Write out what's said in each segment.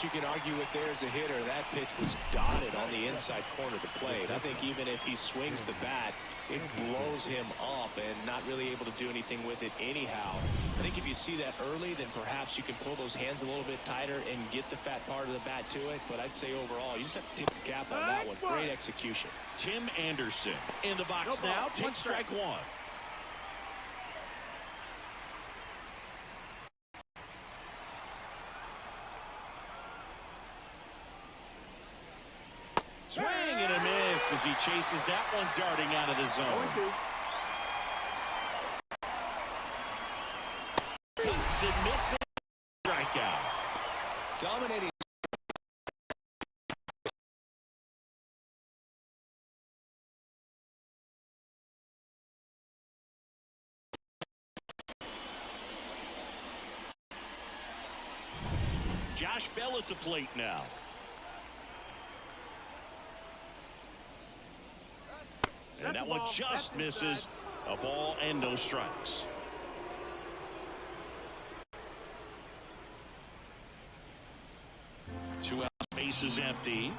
You can argue with there as a hitter. That pitch was dotted on the inside corner of the plate. I think even if he swings the bat, it blows him up and not really able to do anything with it anyhow. I think if you see that early, then perhaps you can pull those hands a little bit tighter and get the fat part of the bat to it. But I'd say overall, you just have to tip the cap on that one. Great execution. Tim Anderson in the box now. Take strike one. Swing and a miss as he chases that one darting out of the zone. Cuts and misses. Strikeout. Dominating. Josh Bell at the plate now. And that one just misses. A ball and no strikes. Two out, base is empty.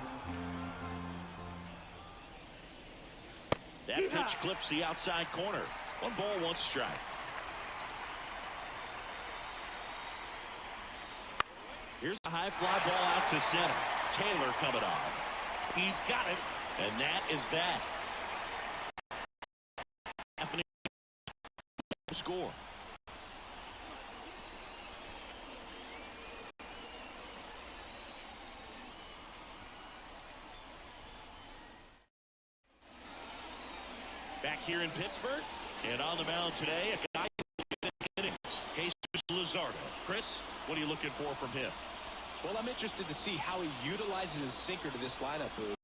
That pitch clips the outside corner. 1 ball, 1 strike. Here's a high fly ball out to center. Taylor coming on. He's got it, and that is that. Score. Back here in Pittsburgh, and on the mound today, a guy in innings, Jesus Luzardo. Chris, what are you looking for from him? Well, I'm interested to see how he utilizes his sinker to this lineup, Boo.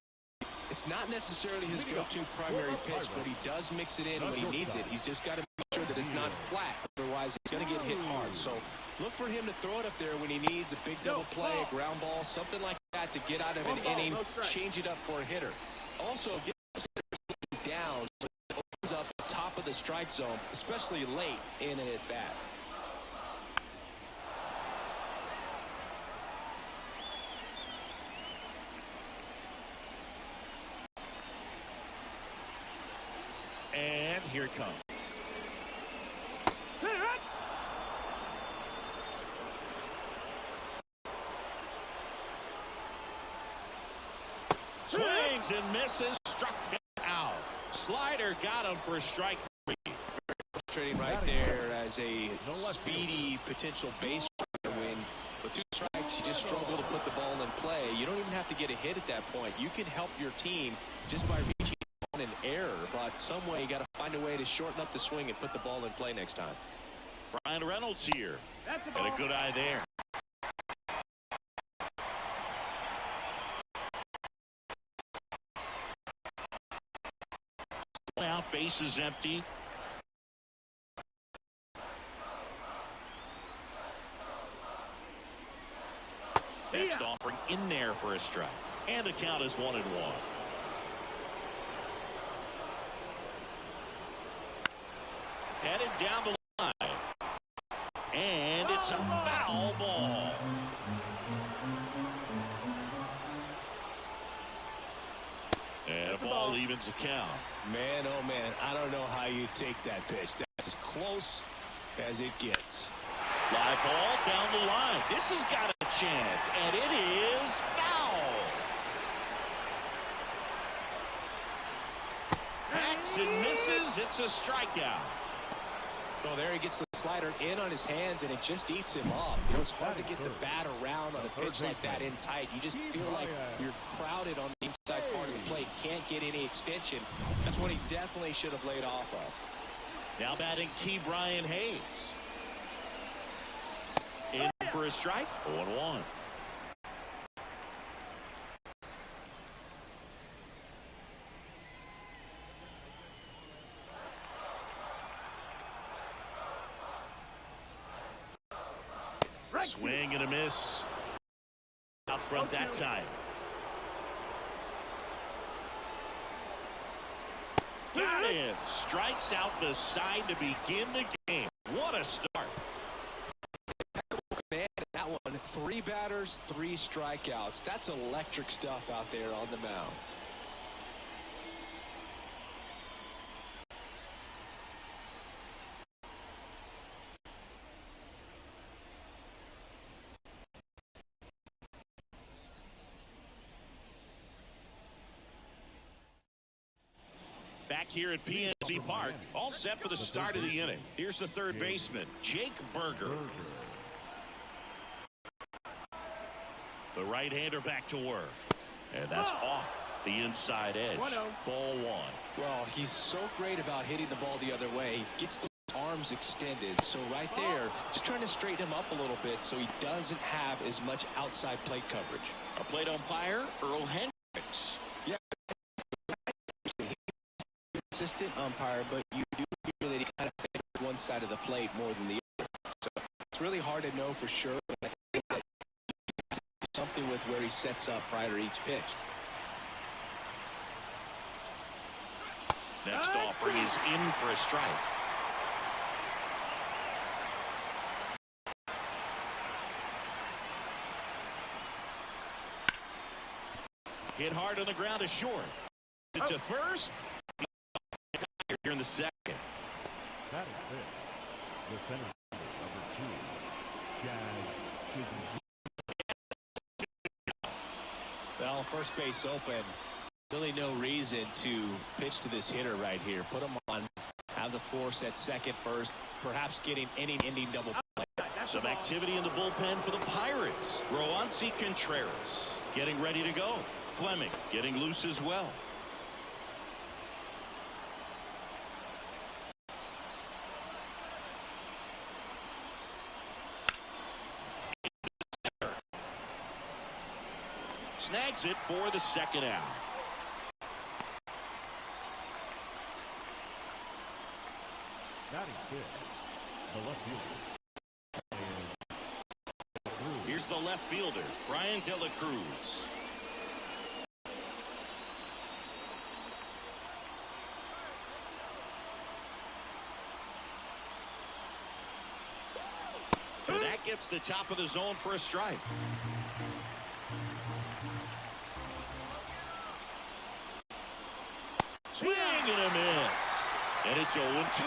It's not necessarily his go-to primary pitch, but he does mix it in when he needs it. He's just got to make sure that it's not flat. Otherwise, it's going to get hit hard. So look for him to throw it up there when he needs a big double play, a ground ball, something like that to get out of an inning, change it up for a hitter. Also, get those hitters down so it opens up the top of the strike zone, especially late in an at-bat. And here it comes. Swings and misses. Struck him out. Slider got him for strike 3. Frustrating right there as a speedy potential base runner when with 2 strikes you just struggle to put the ball in play. You don't even have to get a hit at that point. You can help your team just by reaching on an error, but some way you got to find a way to shorten up the swing and put the ball in play next time. Ryan Reynolds here. And a good eye there. Out, base is empty. Next offering in there for a strike. And the count is 1-1. Headed down the line. And it's a foul ball. And a ball evens the count. Man, oh man, I don't know how you take that pitch. That's as close as it gets. Fly ball down the line. This has got a chance, and it is foul. Hacks and misses. It's a strikeout. Oh, there he gets the slider in on his hands, and it just eats him up. You know, it's hard to get the bat around on a pitch like that in tight. You just feel like you're crowded on the inside part of the plate. Can't get any extension. That's what he definitely should have laid off of. Now batting Key Brian Hayes. In for a strike. 0-1. Swing and a miss. Out front that time. Got him. Strikes out the side to begin the game. What a start. Man, that one 3 batters, 3 strikeouts. That's electric stuff out there on the mound. Back here at PNC Park, all set for the start of the inning. Here's the third baseman, Jake Berger. The right-hander back to work. And that's off the inside edge. Ball 1. Well, he's so great about hitting the ball the other way. He gets the arms extended. So right there, just trying to straighten him up a little bit so he doesn't have as much outside plate coverage. Our plate umpire, Earl Hendricks. Yeah. Assistant umpire, but you do hear that he kind of favors one side of the plate more than the other. So it's really hard to know for sure. But I think that something with where he sets up prior to each pitch. Next offering is in for a strike. Hit hard on the ground to short. To first. Here in the second. That is it. The center number 2, Well, first base open. Really no reason to pitch to this hitter right here. Put him on. Have the force at second, first. Perhaps getting inning-ending double play. Some activity in the bullpen for the Pirates. Roansy Contreras getting ready to go. Fleming getting loose as well. Snags it for the second out. That is it. The left fielder. Here's the left fielder, Brian De La Cruz. And that gets the top of the zone for a strike. Swing and a miss. And it's 0-2.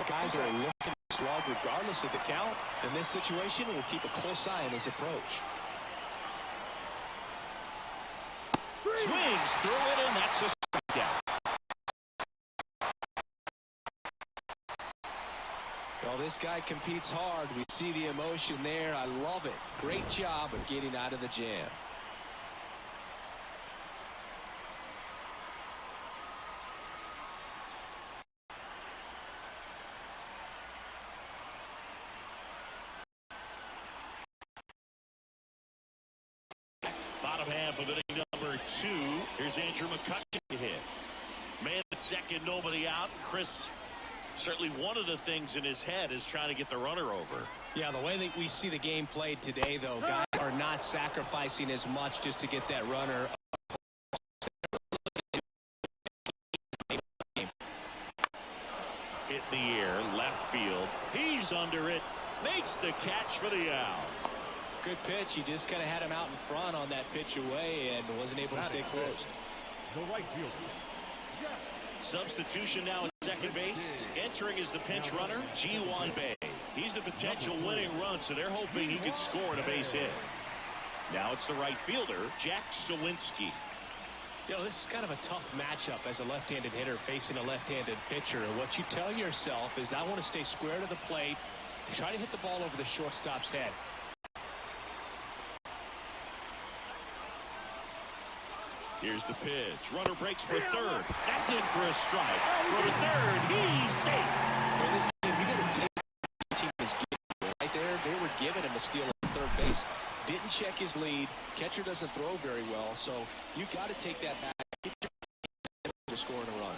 Guys are looking to slug regardless of the count. In this situation, we'll keep a close eye on his approach. Swings through it, and that's a strikeout. Well, this guy competes hard. We see the emotion there. I love it. Great job of getting out of the jam. Bottom half of inning number 2. Here's Andrew McCutcheon to hit. Man at second, nobody out. Chris, certainly one of the things in his head is trying to get the runner over. Yeah, the way that we see the game played today, though, guys are not sacrificing as much just to get that runner. Hit in the air, left field. He's under it. Makes the catch for the out. Good pitch. He just kind of had him out in front on that pitch away and wasn't able to stay close. The right fielder. Substitution now at second base. Entering is the pinch runner, Ji-Hwan Bae. He's a potential winning run, so they're hoping he can score on a base hit. Now it's the right fielder, Jack Sawinski. You know, this is kind of a tough matchup as a left-handed hitter facing a left-handed pitcher. What you tell yourself is, I want to stay square to the plate, try to hit the ball over the shortstop's head. Here's the pitch. Runner breaks for third. That's in for a strike. For third, he's safe. Well, this game, you got to take the team was giving right there. They were giving him a steal at third base. Didn't check his lead. Catcher doesn't throw very well, so you got to take that back to scoring a run.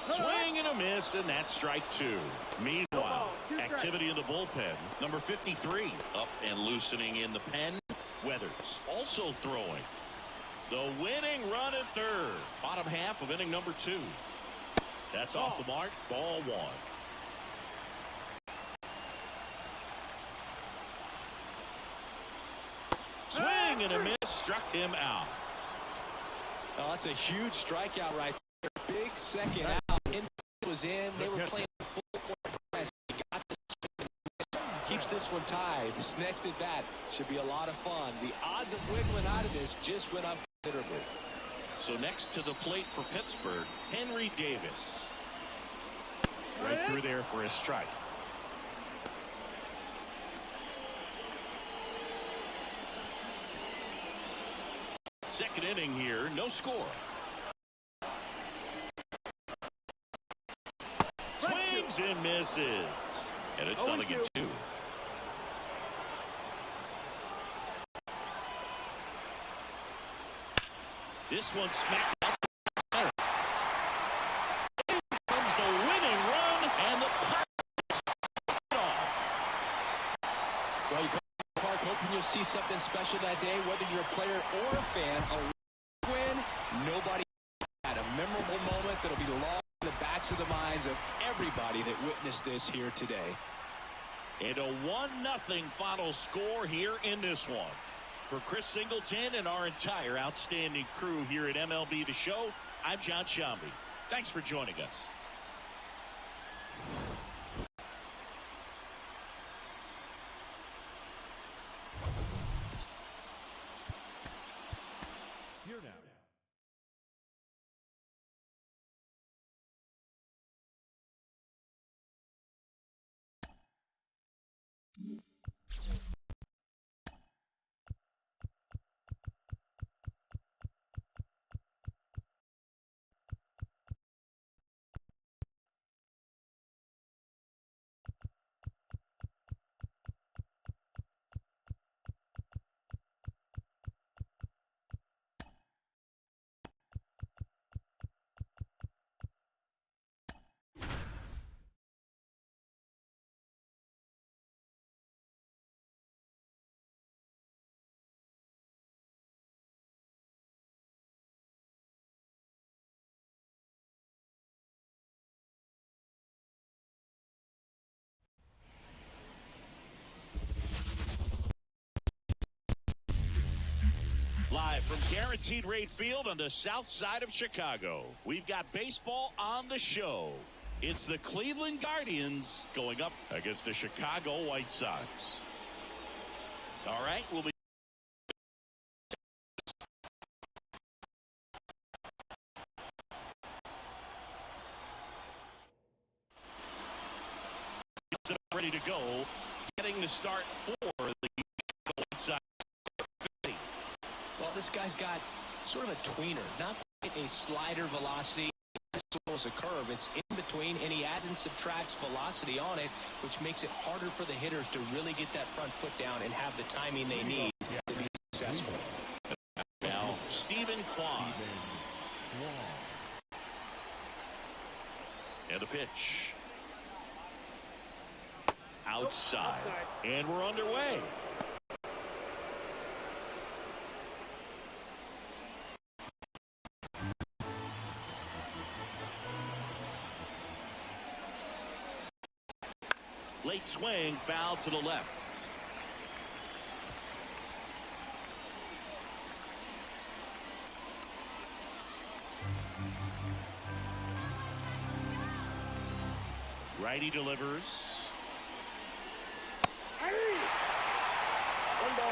Swing and a miss, and that's strike 2. Meanwhile, activity in the bullpen. Number 53 up and loosening in the pen. Weathers also throwing. The winning run at third. Bottom half of inning number 2. That's off the mark. Ball 1. Swing and a miss. Struck him out. Oh, that's a huge strikeout right there. Big second out. Infield was in. They were playing full court press. He got this. Keeps this one tied. This next at bat should be a lot of fun. The odds of wiggling out of this just went up considerably. So next to the plate for Pittsburgh, Henry Davis. Right through there for a strike. Second inning here, no score. Swings and misses. And it's 0-2. This one smacked out. Here comes the winning run, and the Pirates off. Well, you come to the park hoping you'll see something special that day, whether you're a player or a fan. A win, nobody had a memorable moment that'll be long in the backs of the minds of everybody that witnessed this here today. And a 1-0 final score here in this one. For Chris Singleton and our entire outstanding crew here at MLB The Show, I'm John Shambi. Thanks for joining us. Here now. Live from Guaranteed Rate Field on the south side of Chicago, we've got baseball on the show. It's the Cleveland Guardians going up against the Chicago White Sox. All right, we'll be ready to go, getting the start for the White Sox. Well, this guy's got sort of a tweener, not quite a slider velocity. It's a curve. It's in between, and he adds and subtracts velocity on it, which makes it harder for the hitters to really get that front foot down and have the timing they need to be successful. Now, Stephen Kwai. And a pitch. Outside. And we're underway. Late swing, foul to the left. Righty delivers. 1 ball,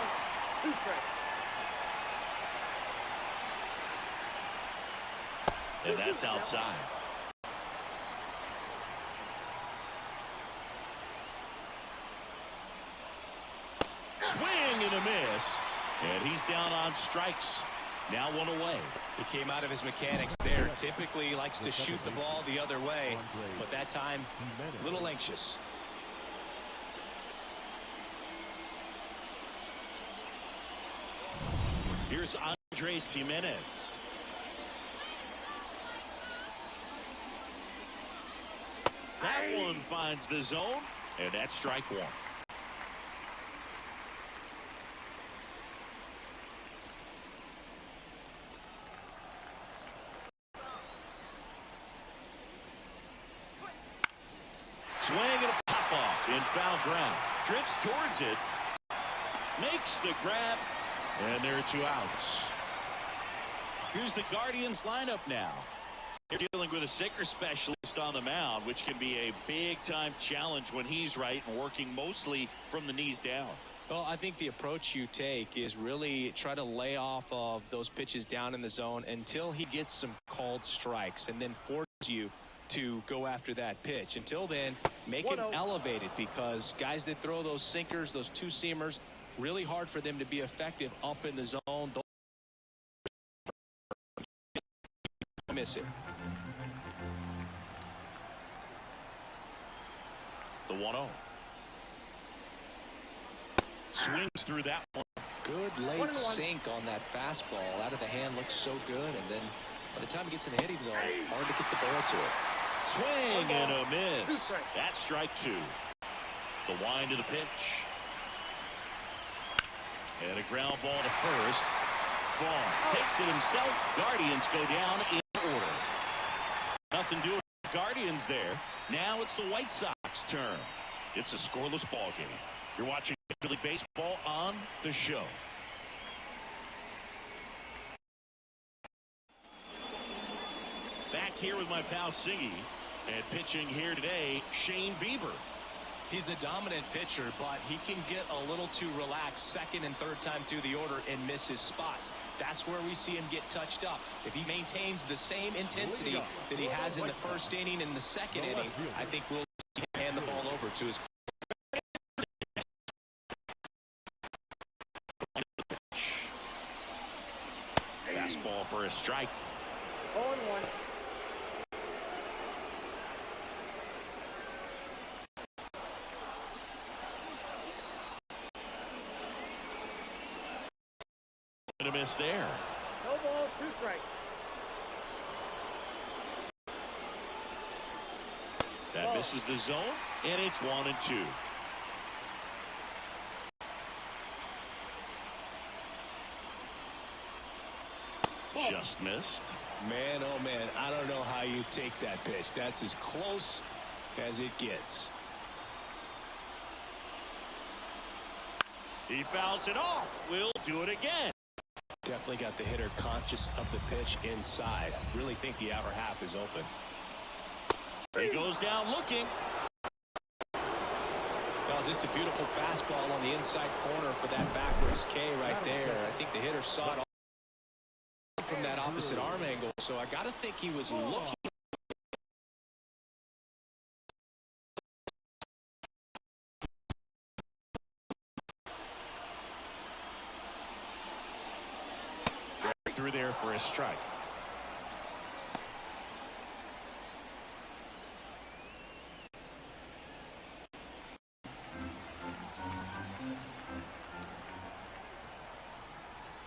2 strikes. And that's outside. Swing and a miss. And he's down on strikes. Now 1 away. He came out of his mechanics there. Typically he likes to shoot the ball the other way, but that time a little anxious. Here's Andres Jimenez. That one finds the zone, and that's strike 1. in foul ground. Drifts towards it. Makes the grab. And there are 2 outs. Here's the Guardians lineup now. They're dealing with a sinker specialist on the mound, which can be a big-time challenge when he's right and working mostly from the knees down. Well, I think the approach you take is really try to lay off of those pitches down in the zone until he gets some called strikes and then force you to go after that pitch. Until then, make him elevated, because guys that throw those sinkers, those two-seamers, really hard for them to be effective up in the zone. Don't miss it. The 1-0. Swings through that one. Good late sink on that fastball. Out of the hand, looks so good. And then by the time he gets in the hitting zone, hard to get the barrel to it. Swing and a miss. That's strike 2. The wind of the pitch. And a ground ball to first. Vaughn takes it himself. Guardians go down in order. Nothing to do with the Guardians there. Now it's the White Sox turn. It's a scoreless ball game. You're watching Major League Baseball on the show. Back here with my pal Siggy, and pitching here today, Shane Bieber. He's a dominant pitcher, but he can get a little too relaxed second and third time through the order and miss his spots. That's where we see him get touched up. If he maintains the same intensity that he has in the first inning and the second inning, I think we'll hand the ball over to his. Fastball for a strike. 0-1. A miss there. No ball, 2 strikes. That misses the zone, and it's 1-2. Just missed. Man, oh man, I don't know how you take that pitch. That's as close as it gets. He fouls it off. We'll do it again. Definitely got the hitter conscious of the pitch inside. Really think the outer half is open. He goes down looking. Well, just a beautiful fastball on the inside corner for that backwards K right there. I think the hitter saw it all from that opposite arm angle, so I got to think he was looking. Right through there for a strike.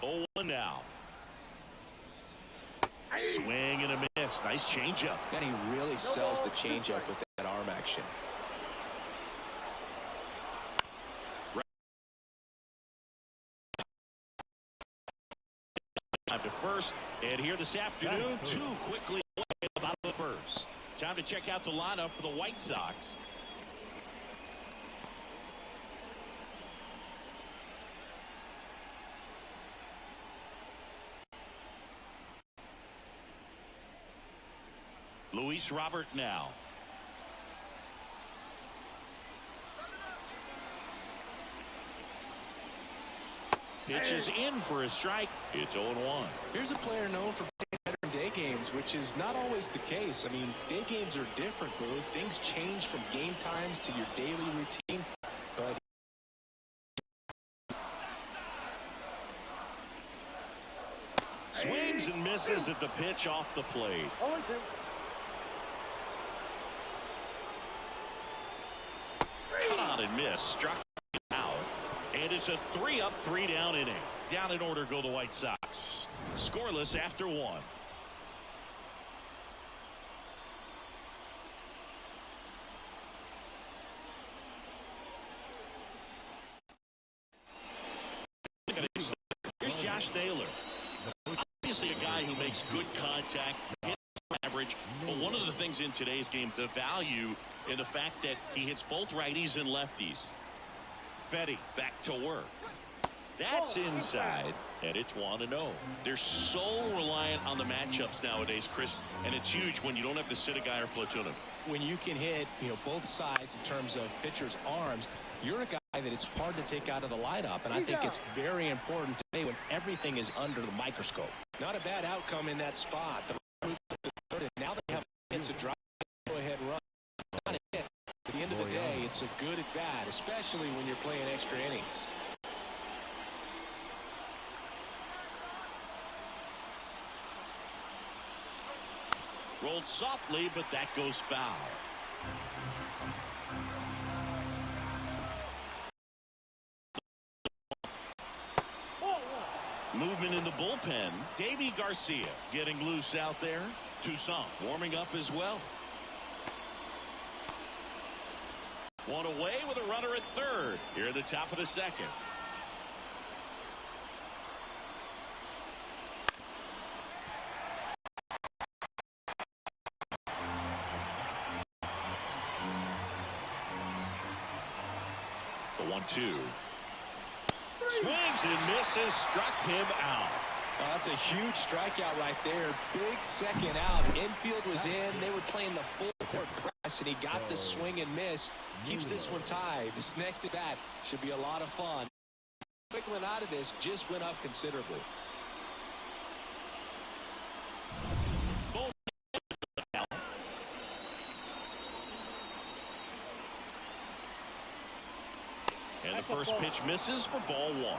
Oh, now. Swing and a miss. Nice changeup. And he really sells the changeup with that arm action. Time to first, and here this afternoon, 2 quickly away at the bottom of the first. Time to check out the lineup for the White Sox. Luis Robert now. Pitches in for a strike. It's 0-1. Here's a player known for playing better in day games, which is not always the case. I mean, day games are different, Boo. Things change from game times to your daily routine. But swings and misses at the pitch off the plate. 0-2. Cut on and miss. Struck out. And it's a 3-up, 3-down inning. Down in order go the White Sox. Scoreless after 1. Here's Josh Naylor. Obviously a guy who makes good contact, hits average average. But one of the things in today's game, the value in the fact that he hits both righties and lefties. Fetty back to work. That's inside, and it's 1-0. They're so reliant on the matchups nowadays, Chris, and it's huge when you don't have to sit a guy or platoon him. When you can hit, both sides in terms of pitchers' arms, you're a guy that it's hard to take out of the lineup, and I think it's very important today when everything is under the microscope. Not a bad outcome in that spot. The third, and now they have a chance to drive, go ahead run. Not a hit. At the end of the day, it's a good at bat, especially when you're playing extra innings. Rolled softly, but that goes foul. Movement in the bullpen. Davy Garcia getting loose out there. Toussaint warming up as well. One away with a runner at third here at the top of the second. The 1-2. Swings and misses, struck him out. Oh, that's a huge strikeout right there. Big second out. Infield was in. They were playing the full court press, and he got the swing and miss. Keeps this one tied. This next at bat should be a lot of fun. Quickling out of this just went up considerably. And the first pitch misses for ball one.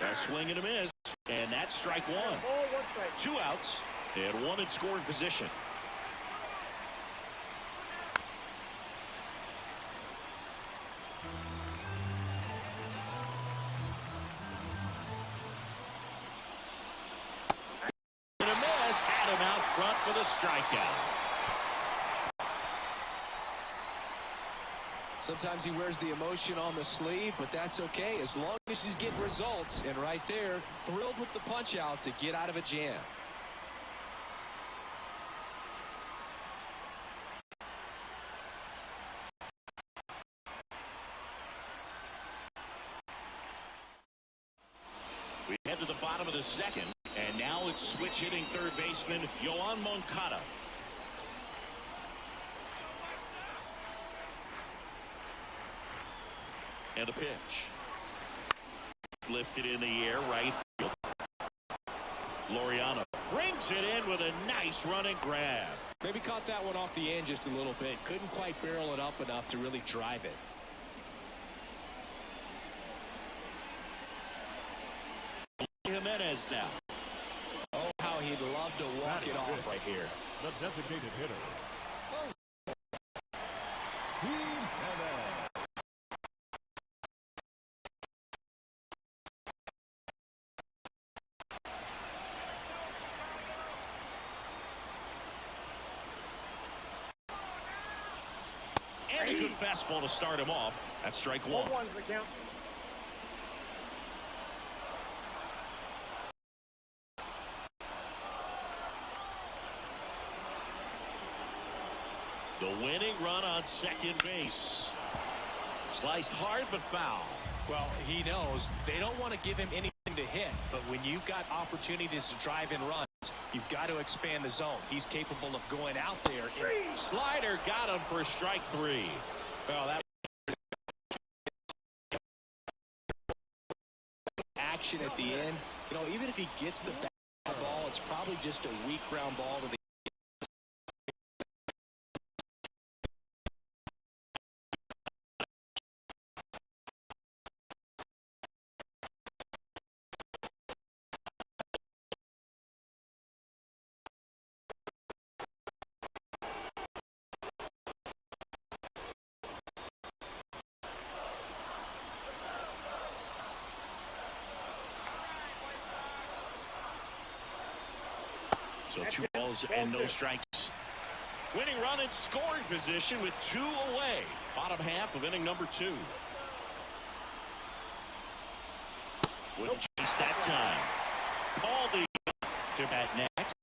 A swing and a miss, and that's strike one. 2 outs and 1 in scoring position. And a miss, had him out front with a strikeout. Sometimes he wears the emotion on the sleeve, but that's okay as long as he's getting results. And right there, thrilled with the punch out to get out of a jam. We head to the bottom of the second, and now it's switch hitting third baseman Yoan Moncada. And a pitch. Lifted in the air, right field. Laureano brings it in with a nice running grab. Maybe caught that one off the end just a little bit. Couldn't quite barrel it up enough to really drive it. Jimenez now. Oh, how he'd love to walk it off right here. The designated hitter. And a good fastball to start him off. That's strike one. 1-1's the count. The winning run on second base. Sliced hard but foul. Well, he knows they don't want to give him anything to hit, but when you've got opportunities to drive in runs, you've got to expand the zone. He's capable of going out there. Slider got him for strike 3. Well, that action at the end, even if he gets the ball, it's probably just a weak ground ball to the So 2 balls and no strikes. Winning run in scoring position with 2 away. Bottom half of inning number 2. Wouldn't chase that time. Baldy to bat next.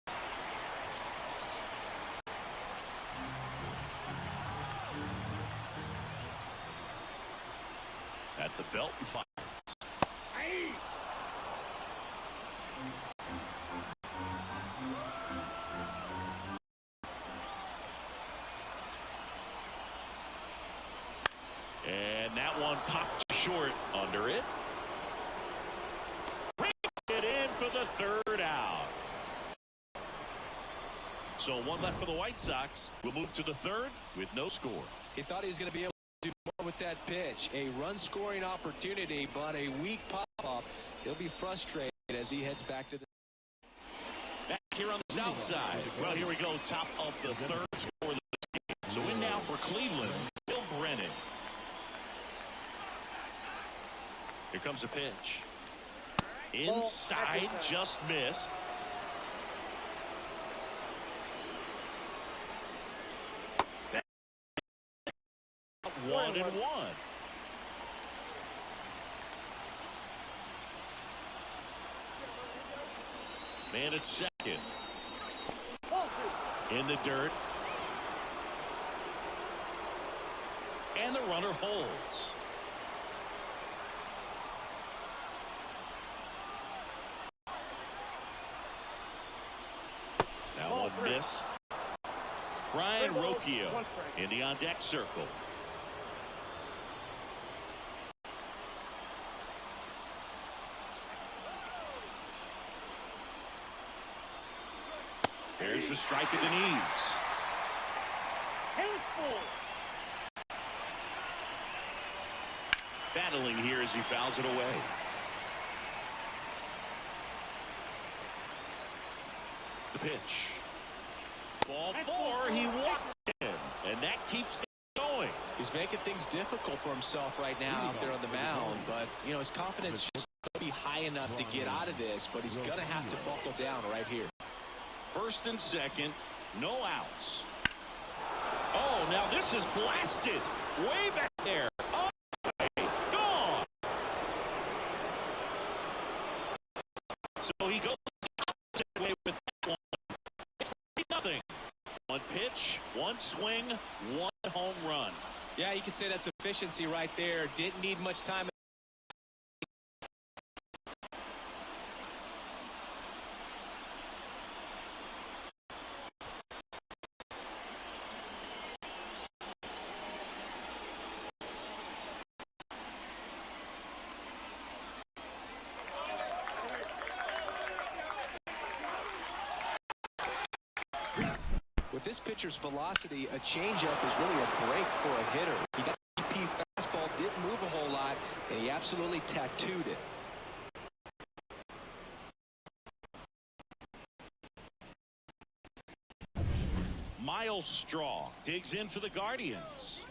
At the belt and fires. And that one popped short under it. Brings it in for the 3rd out. So 1 left for the White Sox. We'll move to the 3rd with no score. He thought he was going to be able to do more with that pitch. A run-scoring opportunity, but a weak pop-up. He'll be frustrated as he heads back to the... Back here on the south side. Well, here we go. Top of the 3rd score. So in now for Cleveland, Bill Brennan. Here comes a pitch. Inside, just missed. One and one. Man at second. In the dirt. And the runner holds. Now one miss. Ryan Rocchio in the on-deck circle. There's the strike at the knees. Battling here as he fouls it away. The pitch. Ball 4. He walked in. And that keeps things going. He's making things difficult for himself right now out there on the mound. But, you know, his confidence just don't be high enough to get out of this. But he's going to have to buckle down right here. 1st and 2nd. No outs. Oh, now this is blasted. Way back there. Oh, gone. So he goes away with that one. It's 3-0. 1 pitch, 1 swing, 1 home run. Yeah, you can say that's efficiency right there. Didn't need much time. With this pitcher's velocity, a changeup is really a break for a hitter. He got an EP fastball, didn't move a whole lot, and he absolutely tattooed it. Miles Straw digs in for the Guardians.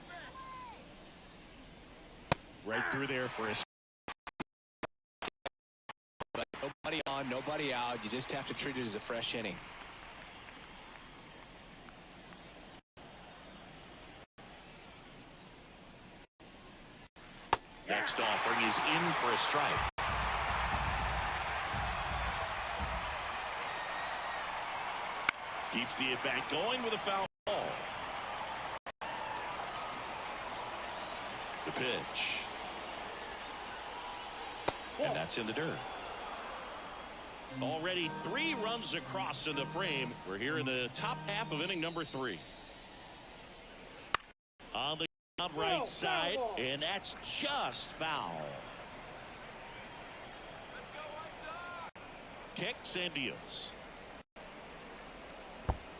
Right through there for his. But nobody on, nobody out. You just have to treat it as a fresh inning. Next offering is in for a strike. Keeps the at-bat going with a foul ball. The pitch. And that's in the dirt. Already 3 runs across in the frame. We're here in the top half of inning number 3. On the right side, and that's just foul. Kicks and deals.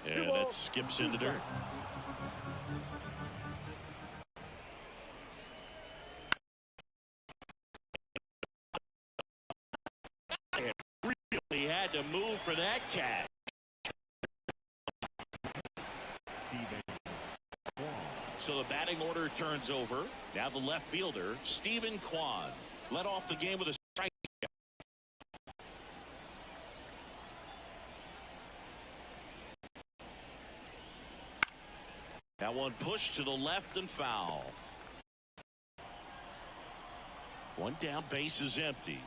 And that skips in the dirt. Really had to move for that catch. So the batting order turns over. Now the left fielder, Stephen Kwai, led off the game with a strike. one pushed to the left and foul. One down, base is empty.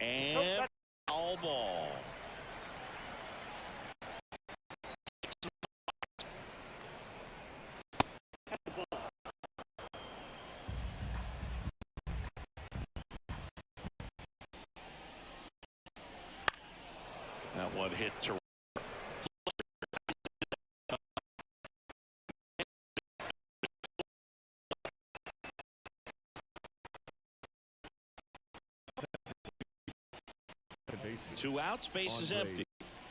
And foul ball. That one hit to two outs, base is empty.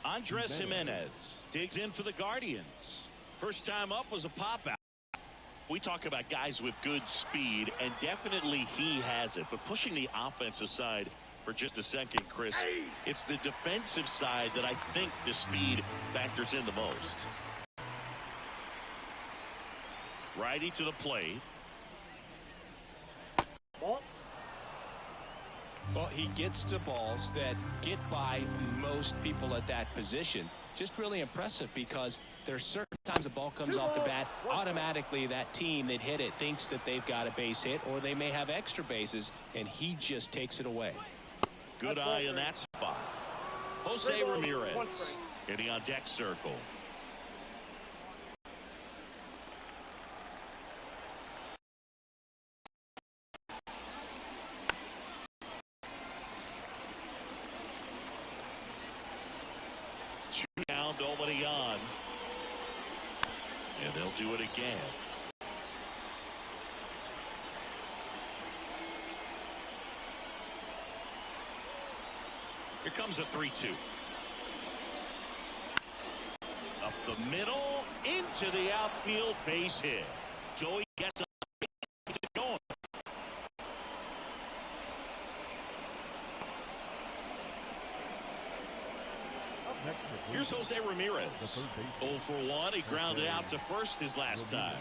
Andres Jimenez digs in for the Guardians. First time up was a pop out. We talk about guys with good speed, and definitely he has it. But pushing the offense aside for just a second, Chris, it's the defensive side that I think the speed factors in the most. Righty to the plate. Well, he gets to balls that get by most people at that position. Just really impressive, because there's certain times the ball comes off the bat, automatically that team that hit it thinks that they've got a base hit, or they may have extra bases, and he just takes it away. Good eye in that spot. Jose Ramirez hitting on deck circle. Two down, nobody on. And they'll do it again. Here comes a 3-2. Up the middle, into the outfield, base hit. Joey gets up, going. Here's Jose Ramirez. 0 for 1. He grounded out to first his last time.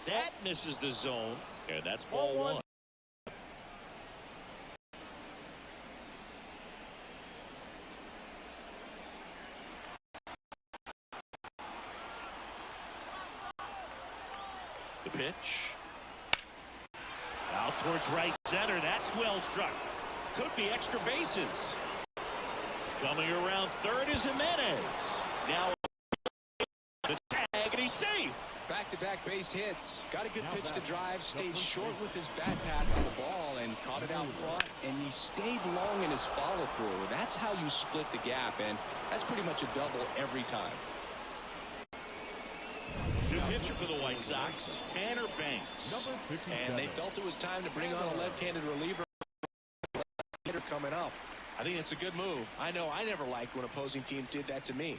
That misses the zone, and that's ball one. The pitch. Out towards right center. That's well struck. Could be extra bases. Coming around third is Jimenez. Now the tag, and he's safe. Back-to-back base hits. Got a good pitch to drive. Stayed short with his bat pads on the ball and caught it out front. And he stayed long in his follow-through. That's how you split the gap, and that's pretty much a double every time. New pitcher for the White Sox, Tanner Banks. And they felt it was time to bring on a left-handed reliever hitter coming up. I think it's a good move. I know I never liked when opposing teams did that to me.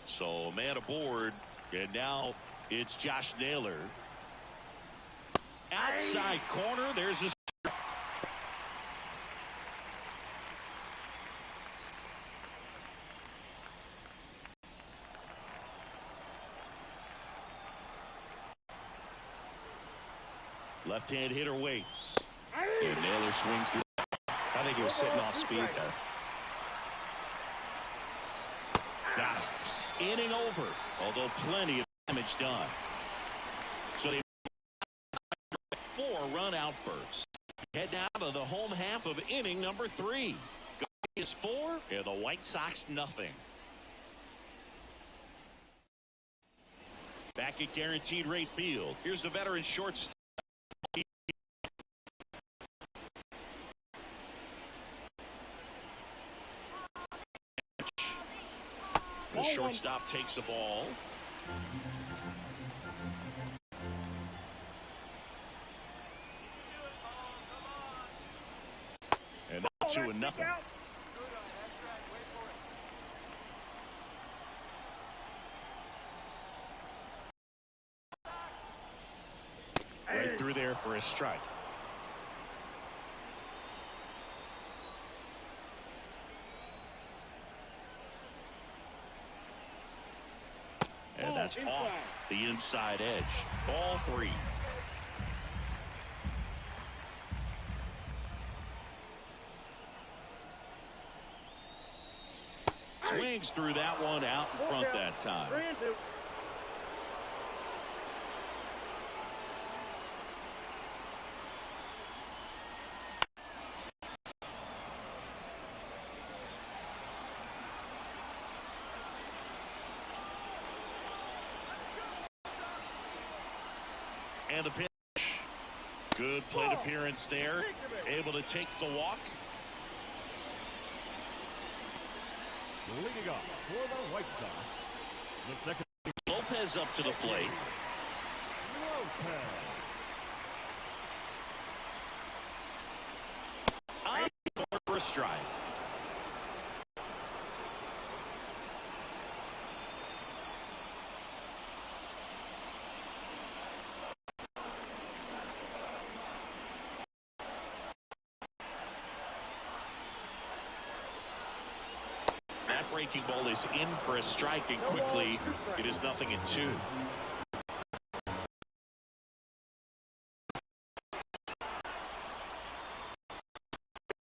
So a man aboard, and now it's Josh Naylor. Outside corner, there's his. Left-hand hitter waits. And Naylor swings through. I think he was sitting off speed there. Got it. Inning over, although plenty of damage done. So they 4-run outburst. Head now to the home half of inning number 3. Is 4 and the White Sox nothing. Back at Guaranteed Rate Field. Here's the veteran shortstop. The shortstop takes the ball. And 2-0. Right through there for a strike. And that's off the inside edge. Ball 3. swings through that one out in front that time. 3-2. And the pitch. Good plate appearance there. Able to take the walk. Leading up for the White Sox, the second. Lopez up to the plate. Lopez. On for a strike. That breaking ball is in for a strike, and quickly it is 0-2.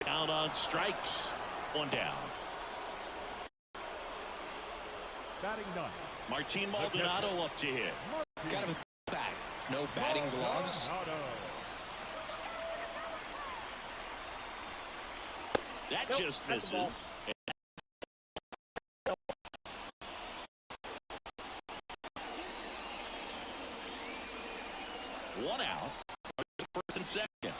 Down on strikes. One down. Batting ninth. Martin Maldonado up to hit. Kind of a back. No batting gloves. Maldonado. That just That's the ball. misses. One out. First and second.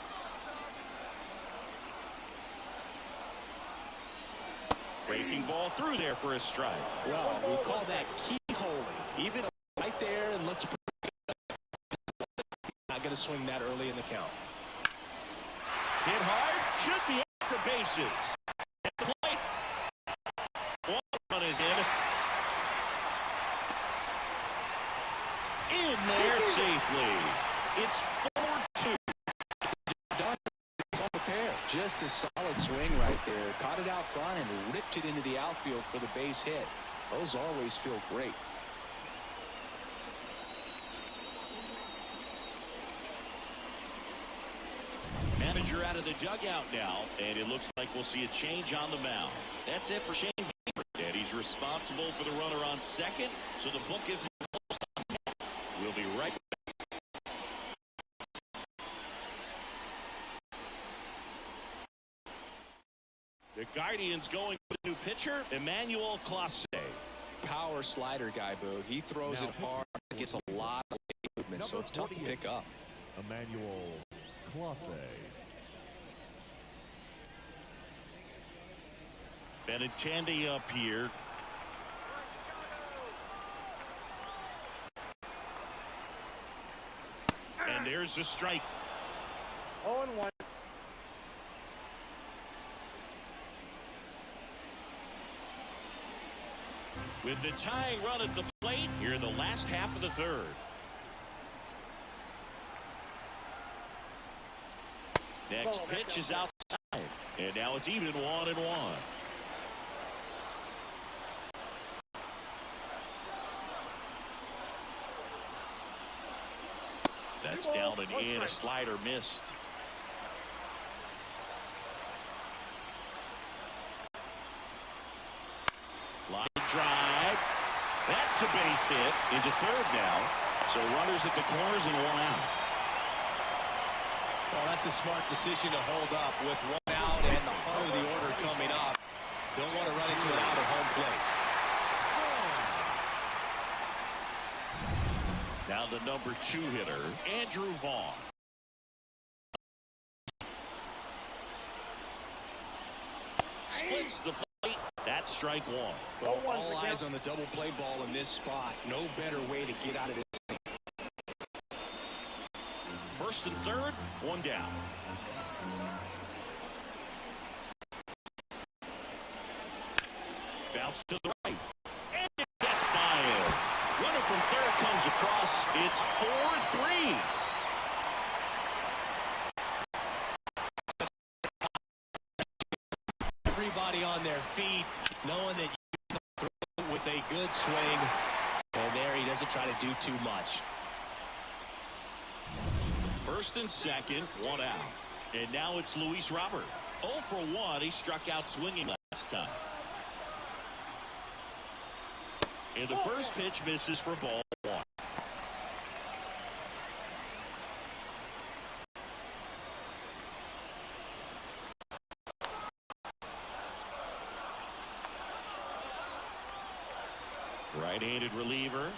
Breaking ball through there for a strike. Well, we call that keyhole. Even right there and looks not going to swing that early in the count. Hit hard. Should be extra bases. At the plate. One run is in. In there safely. It's 4-2. Done. It's on the pair. Just a solid swing right there. Caught it out front and ripped it into the outfield for the base hit. Those always feel great. Manager out of the dugout now, and it looks like we'll see a change on the mound. That's it for Shane Bieber, and he's responsible for the runner on second, so the book isn't closed on him. We'll be right back. The Guardians going with a new pitcher, Emmanuel Clase. Power slider guy, Boo. He throws Now it hard. Gets a lot of movement, so it's tough to pick up. Emmanuel Clase. Benintendi up here. And there's a strike. 0-1. With the tying run at the plate, here in the last half of the third. Next pitch is outside. And now it's even 1-1. That's down and in. A slider missed. Line drive. That's a base hit into third now. So runners at the corners and one out. Well, that's a smart decision to hold up with one out and the heart of the order coming up. Don't want to run into it out at home plate. Now the number 2 hitter, Andrew Vaughn. Splits the plate. That's strike one. Well, all eyes on the double play ball in this spot. No better way to get out of this. First and third, one down. Bounce to the right. And it gets by him. Runner from third comes across. It's 4-3. Everybody on their feet, knowing that you can throw with a good swing. And there he doesn't try to do too much. First and second, one out. And now it's Luis Robert. 0 for 1. He struck out swinging last time. And the first pitch misses for ball one. Right-handed reliever.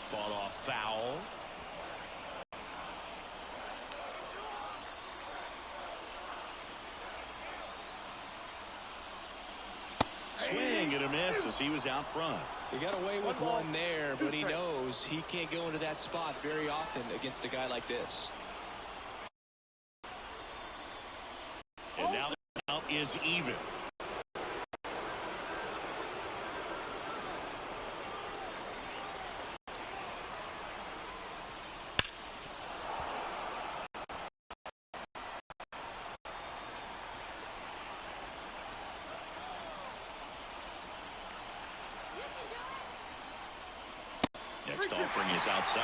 Fought off foul. Swing and a miss as he was out front. He got away with one there, but he knows he can't go into that spot very often against a guy like this. And now the count is even. Next offering is outside.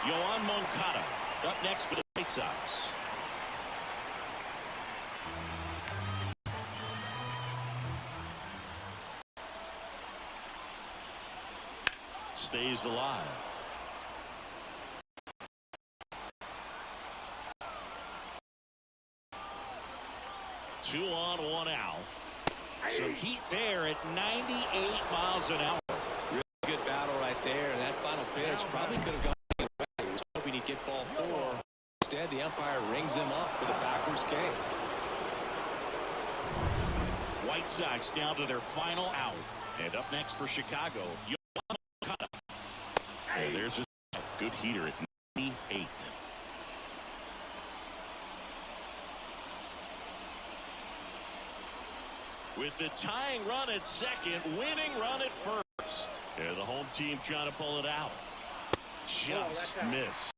Yoan Moncada up next for the White Sox. Stays alive. Two on, one out. Some heat there at 98 miles an hour. Good battle right there. That final pitch probably could have gone away. He was hoping he'd get ball four. Instead, the umpire rings him up for the backwards K. White Sox down to their final out. And up next for Chicago, Yoan Moncada. And there's a good heater at 98. With the tying run at second, winning run at first. And the home team trying to pull it out. Just missed.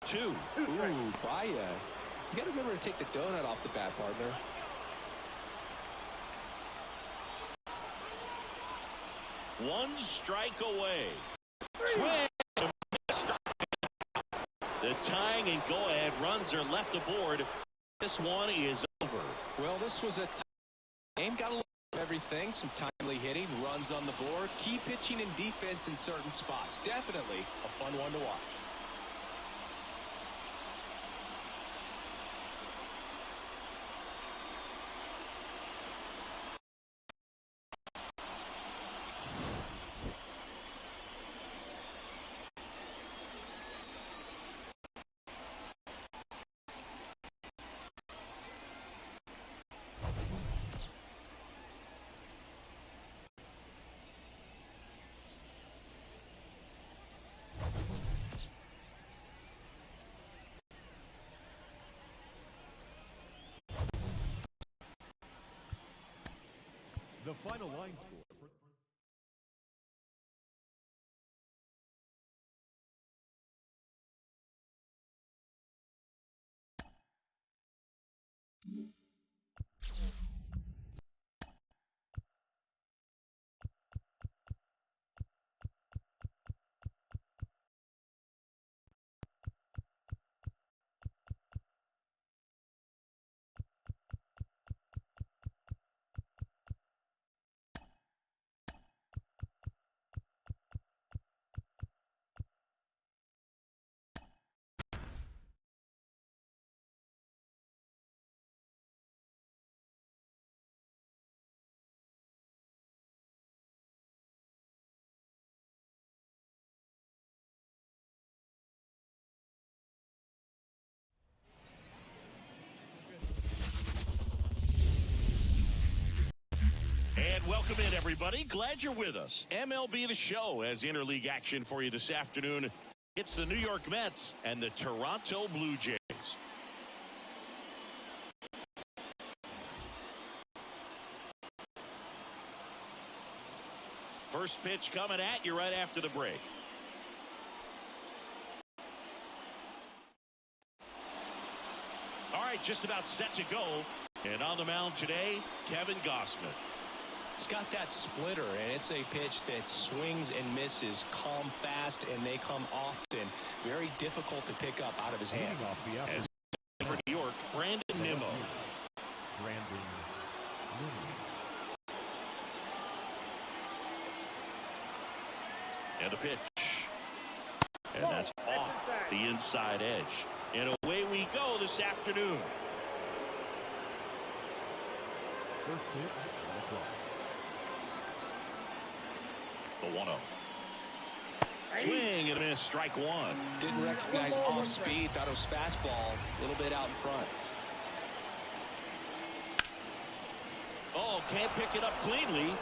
Two. Ooh, Kwai. You got to remember to take the donut off the bat, partner. One strike away. Swing. The tying and go-ahead runs are left aboard. This one is over. Well, this was a game. Got a little of everything. Some timely hitting, runs on the board, key pitching and defense in certain spots. Definitely a fun one to watch. The final line score for And welcome in, everybody. Glad you're with us. MLB The Show has interleague action for you this afternoon. It's the New York Mets and the Toronto Blue Jays. First pitch coming at you right after the break. All right, just about set to go. And on the mound today, Kevin Gausman. He's got that splitter, and it's a pitch that swings and misses, come fast, and they come often. Very difficult to pick up out of his hand. And for New York, Brandon Nimmo. And a pitch. And that's off the inside edge. And away we go this afternoon. First pitch, the 1-0. Swing and a miss, strike one. Didn't recognize off speed, thought it was fastball, a little bit out in front. Oh, can't pick it up cleanly.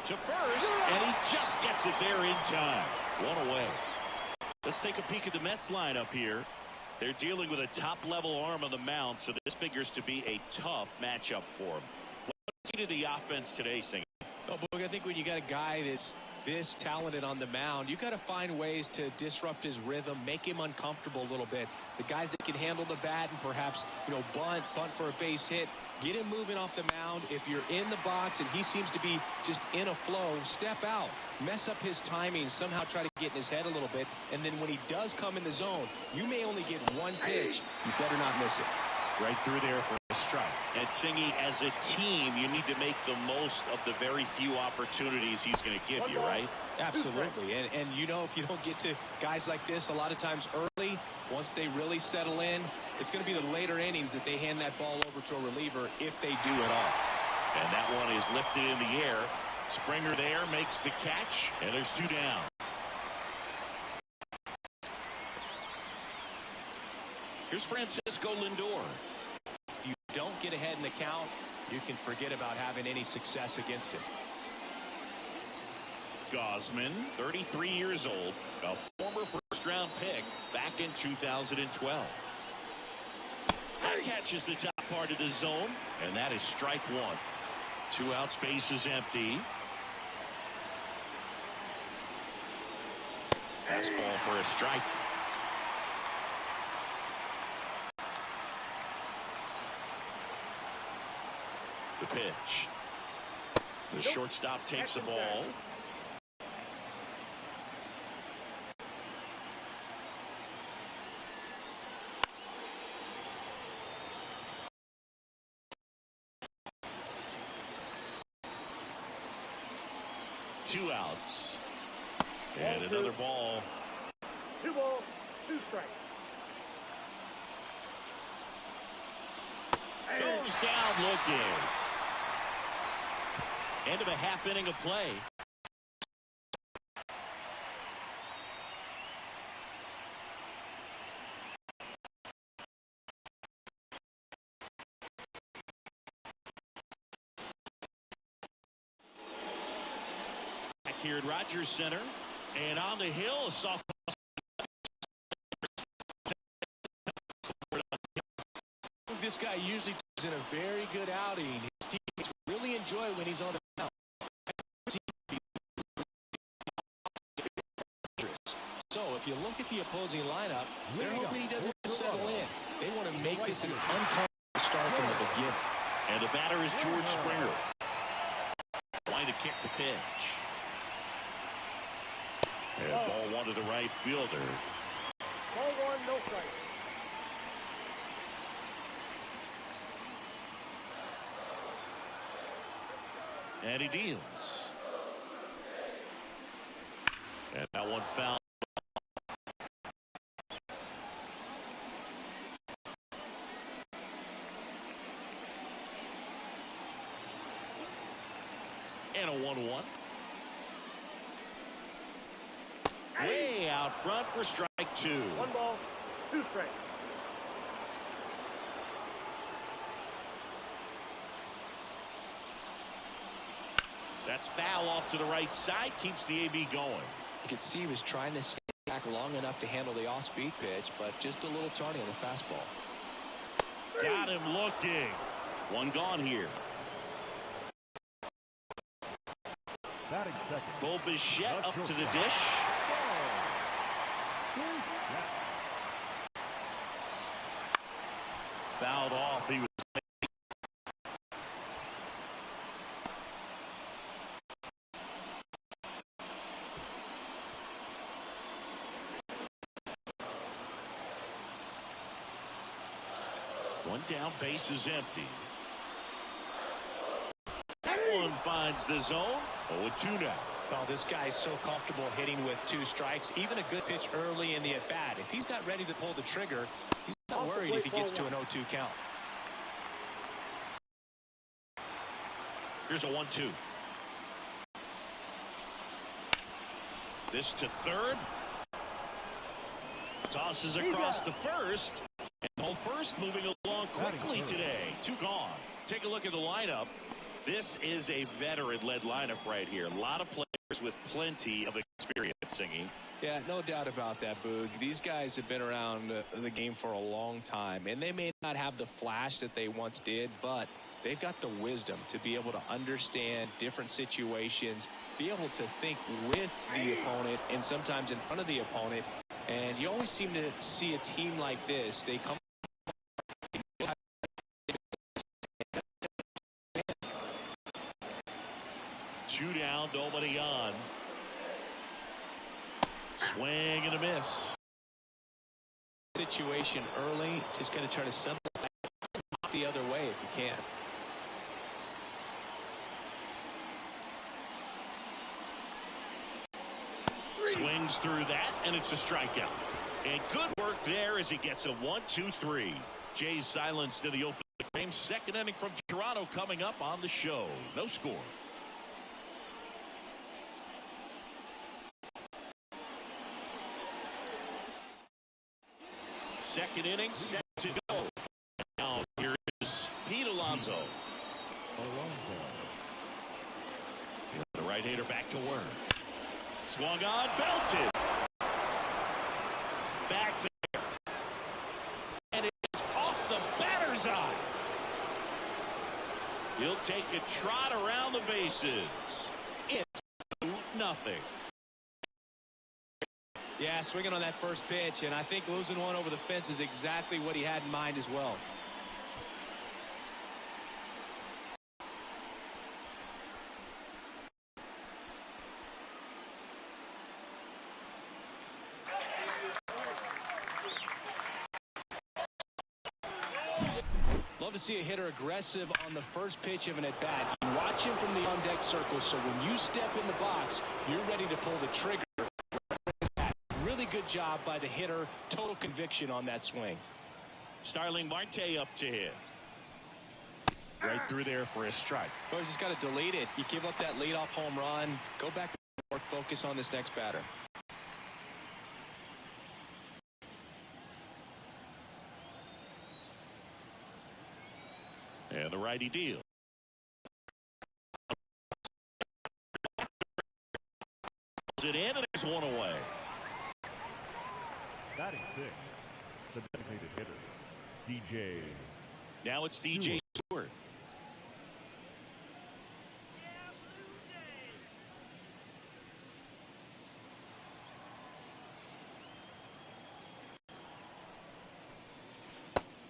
To first, and he just gets it there in time. One away. Let's take a peek at the Mets lineup here. They're dealing with a top-level arm on the mound, so this figures to be a tough matchup for him. What's he to the offense today, Singer? Oh, Boog, I think when you got a guy this talented on the mound, you got to find ways to disrupt his rhythm, make him uncomfortable a little bit. The guys that can handle the bat and perhaps, bunt for a base hit, get him moving off the mound. If you're in the box and he seems to be just in a flow, step out, mess up his timing, somehow try to get in his head a little bit. And then when he does come in the zone, you may only get one pitch. You better not miss it. Right through there for a strike. And Singy, as a team, you need to make the most of the very few opportunities he's going to give you, right? Absolutely. And if you don't get to guys like this a lot of times early, once they really settle in, it's going to be the later innings that they hand that ball over to a reliever if they do at all. And that one is lifted in the air. Springer there makes the catch, and there's two down. Here's Francisco Lindor. If you don't get ahead in the count, you can forget about having any success against him. Gausman, 33 years old, a former first-round pick back in 2012. That catches the top part of the zone, and that is strike one. 2 outs, base is empty. Fastball for a strike. The pitch. The shortstop takes the ball. Two outs. And another ball. 2 balls, 2 strikes. Goes down looking. End of a half inning of play. Back here at Rogers Center. And on the hill, a soft. This guy usually is in a very good outing. His teammates really enjoy when he's on the mound. So if you look at the opposing lineup, they're hoping he doesn't settle in. They want to make this an uncomfortable start from the beginning. And the batter is George Springer. Trying to kick the pitch. And ball one to the right fielder. Ball 1, no strike. And he deals. And that one foul. And a 1-1. Way out front for strike 2. 1 ball, 2 strikes. That's foul off to the right side. Keeps the AB going. You could see he was trying to stay back long enough to handle the off-speed pitch, but just a little tawny on the fastball. Got him looking. One gone here. batting second. Bo Bichette up to the dish. Fouled off. He was One down, base is empty. That one finds the zone. 0-2 now. Well, this guy's so comfortable hitting with 2 strikes. Even a good pitch early in the at-bat. If he's not ready to pull the trigger, he's not worried if he gets to an 0-2 count. Here's a 1-2. This to third. Tosses across the first. And home first moving along quickly today. 2 gone. Take a look at the lineup. This is a veteran-led lineup right here. A lot of players with plenty of experience, Singy. Yeah, no doubt about that, Boog. These guys have been around the game for a long time, and they may not have the flash that they once did, but they've got the wisdom to be able to understand different situations, be able to think with the opponent and sometimes in front of the opponent. And you always seem to see a team like this. They come. 2 down, nobody on. Swing and a miss. Situation early, just going to try to simplify the other way if you can. Swings through that, and it's a strikeout. And good work there as he gets a 1-2-3. Jays silenced in the opening frame. Second inning from Toronto coming up on the show. No score. Second inning set to go. Now here is Pete Alonso. The right-hander back to work. Swung on, belted. Back there. And it's off the batter's eye. He'll take a trot around the bases. It's 2-0. Yeah, swinging on that first pitch, and I think losing one over the fence is exactly what he had in mind as well. Love to see a hitter aggressive on the first pitch of an at-bat. You watch him from the on-deck circle, so when you step in the box, you're ready to pull the trigger. Really good job by the hitter. Total conviction on that swing. Starling Marte up to hit. Right through there for a strike. Well, you just got to delete it. You give up that leadoff home run. Go back and focus on this next batter. And the righty deal. It in, and there's one away. Batting 6, the designated hitter, DJ. Now it's DJ Stewart.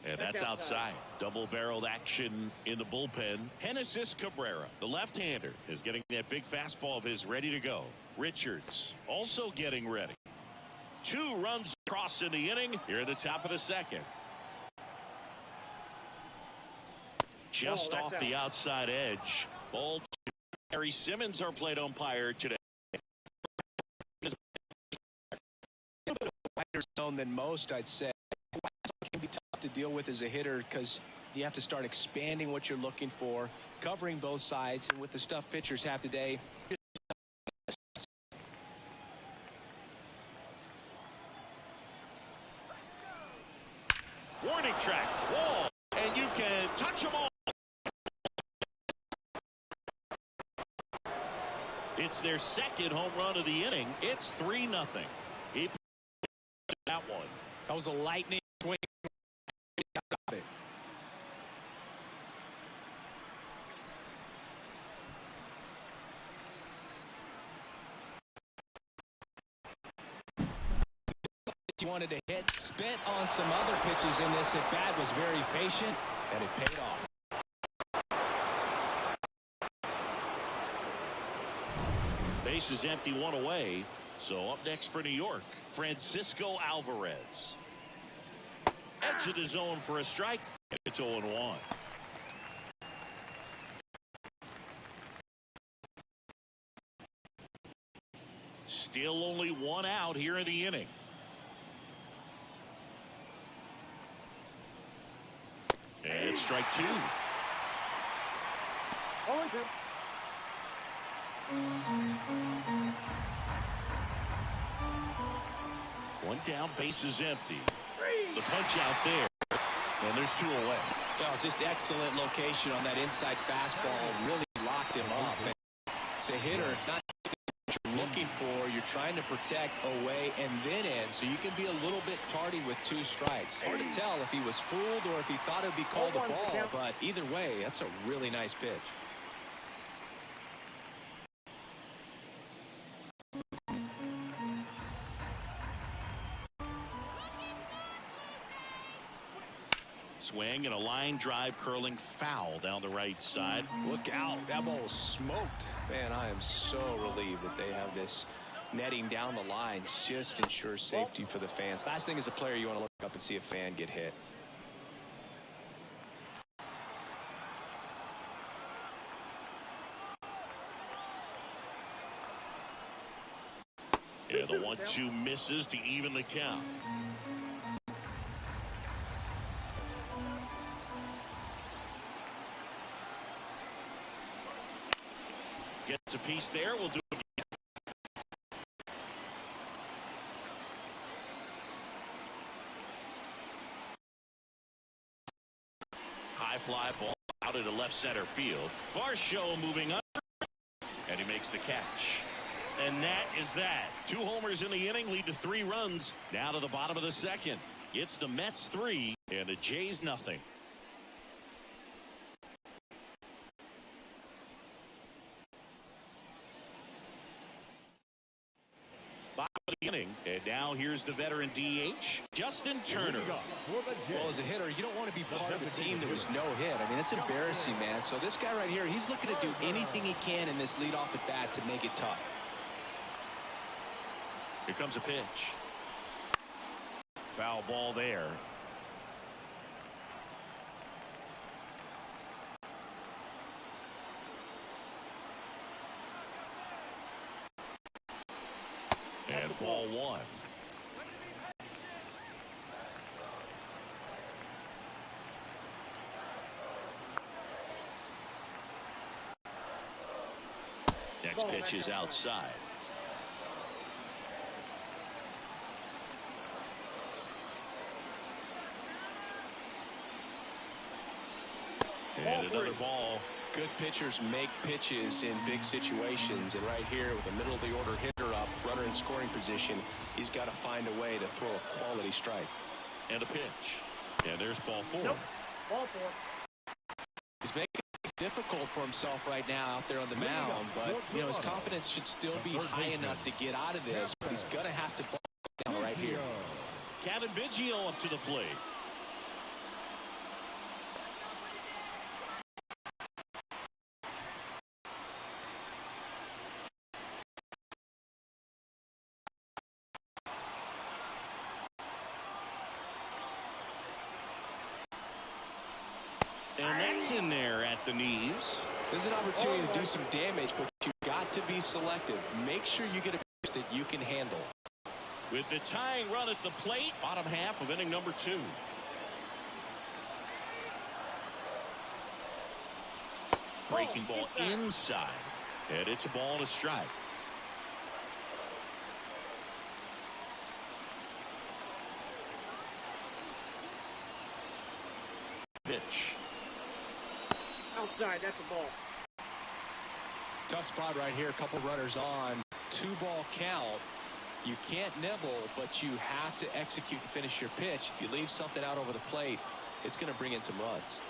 And that's outside. Double-barreled action in the bullpen. Genesis Cabrera, the left-hander, is getting that big fastball of his ready to go. Richards also getting ready. 2 runs across in the inning here at the top of the second. Just off the outside edge. Ball to Harry Simmons, our plate umpire today. Wider zone than most, I'd say. It can be tough to deal with as a hitter because you have to start expanding what you're looking for, covering both sides, and with the stuff pitchers have today. Warning track, wall, and you can touch them all. It's their second home run of the inning. It's 3-0. He that one. That was a lightning swing. Got it. He wanted to hit, spent on some other pitches in this at bat, was very patient, and it paid off. Base is empty, 1 away. So up next for New York, Francisco Alvarez. Edge of the zone for a strike. It's 0-1. Still only one out here in the inning. And strike two. 0-2. One down, bases empty. The punch out there. And there's two away. Well, just excellent location on that inside fastball. Really locked him up. And it's a hitter. It's not what you're looking for. You're trying to protect away and then in. So you can be a little bit tardy with two strikes. Hard to tell if he was fooled or if he thought it would be called a ball. But either way, that's a really nice pitch. Swing and a line drive curling foul down the right side. Look out. That ball was smoked. Man, I am so relieved that they have this netting down the lines. Just ensures safety for the fans. Last thing as a player, you want to look up and see a fan get hit. Yeah, the 1-2 misses to even the count. Gets a piece there. We'll do it again. High fly ball out into left center field. Varsho moving up, and he makes the catch. And that is that. 2 homers in the inning lead to 3 runs. Now to the bottom of the second. It's the Mets 3 and the Jays nothing. Bottom of the inning, and now here's the veteran DH, Justin Turner. Well, as a hitter, you don't want to be part of a team that was no hit. I mean, it's embarrassing, man. So this guy right here, he's looking to do anything he can in this leadoff at bat to make it tough. Here comes a pitch. Foul ball there. And ball 1. Next pitch is outside. And another ball. Good pitchers make pitches in big situations, and right here with the middle of the order hitter up, runner in scoring position, he's got to find a way to throw a quality strike. And a pitch. And there's ball 4. Nope. Ball 4. He's making it difficult for himself right now out there on the mound, but you know his confidence should still be high enough to get out of this, but he's going to have to ball down right here. Kevin Biggio up to the plate. And that's in there at the knees. There's an opportunity to do some damage, but you've got to be selective. Make sure you get a pitch that you can handle. With the tying run at the plate, bottom half of inning number 2. Breaking ball inside. And it's a ball and a strike. Pitch. Outside, that's a ball. Tough spot right here. A couple runners on. 2-ball count. You can't nibble, but you have to execute and finish your pitch. If you leave something out over the plate, it's going to bring in some runs.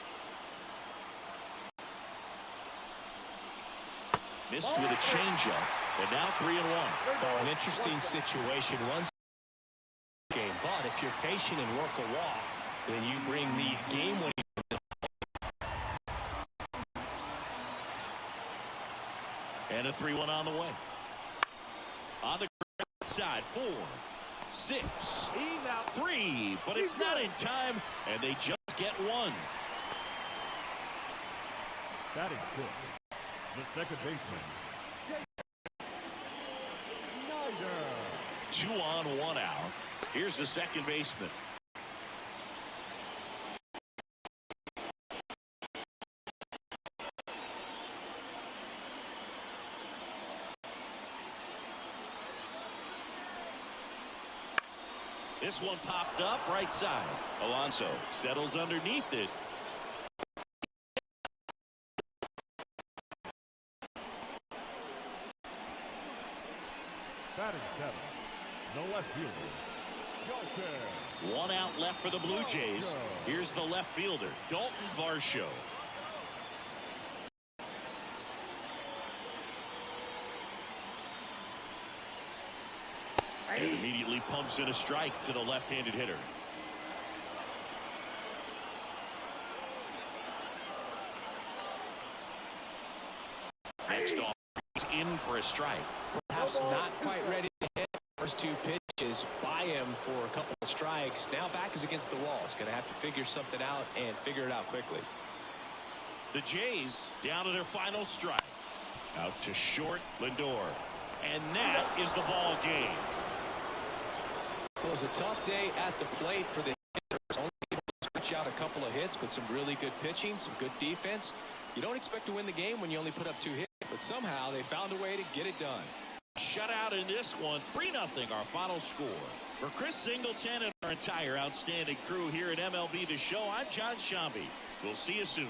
Missed with a changeup, and now 3-1. Oh, an interesting situation. One game, but if you're patient and work a walk, then you bring the game-winning. And a 3-1 on the way. On the side, 4, 6, 3, but it's not in time, and they just get 1. Batting fifth, the second baseman, Snyder. 2 on, 1 out. Here's the second baseman. This one popped up right side. Alonso settles underneath it. Batting seventh, the left fielder, Dalton. 1 out left for the Blue Jays. Here's the left fielder, Dalton Varsho. And immediately pumps in a strike to the left-handed hitter. Next off, he's in for a strike. Perhaps not quite ready to hit. First 2 pitches by him for a couple of strikes. Now back is against the wall. He's going to have to figure something out and figure it out quickly. The Jays down to their final strike. Out to short, Lindor. And that is the ball game. It was a tough day at the plate for the hitters. Only able to scratch out a couple of hits, but some really good pitching, some good defense. You don't expect to win the game when you only put up 2 hits, but somehow they found a way to get it done. Shutout in this one, 3-0 our final score. For Chris Singleton and our entire outstanding crew here at MLB The Show, I'm John Shambi. We'll see you soon.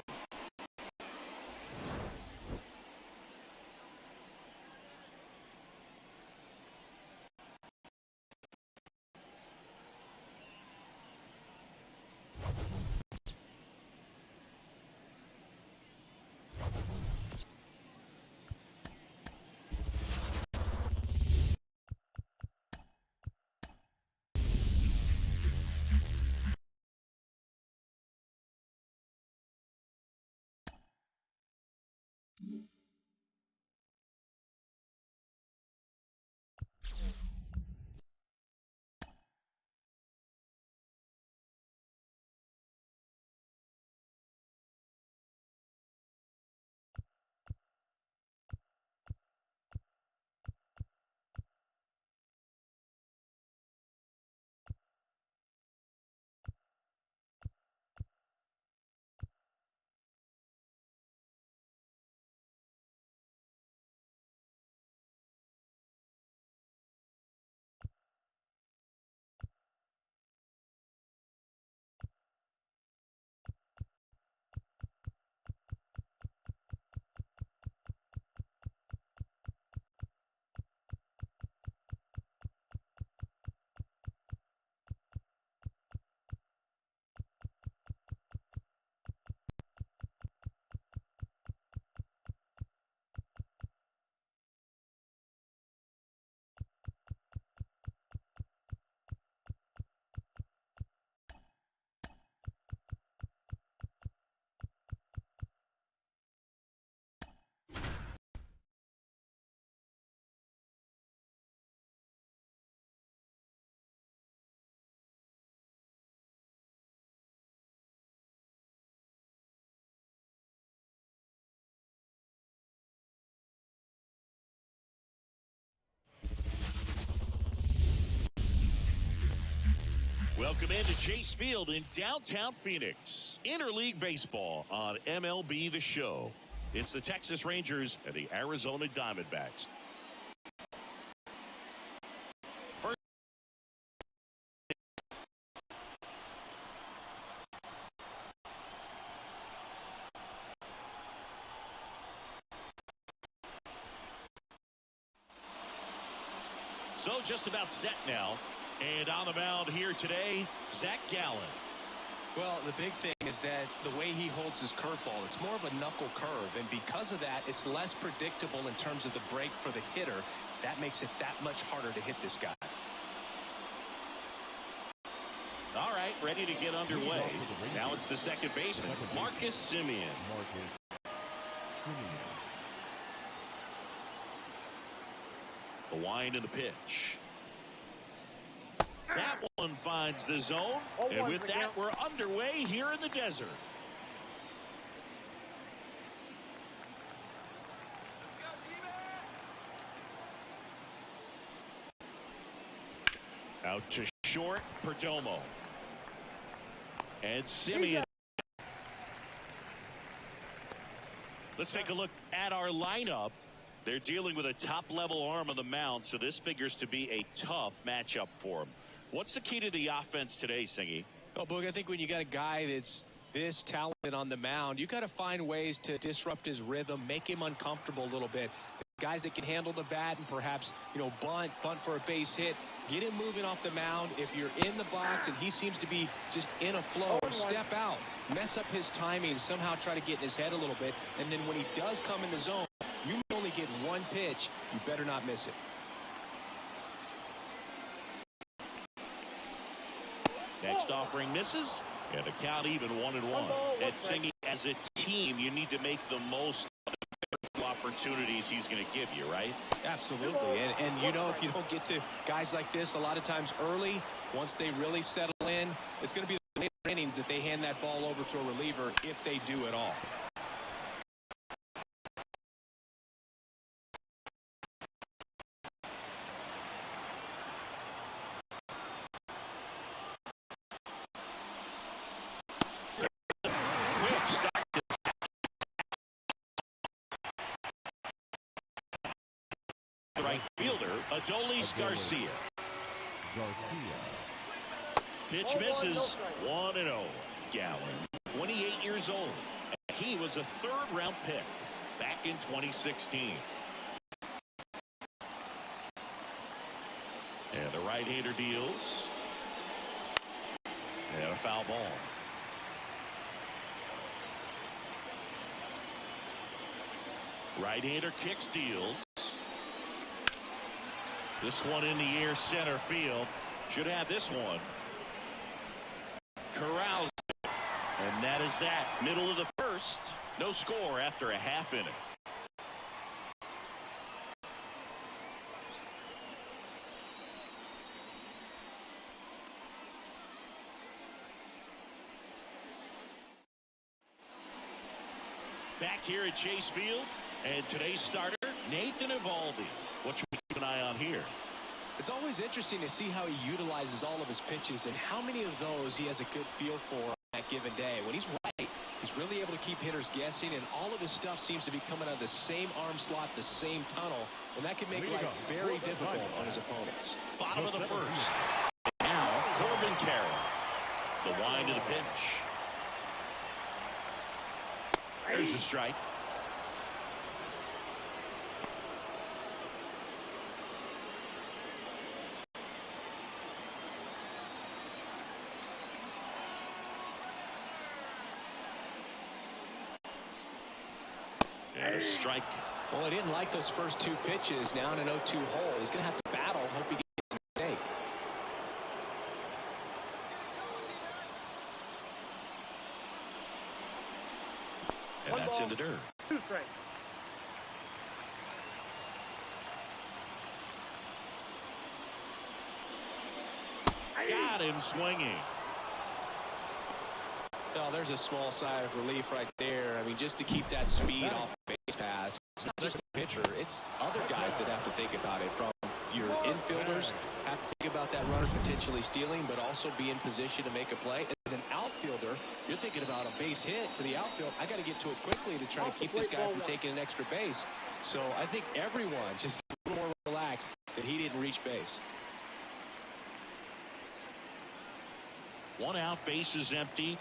Welcome into Chase Field in downtown Phoenix. Interleague Baseball on MLB The Show. It's the Texas Rangers and the Arizona Diamondbacks. So just about set now. And on the mound here today, Zach Gallen. Well, the big thing is that the way he holds his curveball, it's more of a knuckle curve. And because of that, it's less predictable in terms of the break for the hitter. That makes it that much harder to hit this guy. All right, ready to get underway. Now it's the second baseman, Marcus Semien. The wind and the pitch. That one finds the zone. And with that, we're underway here in the desert. Out to short, Perdomo. And Simeon. Let's take a look at our lineup. They're dealing with a top-level arm on the mound, so this figures to be a tough matchup for them. What's the key to the offense today, Singy? Oh, Boog, I think when you got a guy that's this talented on the mound, you got to find ways to disrupt his rhythm, make him uncomfortable a little bit. Guys that can handle the bat and perhaps, bunt for a base hit. Get him moving off the mound. If you're in the box and he seems to be just in a flow, step out. Mess up his timing, somehow try to get in his head a little bit. And then when he does come in the zone, you only get one pitch. You better not miss it. Next offering misses, and the count even 1-1. And Singy, as a team, you need to make the most of the opportunities he's going to give you, right? Absolutely. And if you don't get to guys like this a lot of times early, once they really settle in, it's going to be the later innings that they hand that ball over to a reliever if they do at all. Right fielder, Adolis Garcia. Pitch misses. 1-0. Gallen, 28 years old. He was a third-round pick back in 2016. And the right-hander deals. And a foul ball. Right-hander kicks, deals. This one in the air, center field. Should have this one. Corrals. And that is that. Middle of the first. No score after a half inning. Back here at Chase Field. And today's starter, Nathan Eovaldi. What should we keep an eye on here? It's always interesting to see how he utilizes all of his pitches and how many of those he has a good feel for on that given day. When he's right, he's really able to keep hitters guessing, and all of his stuff seems to be coming out of the same arm slot, the same tunnel, and that can make life very difficult on his opponents. Bottom of the first. Now, Corbin Carroll. The wind of the pitch. There's the strike. And a strike. Well, he didn't like those first two pitches. Now in an 0-2 hole. He's going to have to battle. Hope he gets a mistake. And that's in the dirt. Got him swinging. Well, there's a small sigh of relief right there. I mean, just to keep that speed off the base pass. It's not just the pitcher. It's other guys that have to think about it. From your infielders have to think about that runner potentially stealing, but also be in position to make a play. As an outfielder, you're thinking about a base hit to the outfield. I got to get to it quickly to try to keep this guy from taking an extra base. So I think everyone just a little more relaxed that he didn't reach base. One out, base is empty.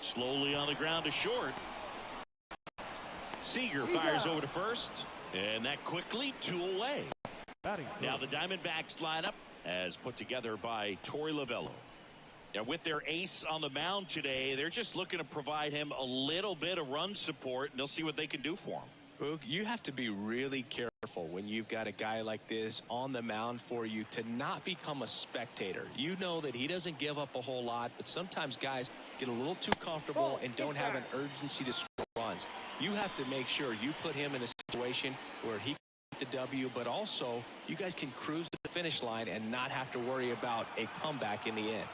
Slowly on the ground to short. Seager fires over to first. And that quickly 2 away. Now the Diamondbacks lineup as put together by Torey Lovullo. And with their ace on the mound today, they're just looking to provide him a little bit of run support, and they'll see what they can do for him. Boog, you have to be really careful when you've got a guy like this on the mound for you to not become a spectator. You know that he doesn't give up a whole lot, but sometimes guys get a little too comfortable and don't have an urgency to score runs. You have to make sure you put him in a situation where he can get the W, but also you guys can cruise to the finish line and not have to worry about a comeback in the end.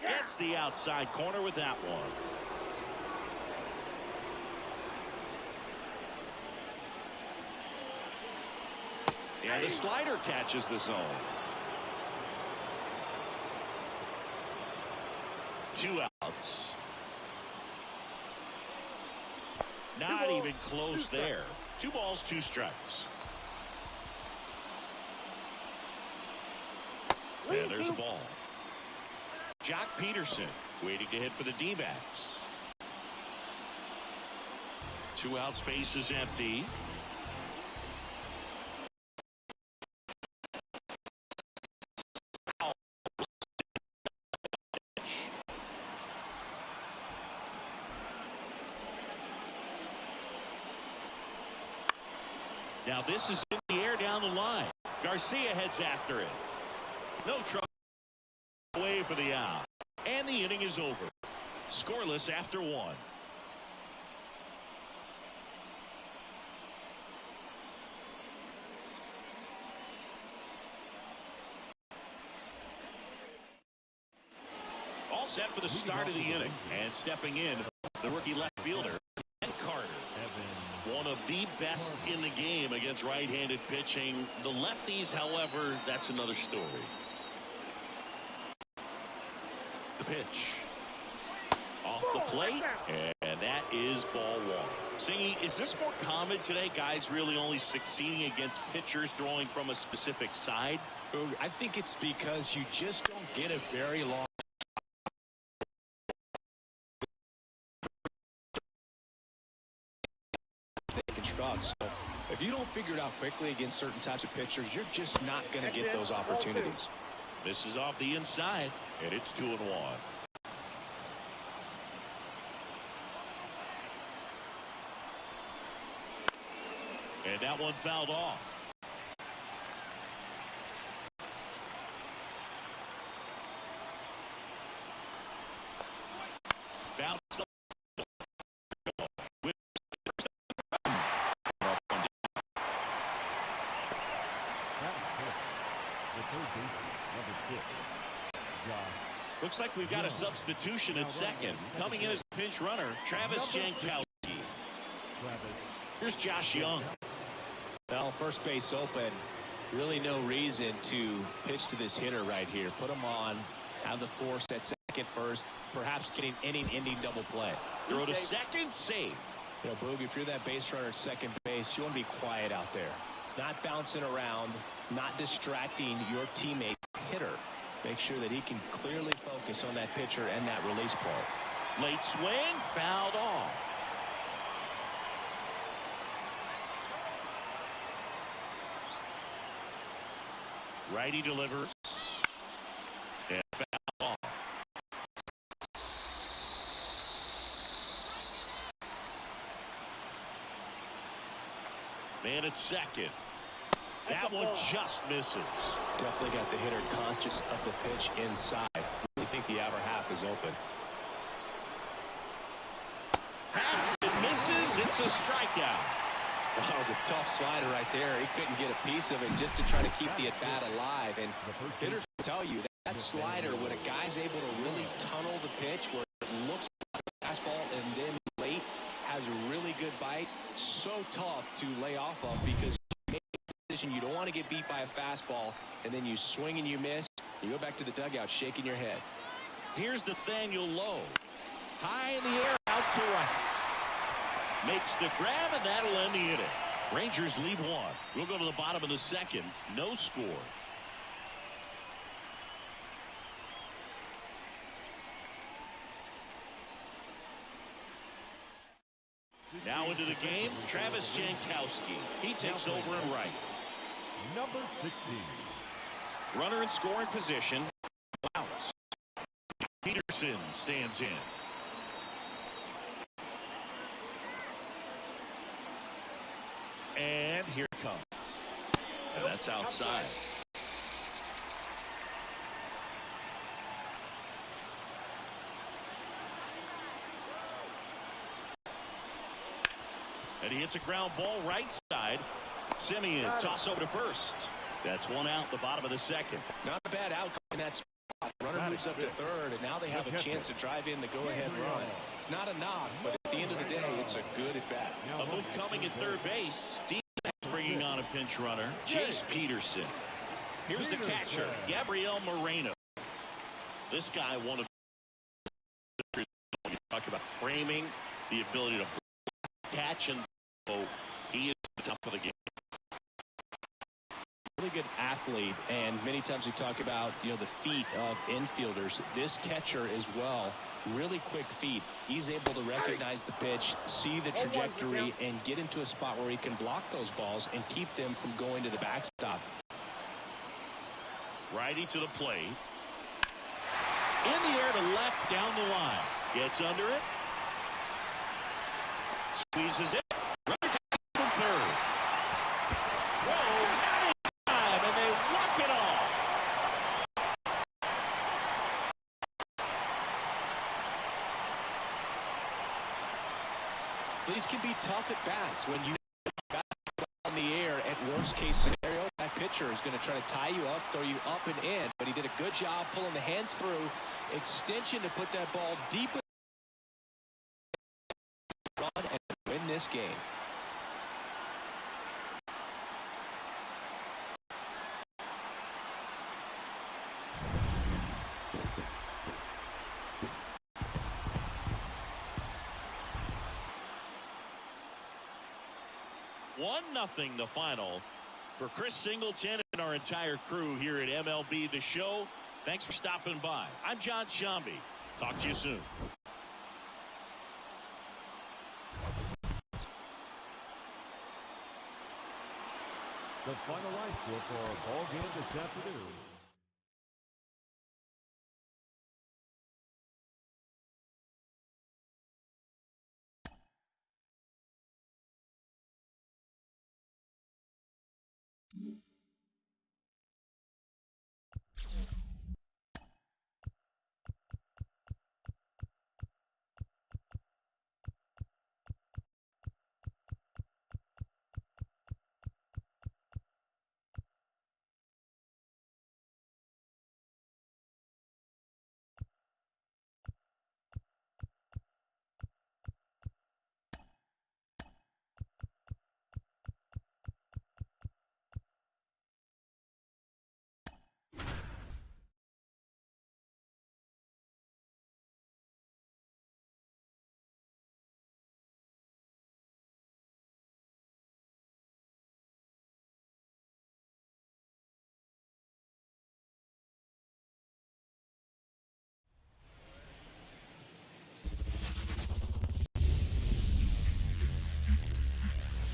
Gets the outside corner with that one. And the slider catches the zone. 2 outs. Not even close there. 2 balls, 2 strikes. And there's a ball. Jock Peterson waiting to hit for the D-backs. 2 outs, base is empty. Now this is in the air down the line. Garcia heads after it. No trouble. Away for the out. And the inning is over. Scoreless after 1. All set for the start of the inning. And stepping in, the rookie left fielder, Carter. One of the best in the game against right-handed pitching. The lefties, however, that's another story. The pitch. Off the plate, and that is ball 1. Singy, is this more common today? Guys really only succeeding against pitchers throwing from a specific side? I think it's because you just don't get a very long so if you don't figure it out quickly against certain types of pitchers, you're just not going to get those opportunities. This is off the inside, and it's 2-1. And that one fouled off. Bounced up. Looks like we've got a substitution at second. Coming in as a pinch runner, Travis Jankowski. Here's Josh Young. Well, first base open. Really no reason to pitch to this hitter right here. Put him on, have the force at second first, perhaps getting inning-ending double play. Throw to second, safe. You know, Boog, if you're that base runner at second base, you want to be quiet out there. Not bouncing around, not distracting your teammate hitter. Make sure that he can clearly focus on that pitcher and that release point. Late swing, fouled off. Righty delivers. And fouled off. Man at second. That one just misses. Definitely got the hitter conscious of the pitch inside. I think the outer half is open. Hacks and misses. It's a strikeout. Well, that was a tough slider right there. He couldn't get a piece of it just to try to keep the at-bat alive. And hitters will tell you that slider, when a guy's able to really tunnel the pitch where it looks like a fastball and then late has a really good bite, so tough to lay off of because you don't want to get beat by a fastball, and then you swing and you miss. You go back to the dugout shaking your head. Here's Nathaniel Lowe. High in the air, out to right. Makes the grab, and that'll end the inning. Rangers lead 1. We'll go to the bottom of the second. No score. Now into the game, Travis Jankowski. He takes over in right. Number 16. Runner in scoring position. Bounce. Peterson stands in. And here it comes. And that's outside. And he hits a ground ball right side. Simeon toss over to first. That's 1 out, the bottom of the second. Not a bad outcome in that spot. Runner moves up to third, and now they have a chance to drive in the go-ahead run. It's not a knock, but at the end of the day, it's a good at-bat. A move coming at third base. D-backs bring bringing on a pinch runner, Jace Peterson. Here's the catcher, Gabriel Moreno. This guy, one of the talk about framing, the ability to catch and throw. He is the top of the game. Really good athlete, and many times we talk about the feet of infielders. This catcher as well, really quick feet. He's able to recognize the pitch, see the trajectory, and get into a spot where he can block those balls and keep them from going to the backstop. Righty to the plate. In the air to left, down the line. Gets under it. Squeezes it. Runner from third. Whoa, not in time, and they walk it off. These can be tough at bats when you bat on the air. At worst case scenario, that pitcher is going to try to tie you up, throw you up and in. But he did a good job pulling the hands through. Extension to put that ball deep in the run and win this game. One nothing the final. For Chris Singleton and our entire crew here at MLB The Show, thanks for stopping by. I'm John Shambi. Talk to you soon. The final ice score for our ball game this afternoon.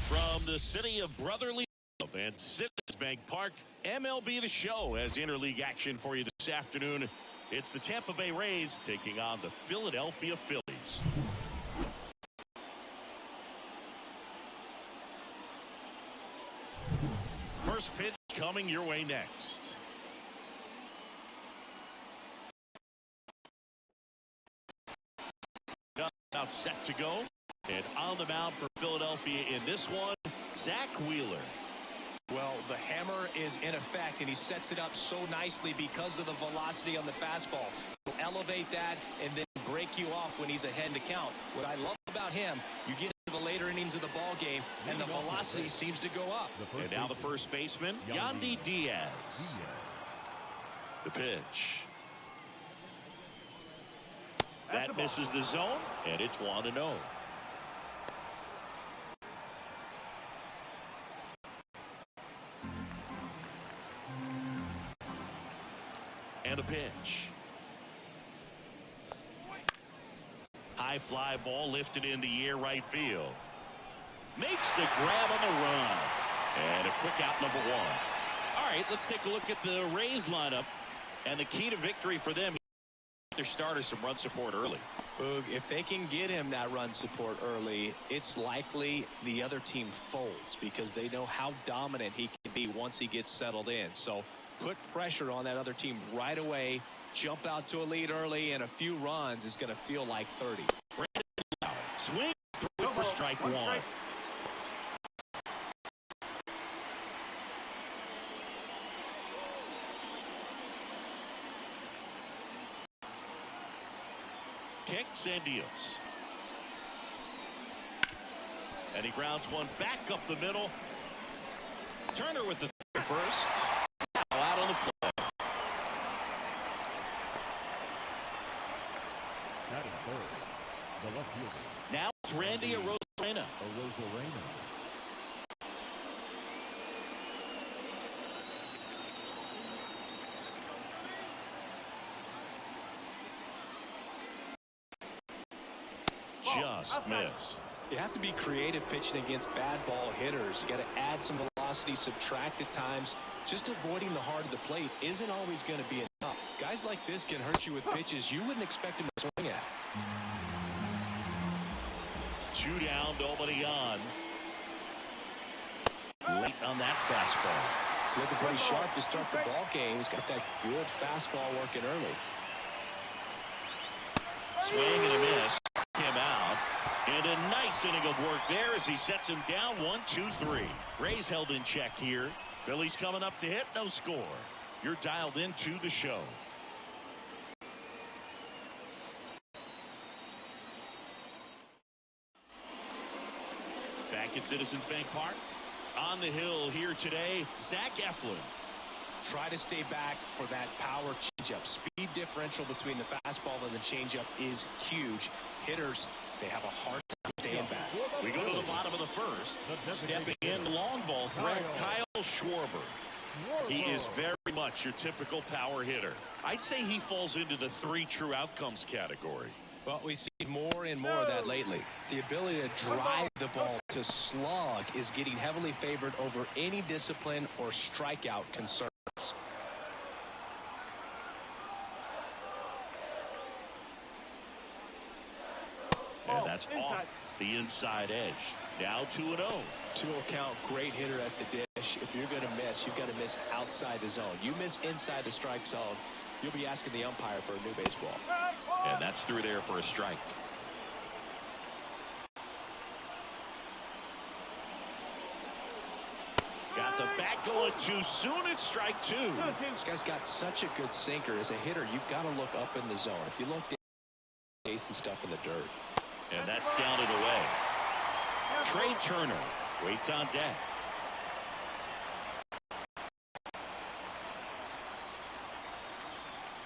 From the city of brotherly love and Citizens Bank Park, MLB The Show has interleague action for you this afternoon. It's the Tampa Bay Rays taking on the Philadelphia Phillies. First pitch coming your way next. Out set to go. And on the mound for Philadelphia in this one, Zach Wheeler. Well, the hammer is in effect, and he sets it up so nicely because of the velocity on the fastball. He'll elevate that and then break you off when he's ahead to count. What I love about him, you get into the later innings of the ball game, and the velocity seems to go up. And now the first baseman, Yandy Diaz. The pitch. That misses the zone, and it's 1-0. And a pitch. High fly ball lifted in the air right field. Makes the grab on the run. And a quick out, number one. All right, let's take a look at the Rays lineup. And the key to victory for them, their starter some run support early. Boog, if they can get him that run support early, it's likely the other team folds because they know how dominant he can be once he gets settled in. So put pressure on that other team right away, jump out to a lead early, and a few runs is going to feel like 30. Swings through for strike one. Kicks and deals. And he grounds one back up the middle. Turner with the first. Out on the play. Batting third, the left fielder. Now it's Randy Arozarena. Arozarena. Just missed. You have to be creative pitching against bad ball hitters. You got to add some velocity, subtract at times. Just avoiding the heart of the plate isn't always going to be enough. Guys like this can hurt you with pitches you wouldn't expect him to swing at. 2 down, nobody on. Late on that fastball. He's looking pretty sharp to start the ball game. He's got that good fastball working early. Swing and a miss. Him out. And a nice inning of work there as he sets him down 1-2-3. Rays held in check here. Phillies coming up to hit, no score. You're dialed into the show. Back at Citizens Bank Park. On the hill here today, Zach Eflin. Try to stay back for that power changeup. Speed differential between the fastball and the changeup is huge. Hitters, they have a hard time staying back. We go to the bottom of the first. Stepping in, the long ball threat, Kyle Schwarber. He is very much your typical power hitter. I'd say he falls into the 3 true outcomes category. Well, we see more and more of that lately. The ability to drive the ball to slug is getting heavily favored over any discipline or strikeout concerns. And that's off the inside edge. Now 2-0. 2-0 count, great hitter at the dish. If you're going to miss, you've got to miss outside the zone. You miss inside the strike zone, you'll be asking the umpire for a new baseball. And that's through there for a strike. Got the bat going too soon. It's strike 2. This guy's got such a good sinker. As a hitter, you've got to look up in the zone. If you look down, chasing stuff in the dirt. And that's down and away. Trey Turner waits on deck.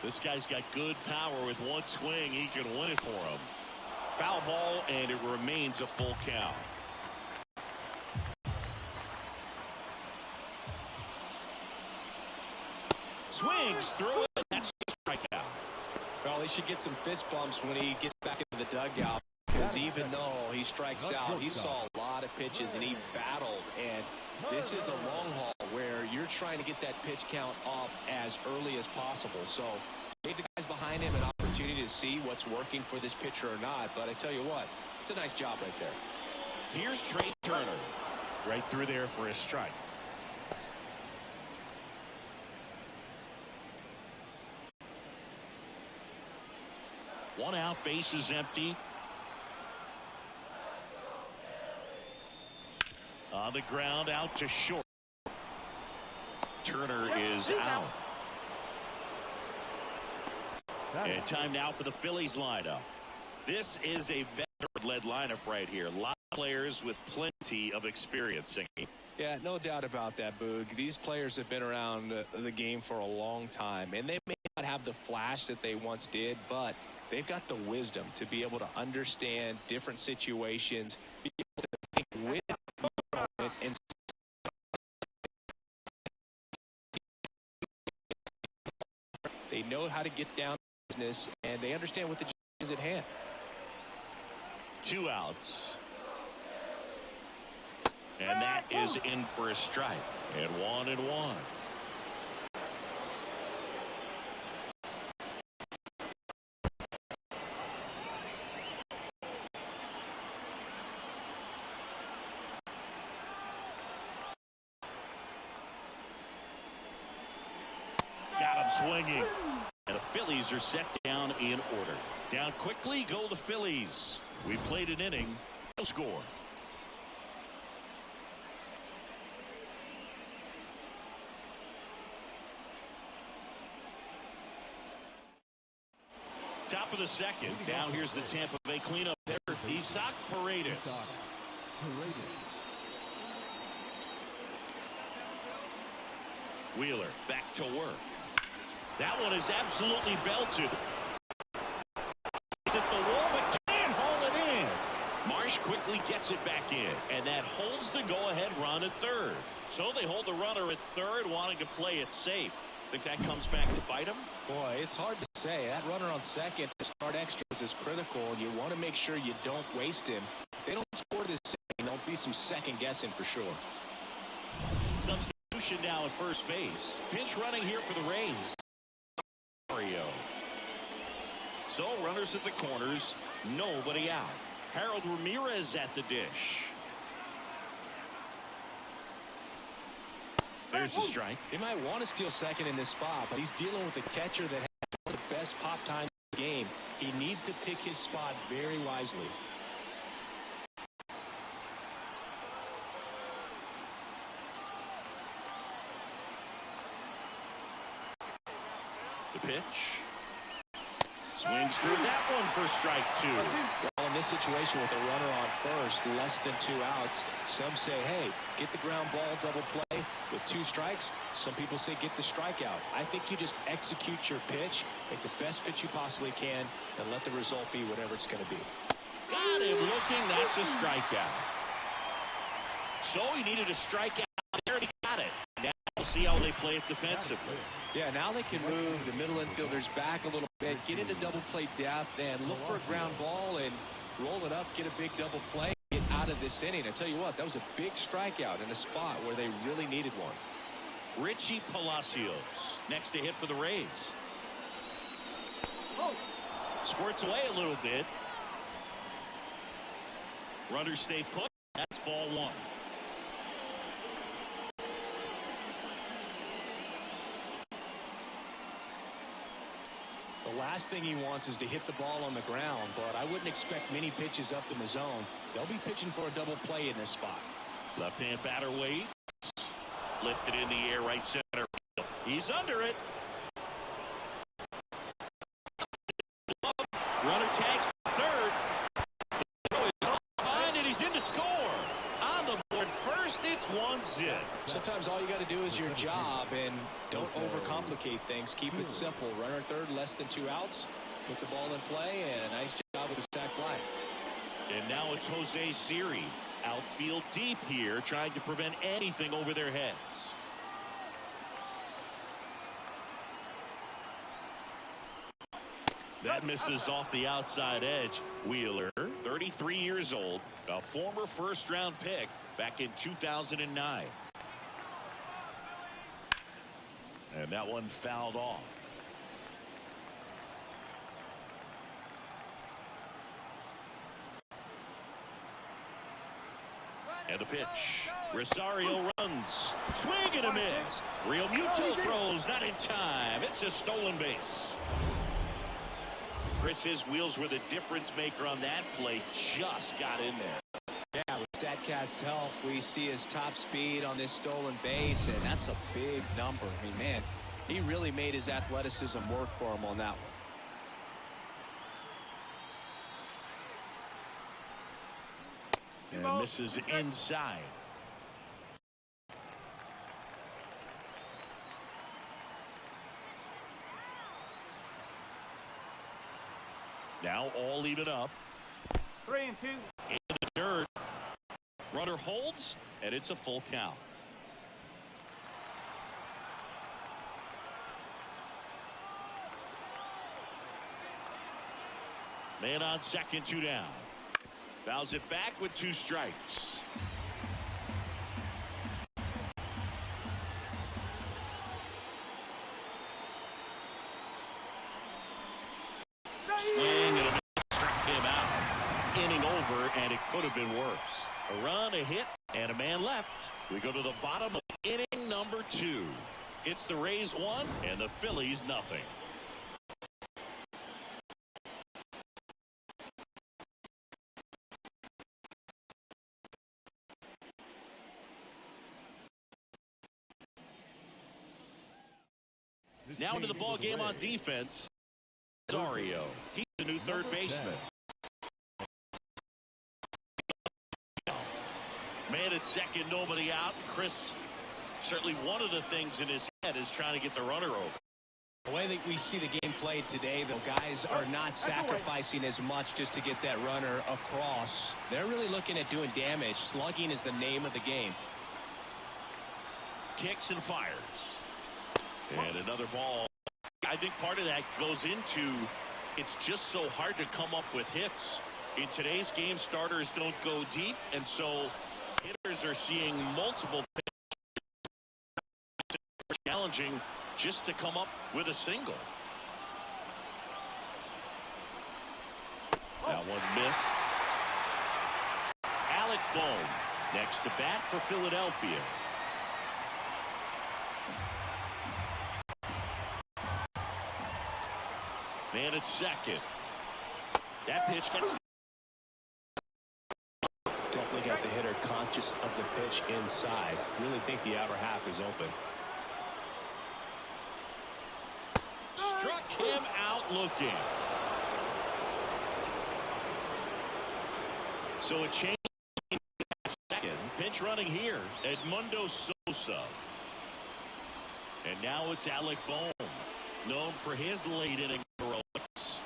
This guy's got good power. With one swing, he can win it for him. Foul ball, and it remains a full count. Swings through it, and that's a strikeout. Well, he should get some fist bumps when he gets back into the dugout, because even though he strikes out, he saw a lot of pitches and he battled. And this is a long haul where you're trying to get that pitch count up as early as possible. So gave the guys behind him an opportunity to see what's working for this pitcher or not. But I tell you what, it's a nice job right there. Here's Trey Turner. Right through there for a strike. One out, base is empty. On the ground, out to short. Turner is out. And time now for the Phillies lineup. This is a veteran-led lineup right here. A lot of players with plenty of experience. Yeah, no doubt about that, Boog. These players have been around the game for a long time, and they may not have the flash that they once did, but they've got the wisdom to be able to understand different situations, be able to think with the moment, and they know how to get down to business, and they understand what the job is at hand. 2 outs. And that is in for a strike. And 1-1. Got him swinging. And the Phillies are set down in order. Down quickly go the Phillies. We played an inning. No score. Top of the second. Now here's the Tampa Bay cleanup there. Isaac Paredes. Wheeler back to work. That one is absolutely belted. It's at the wall, but can't haul it in. Marsh quickly gets it back in, and that holds the go-ahead run at third. So they hold the runner at third, wanting to play it safe. Think that comes back to bite him? Boy, it's hard to say. That runner on second to start extras is critical, and you want to make sure you don't waste him. If they don't score this inning, there'll be some second guessing for sure. Substitution now at first base. Pinch running here for the Rays. So runners at the corners, nobody out. Harold Ramirez at the dish. There's the strike. He might want to steal second in this spot, but he's dealing with a catcher that has one of the best pop times in the game. He needs to pick his spot very wisely. The pitch. Swings through that one for strike two. Well, in this situation with a runner on first, less than 2 outs, some say, hey, get the ground ball, double play with 2 strikes. Some people say get the strikeout. I think you just execute your pitch, make the best pitch you possibly can, and let the result be whatever it's going to be. Got him looking. That's a strikeout. So he needed a strikeout there, and he got it. Now we'll see how they play it defensively. Yeah, now they can move the middle infielders back a little bit, get into double play depth, and look for a ground ball and roll it up, get a big double play, get out of this inning. I tell you what, that was a big strikeout in a spot where they really needed one. Richie Palacios next to hit for the Rays. Squirts away a little bit. Runners stay put. That's ball one. The last thing he wants is to hit the ball on the ground, but I wouldn't expect many pitches up in the zone. They'll be pitching for a double play in this spot. Left-hand batter waits. Lifted in the air, right center. He's under it. Runner tags for third. Fine, and he's in to score. On the board first, it's 1-0. Sometimes all you got to do is your job, and don't overcomplicate things. Keep it simple. Runner third, less than 2 outs. Put the ball in play, and a nice job with the sac fly. And now it's Jose Siri. Outfield deep here, trying to prevent anything over their heads. That misses off the outside edge. Wheeler, 33 years old, a former first-round pick back in 2009. And that one fouled off. And the pitch. Rosario runs. Swing and a miss. Real Muto throws, not in time. It's a stolen base. Chris, his wheels were the difference maker on that play. Just got in there. Yeah, with StatCast's help, we see his top speed on this stolen base, and that's a big number. I mean, man, he really made his athleticism work for him on that one. And misses inside. Now all even up. 3-2. In the dirt. Runner holds, and it's a full count. Man on second, 2 down. Fouls it back with 2 strikes. Swing and a miss, struck him out. Inning over, and it could have been worse. A run, a hit, and a man left. We go to the bottom of inning number 2. It's the Rays 1 and the Phillies nothing. Now into the ball game on defense. Rosario. He's the new third baseman. Man at second, nobody out. Chris, certainly one of the things in his head head is trying to get the runner over. The way that we see the game played today, though, guys are not sacrificing as much just to get that runner across. They're really looking at doing damage. Slugging is the name of the game. Kicks and fires. And another ball. I think part of that goes into it's just so hard to come up with hits. In today's game, starters don't go deep, and so hitters are seeing multiple pitches. Challenging just to come up with a single. That one missed. Alec Bohm next to bat for Philadelphia. Man at second. That pitch gets. Definitely got the hitter conscious of the pitch inside. Really think the outer half is open. Struck him out looking. So a change second. Pinch running here. Edmundo Sosa. And now it's Alec Bohm, known for his late inning heroics.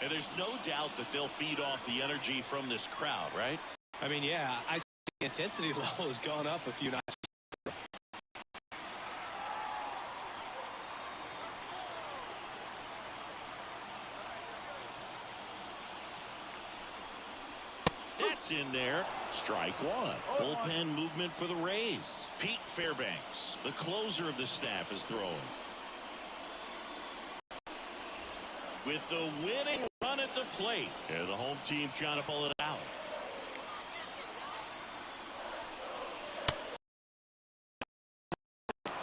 And there's no doubt that they'll feed off the energy from this crowd, right? I mean, yeah, the intensity level has gone up a few notches. That's in there. Strike one. Bullpen movement for the Rays. Pete Fairbanks, the closer of the staff, is throwing. With the winning run at the plate. And the home team trying to pull it out.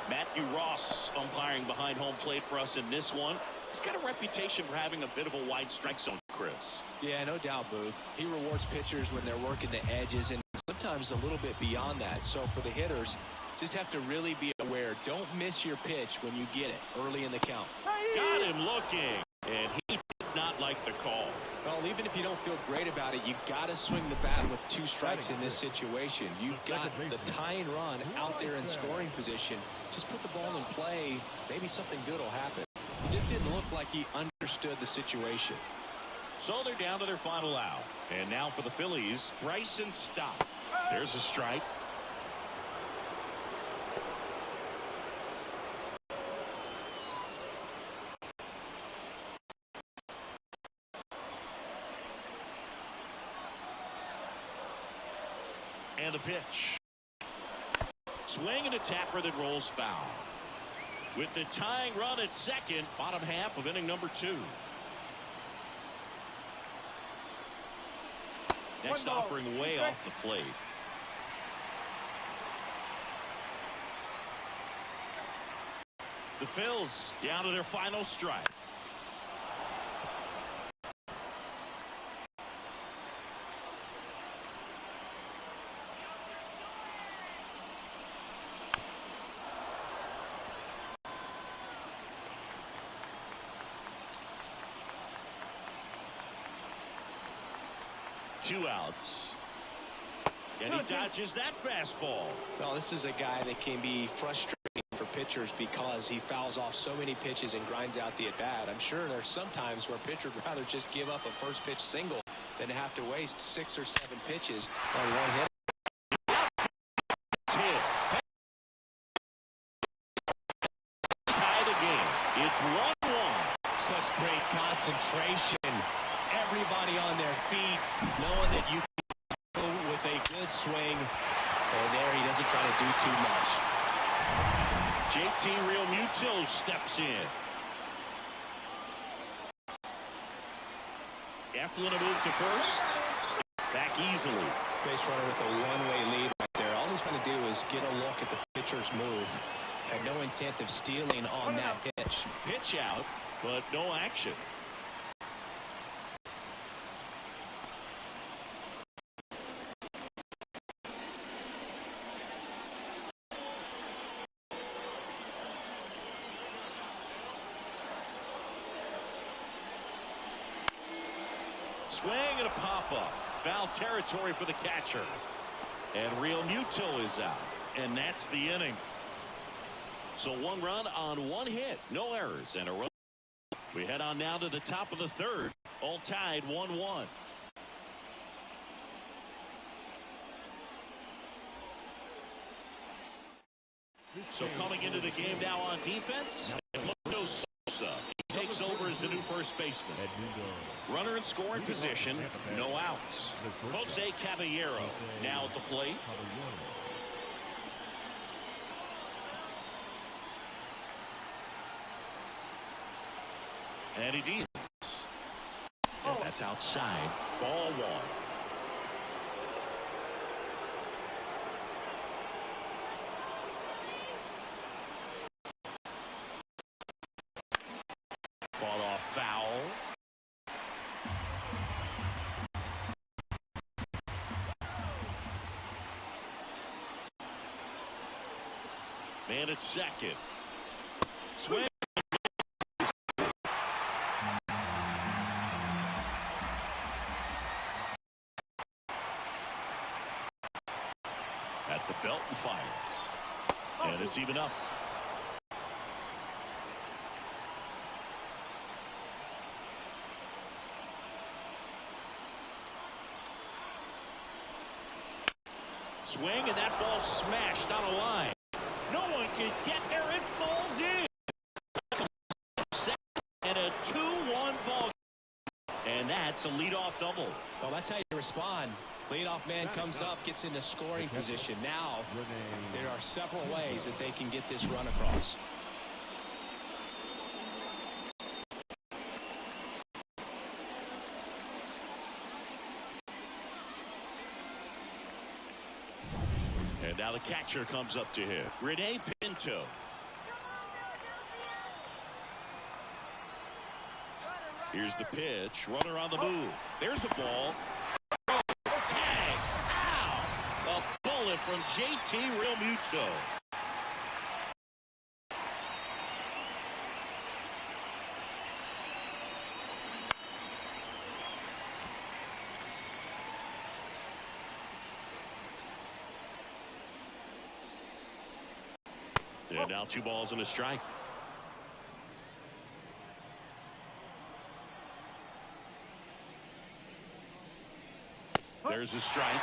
Matthew Ross umpiring behind home plate for us in this one. He's got a reputation for having a bit of a wide strike zone, Chris. Yeah, no doubt, Boog. He rewards pitchers when they're working the edges and sometimes a little bit beyond that. So for the hitters, just have to really be aware. Don't miss your pitch when you get it early in the count. Got him looking, and he did not like the call. Well, even if you don't feel great about it, you got to swing the bat with 2 strikes in this situation. You've got the tying run out there in scoring position. Just put the ball in play. Maybe something good will happen. It just didn't look like he understood the situation. So they're down to their final out. And now for the Phillies, Bryson Stott. There's a strike. And the pitch. Swing and a tapper that rolls foul. With the tying run at second, bottom half of inning number 2. Next offering way off the plate. The Phils down to their final strike. Two outs. And he dodges that fastball. Well, this is a guy that can be frustrating for pitchers because he fouls off so many pitches and grinds out the at-bat. I'm sure there's some times where a pitcher would rather just give up a first pitch single than have to waste 6 or 7 pitches on one hit. Tie the game. It's 1-1. Such great concentration. Everybody on their feet, knowing that you can go with a good swing. And there he doesn't try to do too much. JT Realmuto steps in. Eflin a move to first. Back easily. Base runner with a one-way lead right there. All he's going to do is get a look at the pitcher's move. Had no intent of stealing on that pitch. Pitch out, but no action. Swing and a pop-up. Foul territory for the catcher. And Realmuto is out. And that's the inning. So 1 run on 1 hit. No errors and a run. We head on now to the top of the 3rd. All tied 1-1. So coming into the game now on defense, Sosa. He takes over as the new first baseman. Runner in scoring position, no outs. Jose Caballero now at the plate. And he deals. And that's outside. Ball 1. Fought off foul. Man at second. Swing. At the belt and fires. And it's even up. Swing, and that ball smashed on a line. No one can get there. It falls in. And a 2-1 ball. And that's a leadoff double. Well, that's how you respond. Leadoff man comes up, gets into scoring position. Now, there are several ways that they can get this run across. And now the catcher comes up to him. Rene Pinto. Here's the pitch. Runner on the move. There's the ball. Tag. Ow! A bullet from JT Realmuto. And now 2 balls and a strike. There's a strike.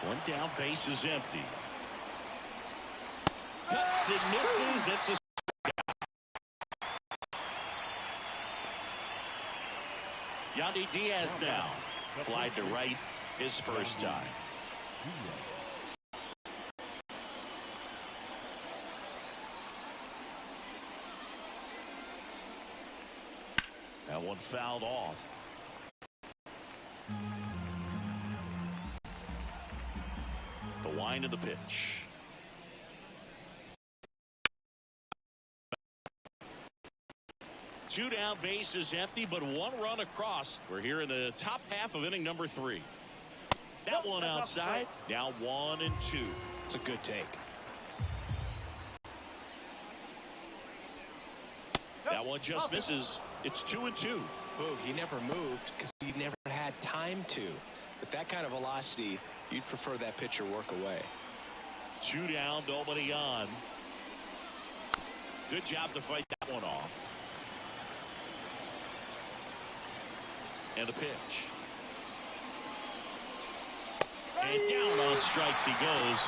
One down, base is empty. Hits and misses. It's a Yandy Diaz now. Flied to right his first time. That one fouled off. The wind of the pitch. Two down, base is empty, but 1 run across. We're here in the top half of inning number 3. That one outside. Now 1 and 2. It's a good take. That one just misses. It's 2 and 2. Boog, he never moved because he never had time to. With that kind of velocity, you'd prefer that pitcher work away. 2 down, nobody on. Good job to fight that one off. And the pitch. And down on strikes he goes.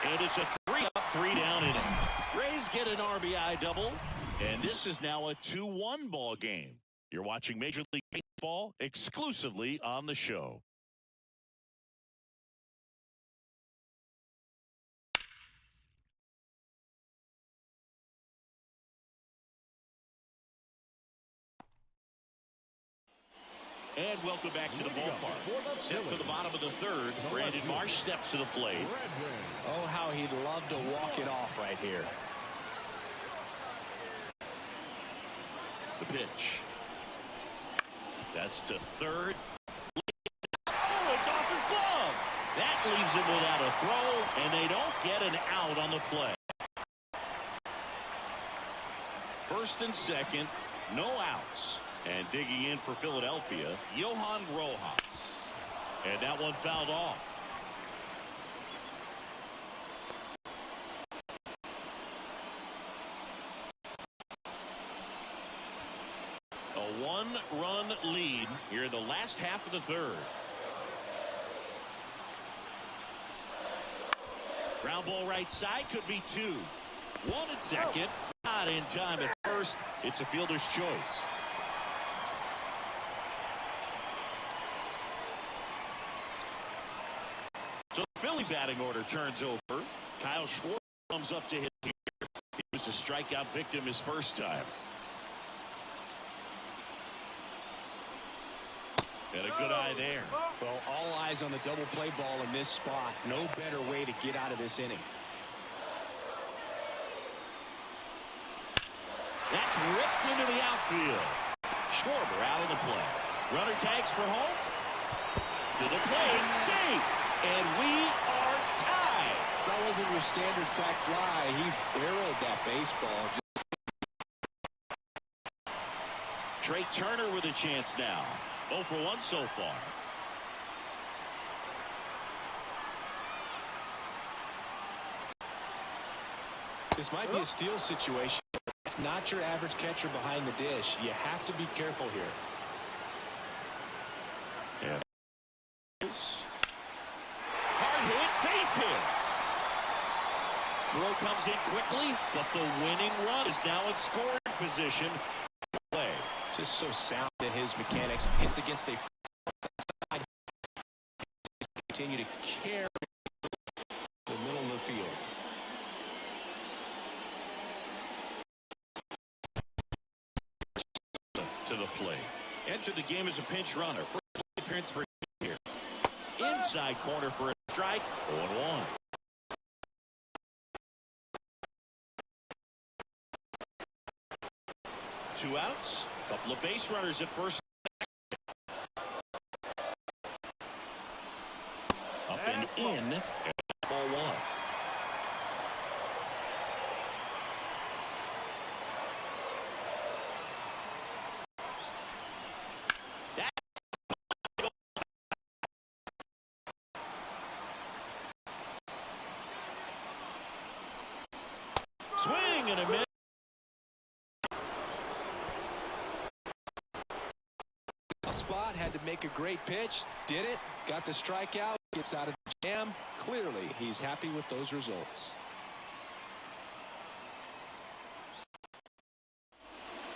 And it's a 3-up, 3-down inning. Rays get an RBI double. And this is now a 2-1 ball game. You're watching Major League Baseball exclusively on the show. And welcome back to the ballpark. Set for the bottom of the 3rd. Brandon Marsh steps to the plate. Oh, how he'd love to walk it off right here. The pitch. That's to 3rd. Oh, it's off his glove. That leaves him without a throw, and they don't get an out on the play. 1st and 2nd, no outs. And digging in for Philadelphia, Johan Rojas. And that one fouled off. one-run lead here in the last half of the third. Ground ball right side, could be two. One at second, not in time at first. It's a fielder's choice. So the Philly batting order turns over. Kyle Schwarber comes up to hit here. He was a strikeout victim his first time. And a good eye there. Well, all eyes on the double play ball in this spot. No better way to get out of this inning. That's ripped into the outfield. Schwarber out of the play. Runner tags for home. To the plate. Safe. And we are tied. That wasn't your standard sac fly. He barreled that baseball. Trey Turner with a chance now. 0 for 1 so far. This might be a steal situation. It's not your average catcher behind the dish. You have to be careful here. Yeah. Hard hit, base hit. Throw comes in quickly, but the winning run is now in scoring position. Play. Just so sound in his mechanics. Hits against a side. Continue to carry the middle of the field. To the plate. Enter the game as a pinch runner. First appearance for here. Inside corner for a strike. 0-1. Two outs. Couple of base runners at first. Up and in. And ball one. Swing and a miss. Spot had to make a great pitch, did it, got the strikeout, gets out of the jam. Clearly, he's happy with those results.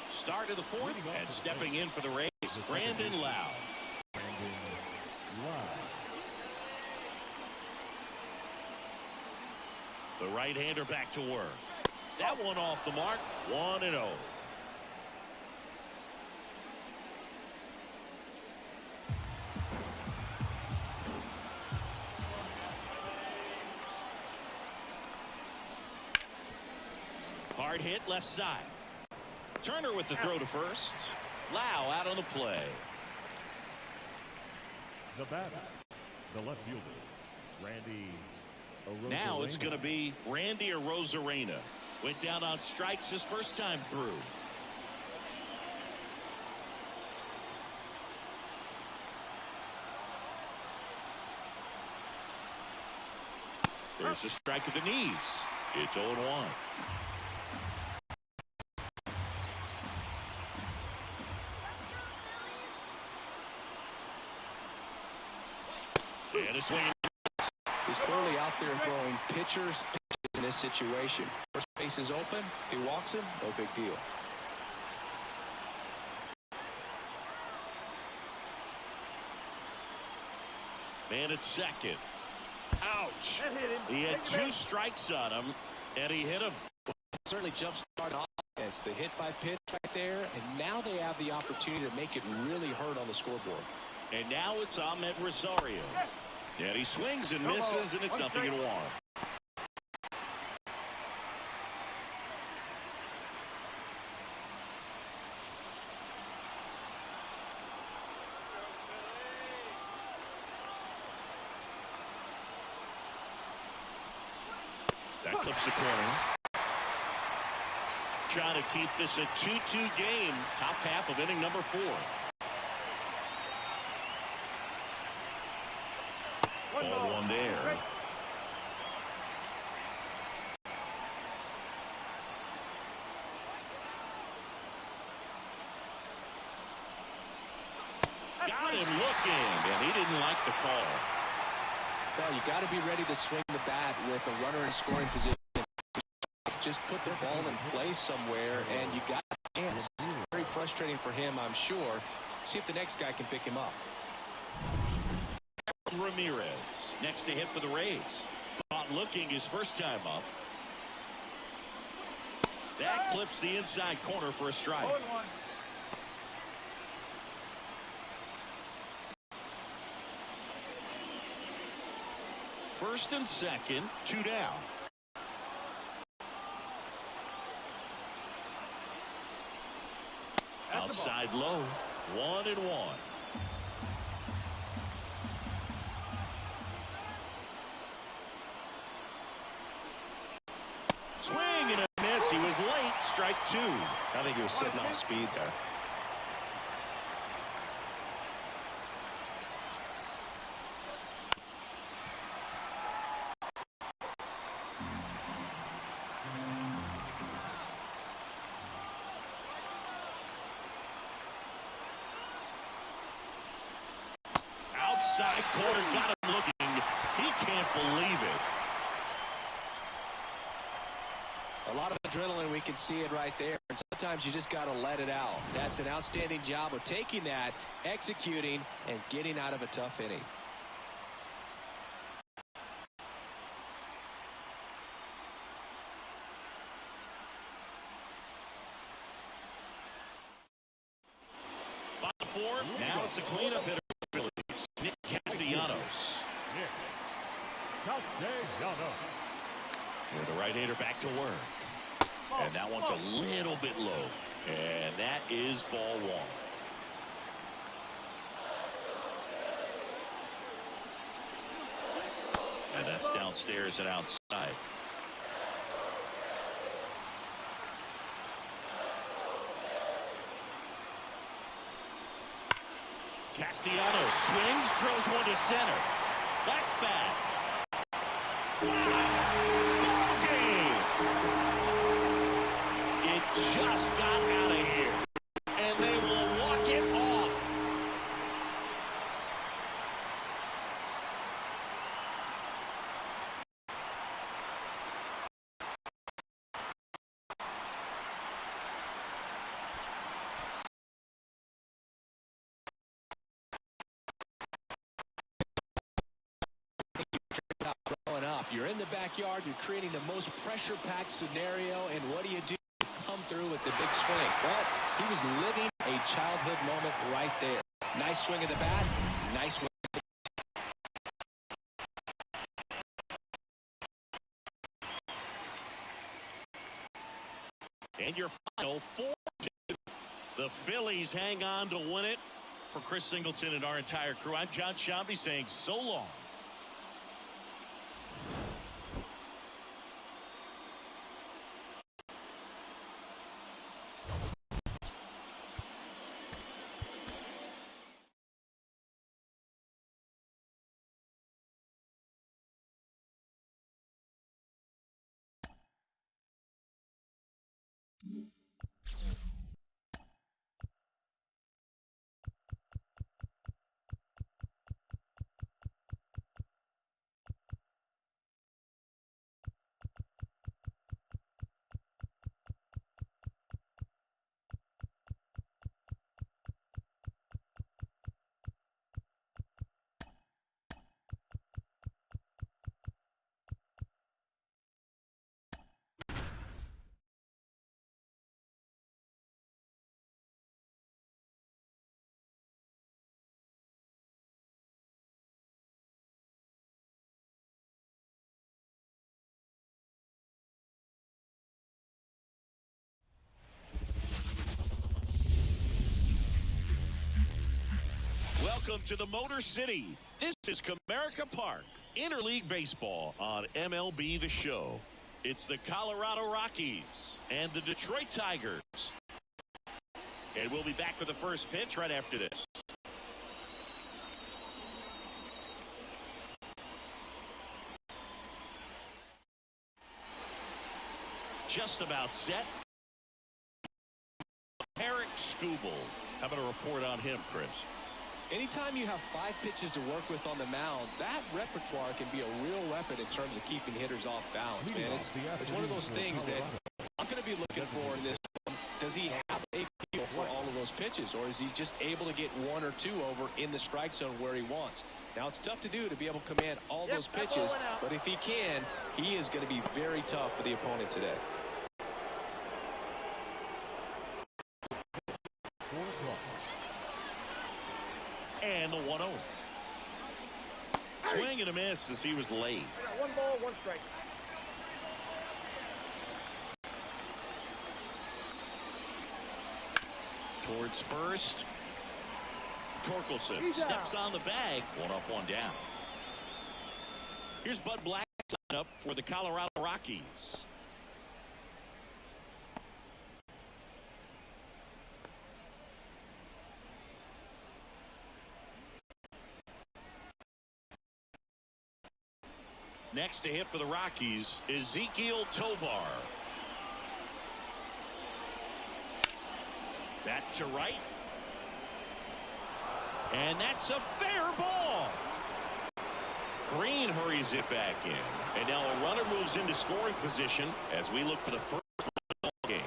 Start of the fourth, and stepping in for the Rays, Brandon Lau. The right-hander back to work. That one off the mark, 1-0. Hard hit left side. Turner with the throw to first. Lau out on the play. The batter, the left fielder, Randy Arozarena. Now it's going to be Randy Arozarena. Went down on strikes his first time through. There's a strike at the knees. It's 0-1. And a swing. He's clearly out there throwing pitchers in this situation. First base is open. He walks him. No big deal. Man at second. Ouch. He had 2 strikes on him, and he hit him. Certainly jump-start offense. The hit by pitch right there, and now they have the opportunity to make it really hurt on the scoreboard. And now it's Ahmed Rosario. And he swings and misses, and it's 0-1. That clips the corner. Trying to keep this a 2-2 game. Top half of inning number 4. Ball one there. Got him looking, and he didn't like the call. Well, you got to be ready to swing the bat with a runner in scoring position. Just put the ball in place somewhere, and you got a chance. Very frustrating for him, I'm sure. See if the next guy can pick him up. Ramirez next to hit for the Rays. Not looking his first time up. That clips the inside corner for a strike. First and second, 2 down. Outside low, 1-1. Swing and a miss. He was late. Strike 2. I think he was sitting off speed there. Outside corner, got him looking. He can't believe it. A lot of adrenaline, we can see it right there. And sometimes you just got to let it out. That's an outstanding job of taking that, executing, and getting out of a tough inning. Bottom 4, now it's a cleanup hitter. Nick Castellanos. With the right-hander back to work. And that one's a little bit low. And that is ball 1. And that's downstairs and outside. Castellanos swings, throws one to center. That's bad. Ball game. It just got out of here. And they will walk it off. You're in the backyard, you're creating the most pressure-packed scenario, and what do? You come through with the big swing. Well, he was living a childhood moment right there. Nice swing of the bat, nice swing. And your final 4. The Phillies hang on to win it. For Chris Singleton and our entire crew, I'm John Shambi saying so long. Welcome to the Motor City. This is Comerica Park, Interleague Baseball on MLB The Show. It's the Colorado Rockies and the Detroit Tigers. And we'll be back with the first pitch right after this. Just about set. Eric Skubal. How about a report on him, Chris? Anytime you have 5 pitches to work with on the mound, that repertoire can be a real weapon in terms of keeping hitters off balance, man. It's one of those things that I'm going to be looking for in this one. Does he have a feel for all of those pitches, or is he just able to get 1 or 2 over in the strike zone where he wants? Now, it's tough to do to be able to command all those pitches, but if he can, he is going to be very tough for the opponent today. And the 1-0. Swing and a miss as he was late. I got 1 ball, 1 strike. Towards first. Torkelson steps on the bag. 1 up, 1 down. Here's Bud Black up for the Colorado Rockies. Next to hit for the Rockies, Ezequiel Tovar. Back to right. And that's a fair ball. Green hurries it back in. And now a runner moves into scoring position as we look for the first ball game.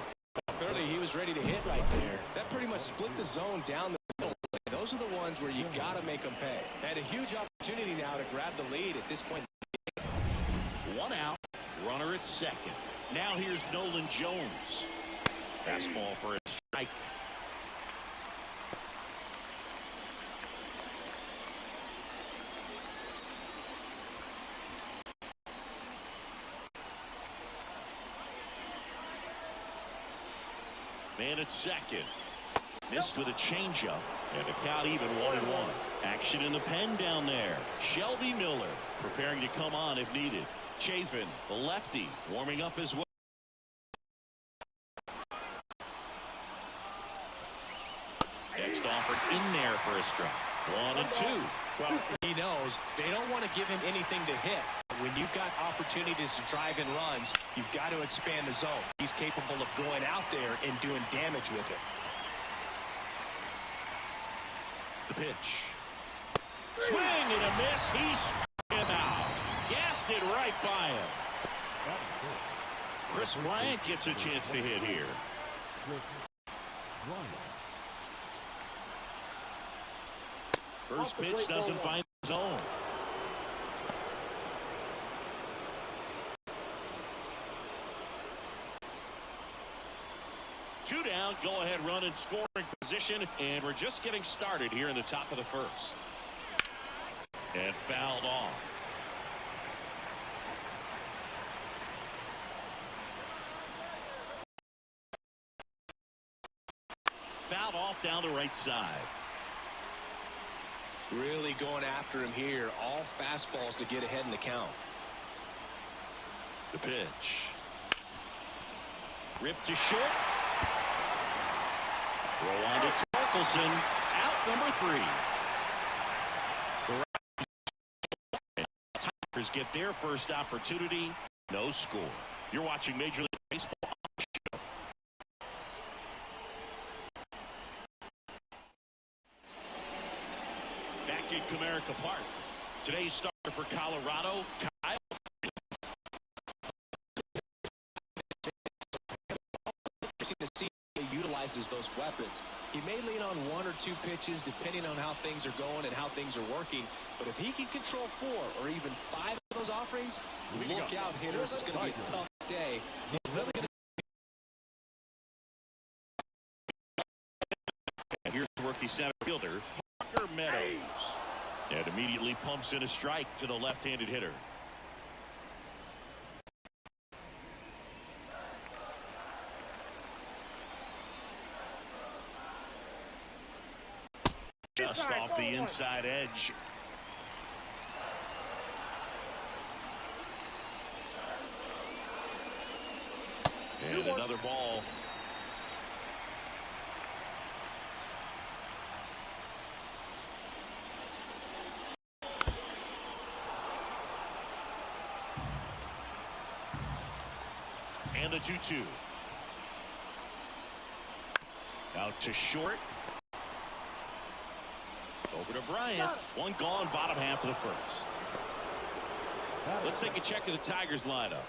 Clearly, he was ready to hit right there. That pretty much split the zone down the middle. Those are the ones where you got to make them pay. Had a huge opportunity now to grab the lead at this point. 1 out, runner at second. Now here's Nolan Jones. Fastball for a strike. Man at second. Missed with a changeup. And the count even 1-1. Action in the pen down there. Shelby Miller preparing to come on if needed. Chafin, the lefty, warming up as well. Next offered in there for a strike. 1 and 2. Well, he knows they don't want to give him anything to hit. When you've got opportunities to drive in runs, you've got to expand the zone. He's capable of going out there and doing damage with it. The pitch. Swing and a miss. He struck him out. Gassed it right by him. Chris Bryant gets a chance to hit here. First pitch doesn't find the zone. Two down, go ahead run in scoring position, and we're just getting started here in the top of the first. And fouled off. Fouled off down the right side. Really going after him here. All fastballs to get ahead in the count. The pitch. Ripped to short. Throw on to Torkelson. Out number 3. The Tigers get their first opportunity. No score. You're watching Major League Baseball. Back in Comerica Park. Today's starter for Colorado, Kwai. To see he utilizes those weapons. He may lean on 1 or 2 pitches depending on how things are going and how things are working. But if he can control 4 or even 5 of those offerings, look out, hitters. It's going to be a tough day. He's really going to. And here's the rookie center fielder, Parker Meadows. And immediately pumps in a strike to the left-handed hitter. Just off the inside edge. And another ball. And the 2-2. Out to short. Over to Bryant. One gone, bottom half of the first. Let's take a check of the Tigers lineup.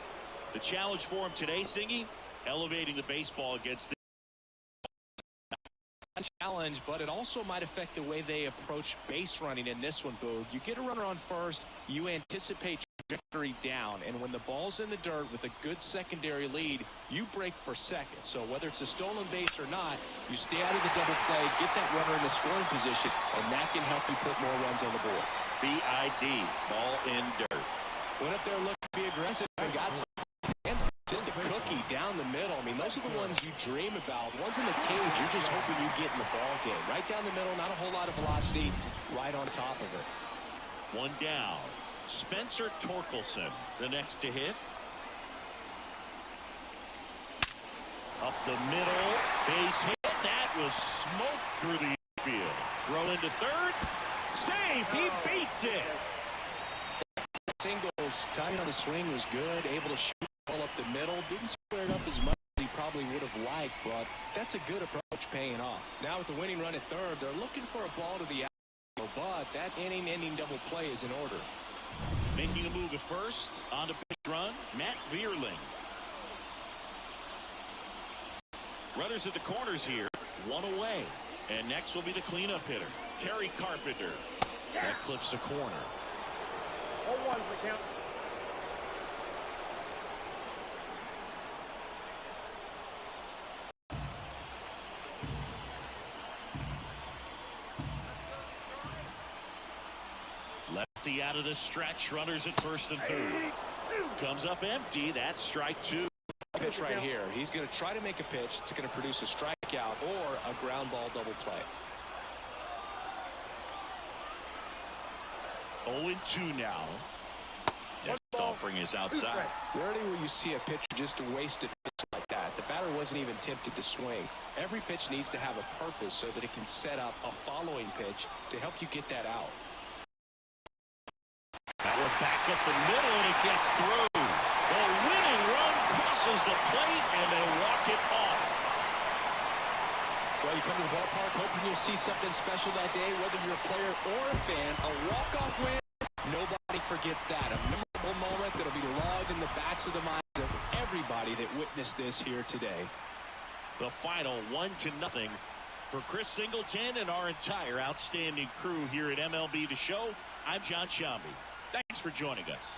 The challenge for him today, Singy, elevating the baseball against the challenge, but it also might affect the way they approach base running in this one, Boog. You get a runner on first, you anticipate trajectory down, and when the ball's in the dirt with a good secondary lead, you break for second. So whether it's a stolen base or not, you stay out of the double play, get that runner in the scoring position, and that can help you put more runs on the board. BID, ball in dirt. Went up there looking to be aggressive and got some. Just a cookie down the middle. I mean, those are the ones you dream about. Ones in the cage, you're just hoping you get in the ball game. Right down the middle, not a whole lot of velocity, right on top of it. One down. Spencer Torkelson, the next to hit. Up the middle, base hit. That was smoke through the field. Throw into third. Save. He beats it. Singles, timing on the swing was good, able to shoot the ball up the middle. Didn't square it up as much as he probably would have liked, but that's a good approach paying off. Now with the winning run at third, they're looking for a ball to the outfield, but that inning-ending double play is in order. Making a move at first, on to pitch run, Matt Vierling. Runners at the corners here, one away. And next will be the cleanup hitter, Kerry Carpenter. That clips the corner. 0-1 the count. Lefty out of the stretch, runners at first and third. Comes up empty, that's strike two. Pitch right here. He's going to try to make a pitch that's going to produce a strikeout or a ground ball double play. 0-2 now. Next offering is outside. Rarely will you see a pitcher just waste a pitch like that. The batter wasn't even tempted to swing. Every pitch needs to have a purpose so that it can set up a following pitch to help you get that out. That one back up the middle and it gets through. The winning run crosses the plate and they walk it off. Well, you come to the ballpark hoping you'll see something special that day, whether you're a player or a fan. A walk-off win, nobody forgets that. A memorable moment that'll be logged in the backs of the minds of everybody that witnessed this here today. The final 1-0 for Chris Singleton and our entire outstanding crew here at MLB The Show. I'm John Shambi. Thanks for joining us.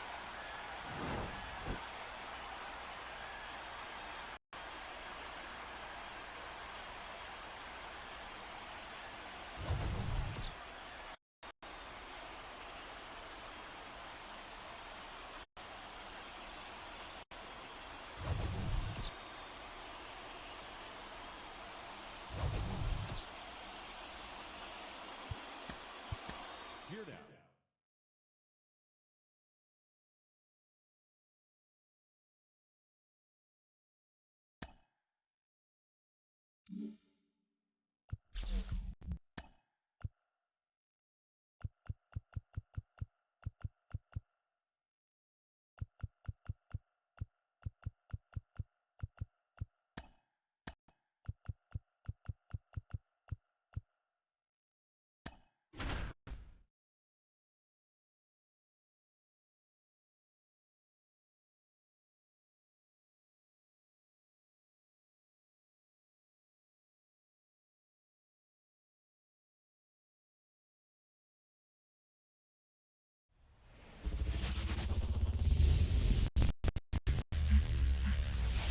Here now.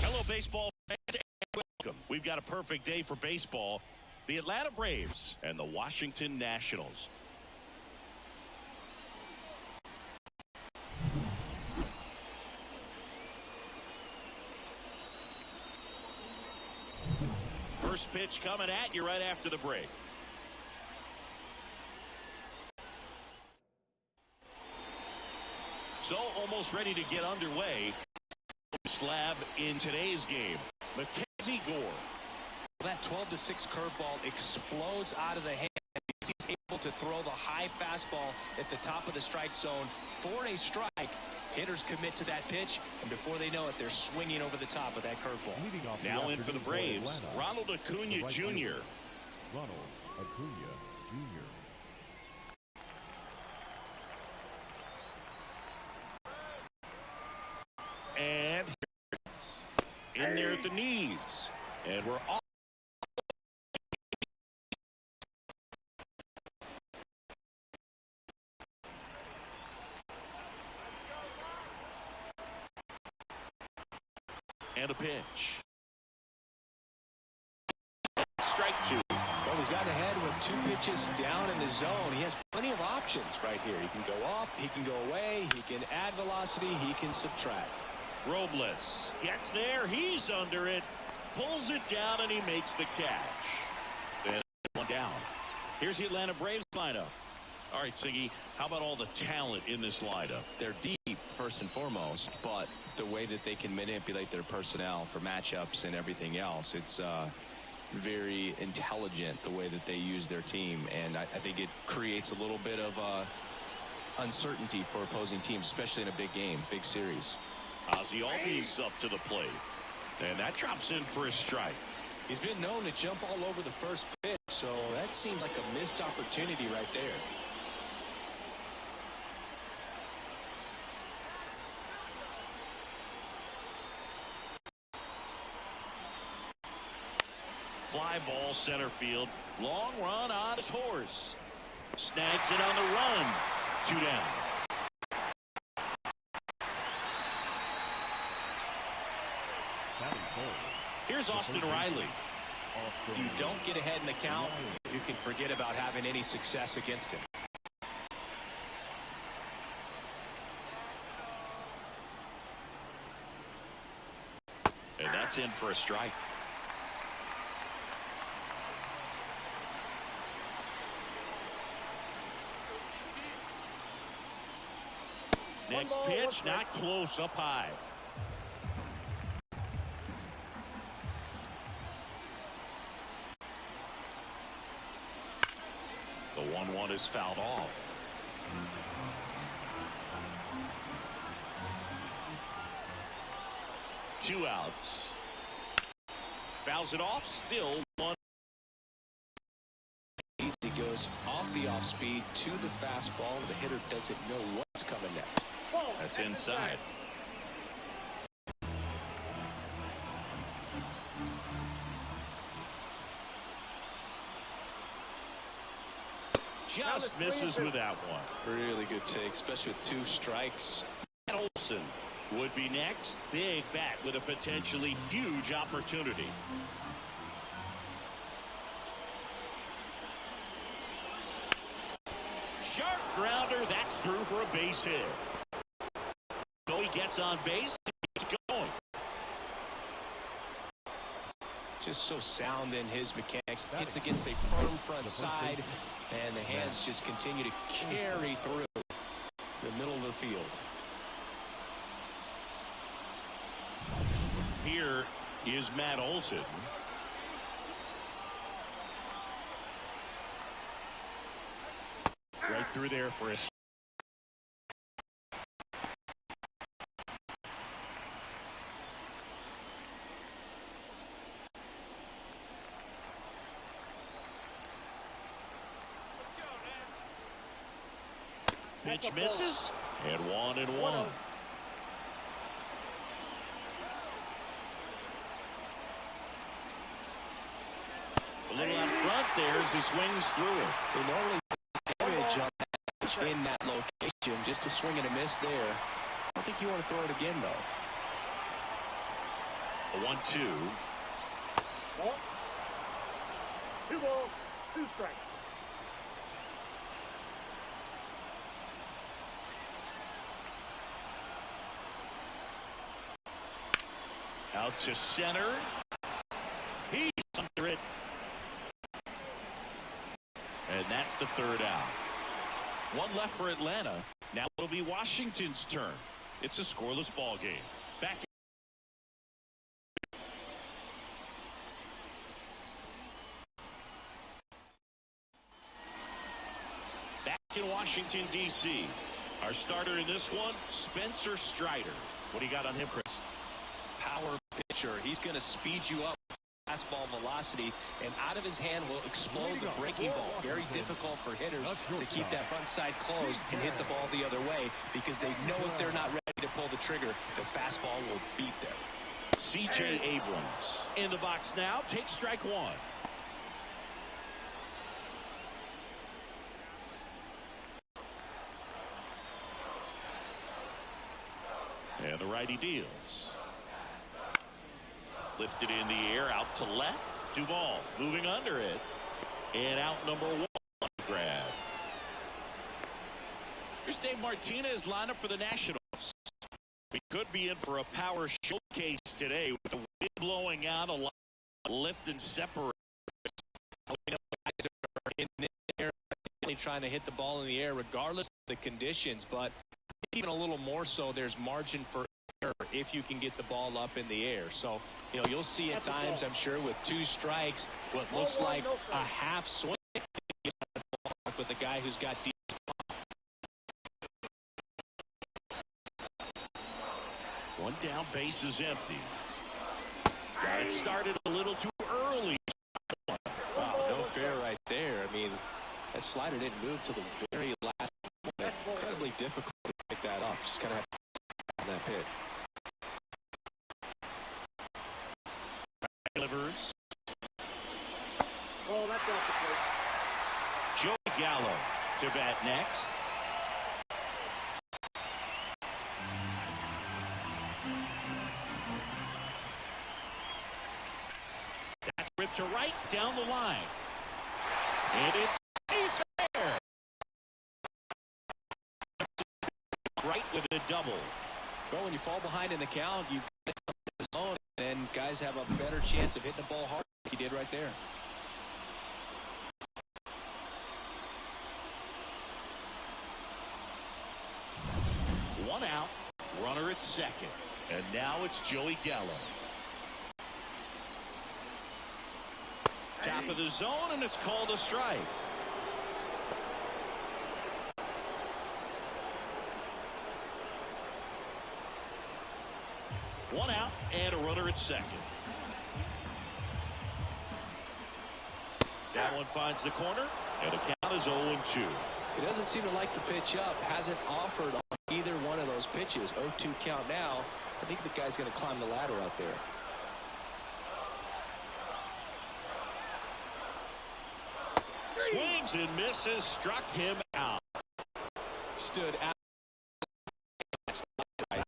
Hello, baseball fans, and welcome. We've got a perfect day for baseball. The Atlanta Braves and the Washington Nationals. First pitch coming at you right after the break. So almost ready to get underway. Slab in today's game, Mackenzie Gore. That 12-6 curveball explodes out of the hand. He's able to throw the high fastball at the top of the strike zone for a strike. Hitters commit to that pitch, and before they know it, they're swinging over the top of that curveball. Now in for the Braves, Ronald Acuna Jr. Ronald Acuna Jr. in there at the knees. And we're off. And a pitch. Strike two. Well, he's got ahead with 2 pitches down in the zone. He has plenty of options right here. He can go up, he can go away, he can add velocity, he can subtract. Robles gets there. He's under it. Pulls it down, and he makes the catch. Then one down. Here's the Atlanta Braves lineup. All right, Siggy, how about all the talent in this lineup? They're deep, first and foremost, but the way that they can manipulate their personnel for matchups and everything else, it's very intelligent the way that they use their team, and I think it creates a little bit of uncertainty for opposing teams, especially in a big game, big series. Ozzie Albies up to the plate, and that drops in for a strike. He's been known to jump all over the first pitch, so that seems like a missed opportunity right there. Fly ball center field. Long run on his horse. Snags it on the run. 2 down. Here's Austin Riley. If you don't get ahead in the count, you can forget about having any success against him. And that's in for a strike. Next pitch, not close, up high. The 1-1 is fouled off. Two outs. Fouls it off, still 1. He goes off the off speed to the fastball. The hitter doesn't know what's coming next. That's inside. Just misses with that one. Really good take, especially with 2 strikes. Olsen would be next. Big bat with a potentially huge opportunity. Sharp grounder. That's through for a base hit. So he gets on base. He's going. Just so sound in his mechanics. Hits against a firm front side, and the hands just continue to carry through the middle of the field. Here is Matt Olson. Right through there for a pitch misses, and 1-1. A little out front there as he swings through it. They normally damage on that in that location. Just a swing and a miss there. I don't think you want to throw it again, though. A 1-2. 2 balls, 2 strikes. Out to center. He's under it. And that's the 3rd out. 1 left for Atlanta. Now it'll be Washington's turn. It's a scoreless ball game. Back in Washington, D.C. Our starter in this one, Spencer Strider. What do you got on him, Chris? Power pitcher. He's going to speed you up. Fastball velocity, and out of his hand will explode the breaking ball. Very difficult for hitters to keep that front side closed and hit the ball the other way, because they know if they're not ready to pull the trigger, the fastball will beat them. C.J. Abrams in the box now. Takes strike one. And the righty deals. Lifted in the air, out to left. Duvall moving under it. And out number one. Grab. Here's Dave Martinez lineup for the Nationals. We could be in for a power showcase today with the wind blowing out, a lot of lift and separate. You know, guys are in the air, trying to hit the ball in the air regardless of the conditions, but even a little more so, there's margin for error if you can get the ball up in the air. So, you know, you'll see at times, I'm sure, with 2 strikes, what looks like a half swing with a guy who's got deep. One down, base is empty. That started a little too early. Wow, no fair right there. I mean, that slider didn't move till the very last moment. Incredibly difficult to pick that up. Just kind of have that pitch. Delivers. Oh, that's off the plate. Joey Gallo to bat next. That's ripped to right down the line. And it's fair. Right with a double. Well, when you fall behind in the count, you get the zone, and guys have a better chance of hitting the ball hard like you did right there. One out, runner at second. And now it's Joey Gallo. Top of the zone, and it's called a strike. One out and a runner at second. That one finds the corner, and the count is 0-2. He doesn't seem to like the pitch up. Hasn't offered on either one of those pitches. 0-2 count now. I think the guy's going to climb the ladder out there. Swings and misses, struck him out. Stood out. I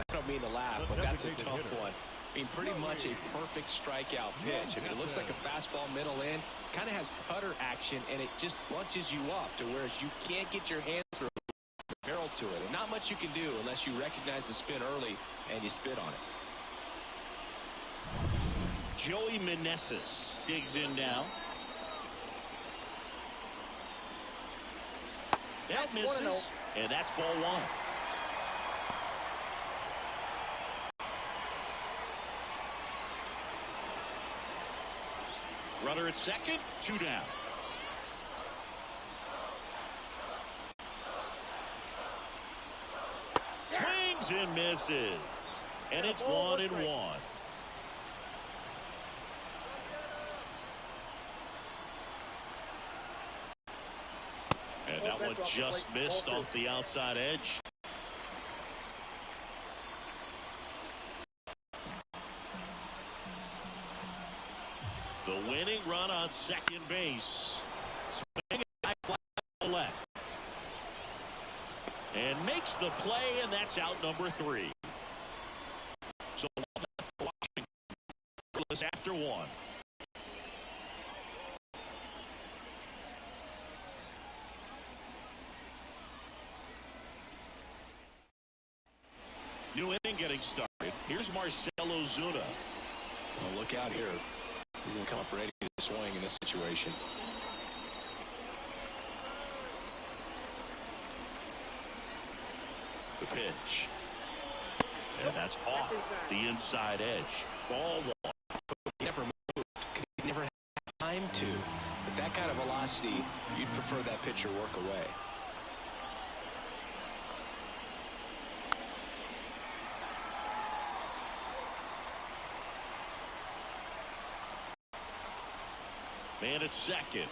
don't mean to laugh, but that's a tough one. I mean, pretty much a perfect strikeout pitch. I mean, it looks like a fastball middle in. Kind of has cutter action, and it just bunches you up to where you can't get your hands or barrel to it. And not much you can do unless you recognize the spin early and you spit on it. Joey Meneses digs in now. That misses, and that's ball one. Runner at second, 2 down. Swings and misses, and it's 1-1. And that one just missed off the outside edge. The winning run on second base. Swinging at left. And makes the play, and that's out number 3. So Washington after 1. New inning getting started. Here's Marcell Ozuna. Well, look out here. He's going to come up ready to swing in this situation. The pitch. And that's off the inside edge. Ball 1. He never moved because he never had time to. With that kind of velocity, you'd prefer that pitcher work away. Man at second.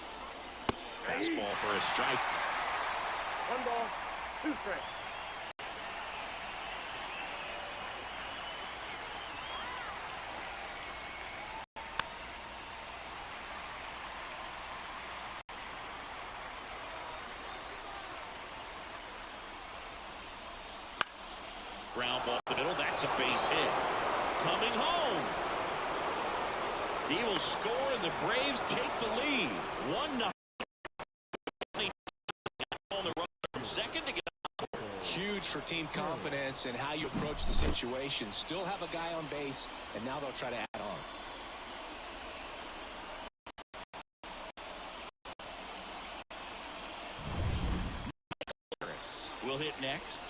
Fastball for a strike. 1 ball, 2 strikes. Ground ball in the middle. That's a base hit. Coming home. He will score, and the Braves take the lead. 1-0. On the run from second to get. Huge for team confidence and how you approach the situation. Still have a guy on base, and now they'll try to add on. Will hit next.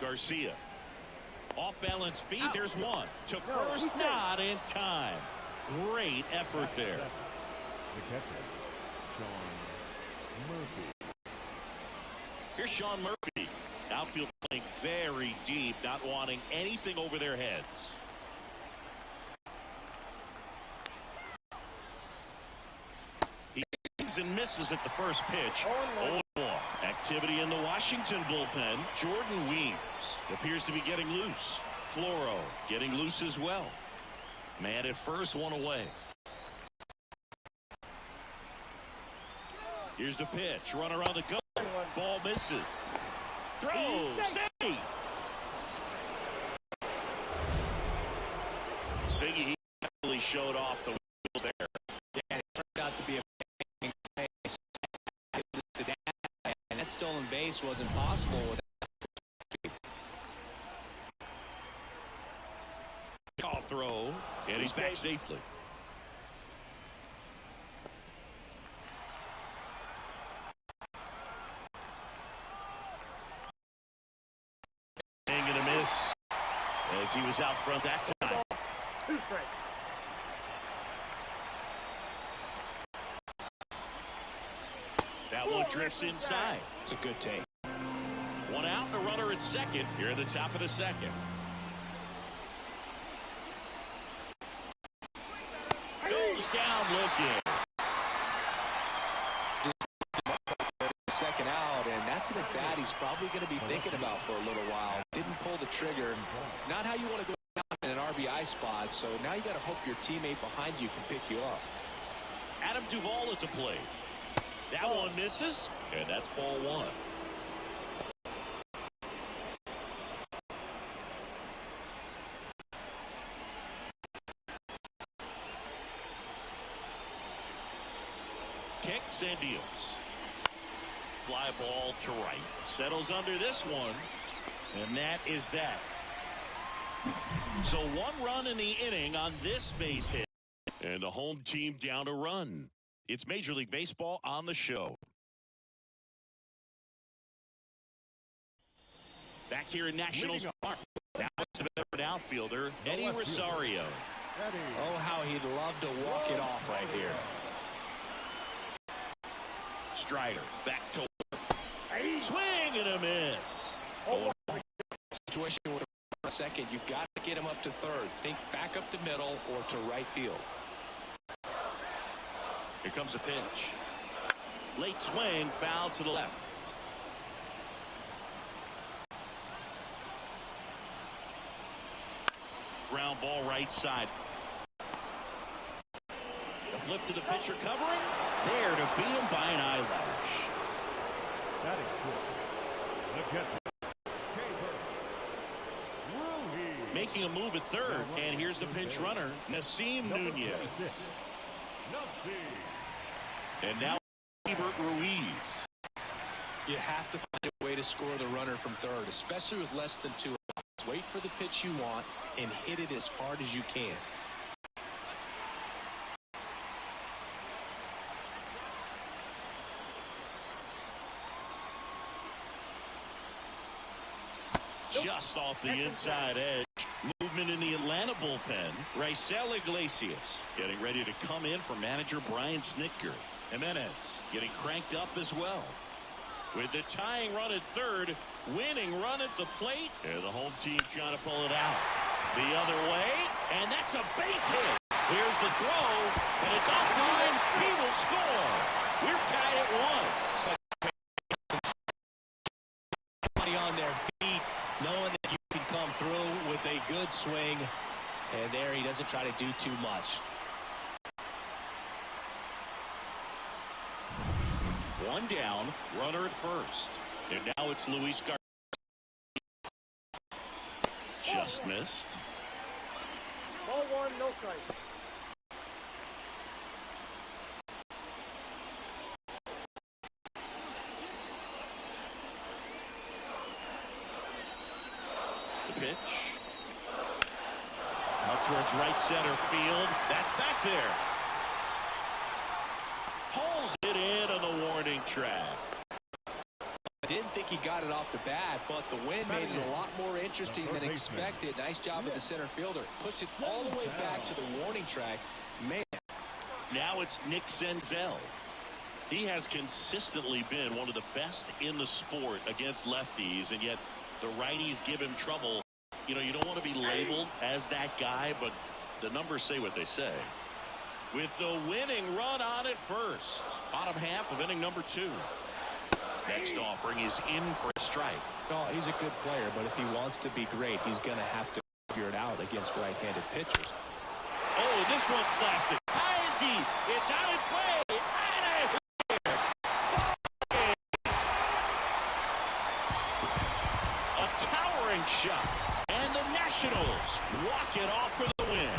Garcia. Off balance feed. There's one. To first, not in time. Great effort there. The catcher, Sean Murphy. Here's Sean Murphy. Outfield playing very deep, not wanting anything over their heads. He swings and misses at the first pitch. 0-1. Activity in the Washington bullpen. Jordan Weems appears to be getting loose. Floro getting loose as well. Man at first, one away. Here's the pitch. Runner on the go. Ball misses. Throw. Save. Siggy definitely showed off the wheels there. Yeah, it turned out to be a base. And that stolen base wasn't possible without. Off throw, and he's back safely. And a miss as he was out front that time. 2 strikes. That one drifts inside. It's a good take. One out and a runner at second here at the top of the second. Goes down looking. Second out, and that's an at-bat he's probably going to be thinking about for a little while. Didn't pull the trigger. Not how you want to go down in an RBI spot, so now you got to hope your teammate behind you can pick you up. Adam Duvall at the plate. That one misses, and that's ball one. Kicks and deals. Fly ball to right. Settles under this one. And that is that. So 1 run in the inning on this base hit. And the home team down a run. It's Major League Baseball on the show. Back here in Nationals Park. Now it's the veteran outfielder, Eddie Rosario. Oh, how he'd love to walk it off right here. Strider back to swing and a miss. Situation with a second, you've got to get him up to third. Think back up the middle or to right field. Here comes a pitch. Late swing, foul to the left. Ground ball right side. The flip to the pitcher covering. There to beat him by an eyelash. That is true. The catcher. Making a move at third, and here's the pinch runner, Nasim Nunez. And now Ebert Ruiz. You have to find a way to score the runner from third, especially with less than 2 outs. Wait for the pitch you want and hit it as hard as you can. Just off the inside edge. Movement in the Atlanta bullpen. Raisel Iglesias getting ready to come in for manager Brian Snitker. Jimenez getting cranked up as well. With the tying run at third, winning run at the plate. And the home team trying to pull it out. The other way, and that's a base hit. Here's the throw, and it's offline. He will score. We're tied at 1. Everybody on their feet, knowing that you can come through with a good swing. And there he doesn't try to do too much. One down, runner at first. And now it's Luis Garcia. Just missed. Ball one, no strike. The pitch. Out towards right center field. That's back there. Hauls it in on the warning track. I didn't think he got it off the bat, but the wind made it a lot more interesting than expected. Nice job of the center fielder. Pushed it all the way back to the warning track. Man. Now it's Nick Senzel. He has consistently been one of the best in the sport against lefties, and yet the righties give him trouble. You know, you don't want to be labeled as that guy, but the numbers say what they say. With the winning run on at first. Bottom half of inning number 2. Next offering is in for a strike. No, he's a good player, but if he wants to be great, he's going to have to figure it out against right-handed pitchers. Oh, this one's blasted. High and deep. It's on its way. Out of here. A towering shot. And the Nationals walk it off for the win.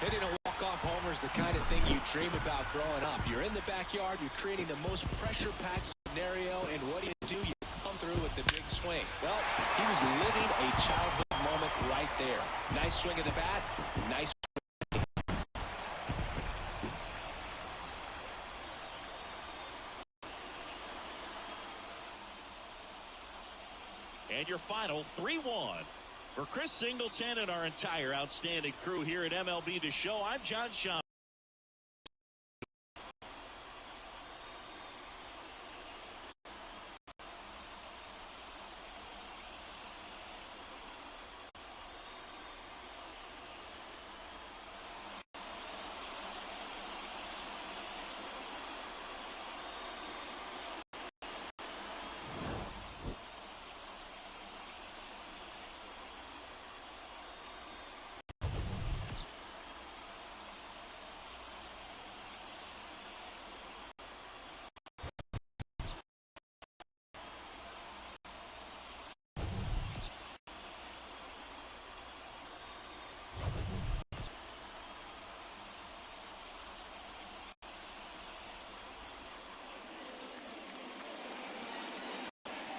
Hitting a walk-off homer is the kind of thing you dream about growing up. You're in the backyard, you're creating the most pressure-packed scenario, and what do? You come through with the big swing. Well, he was living a childhood moment right there. Nice swing of the bat, nice. And your final 3-1. For Chris Singleton and our entire outstanding crew here at MLB The Show, I'm John Shaw.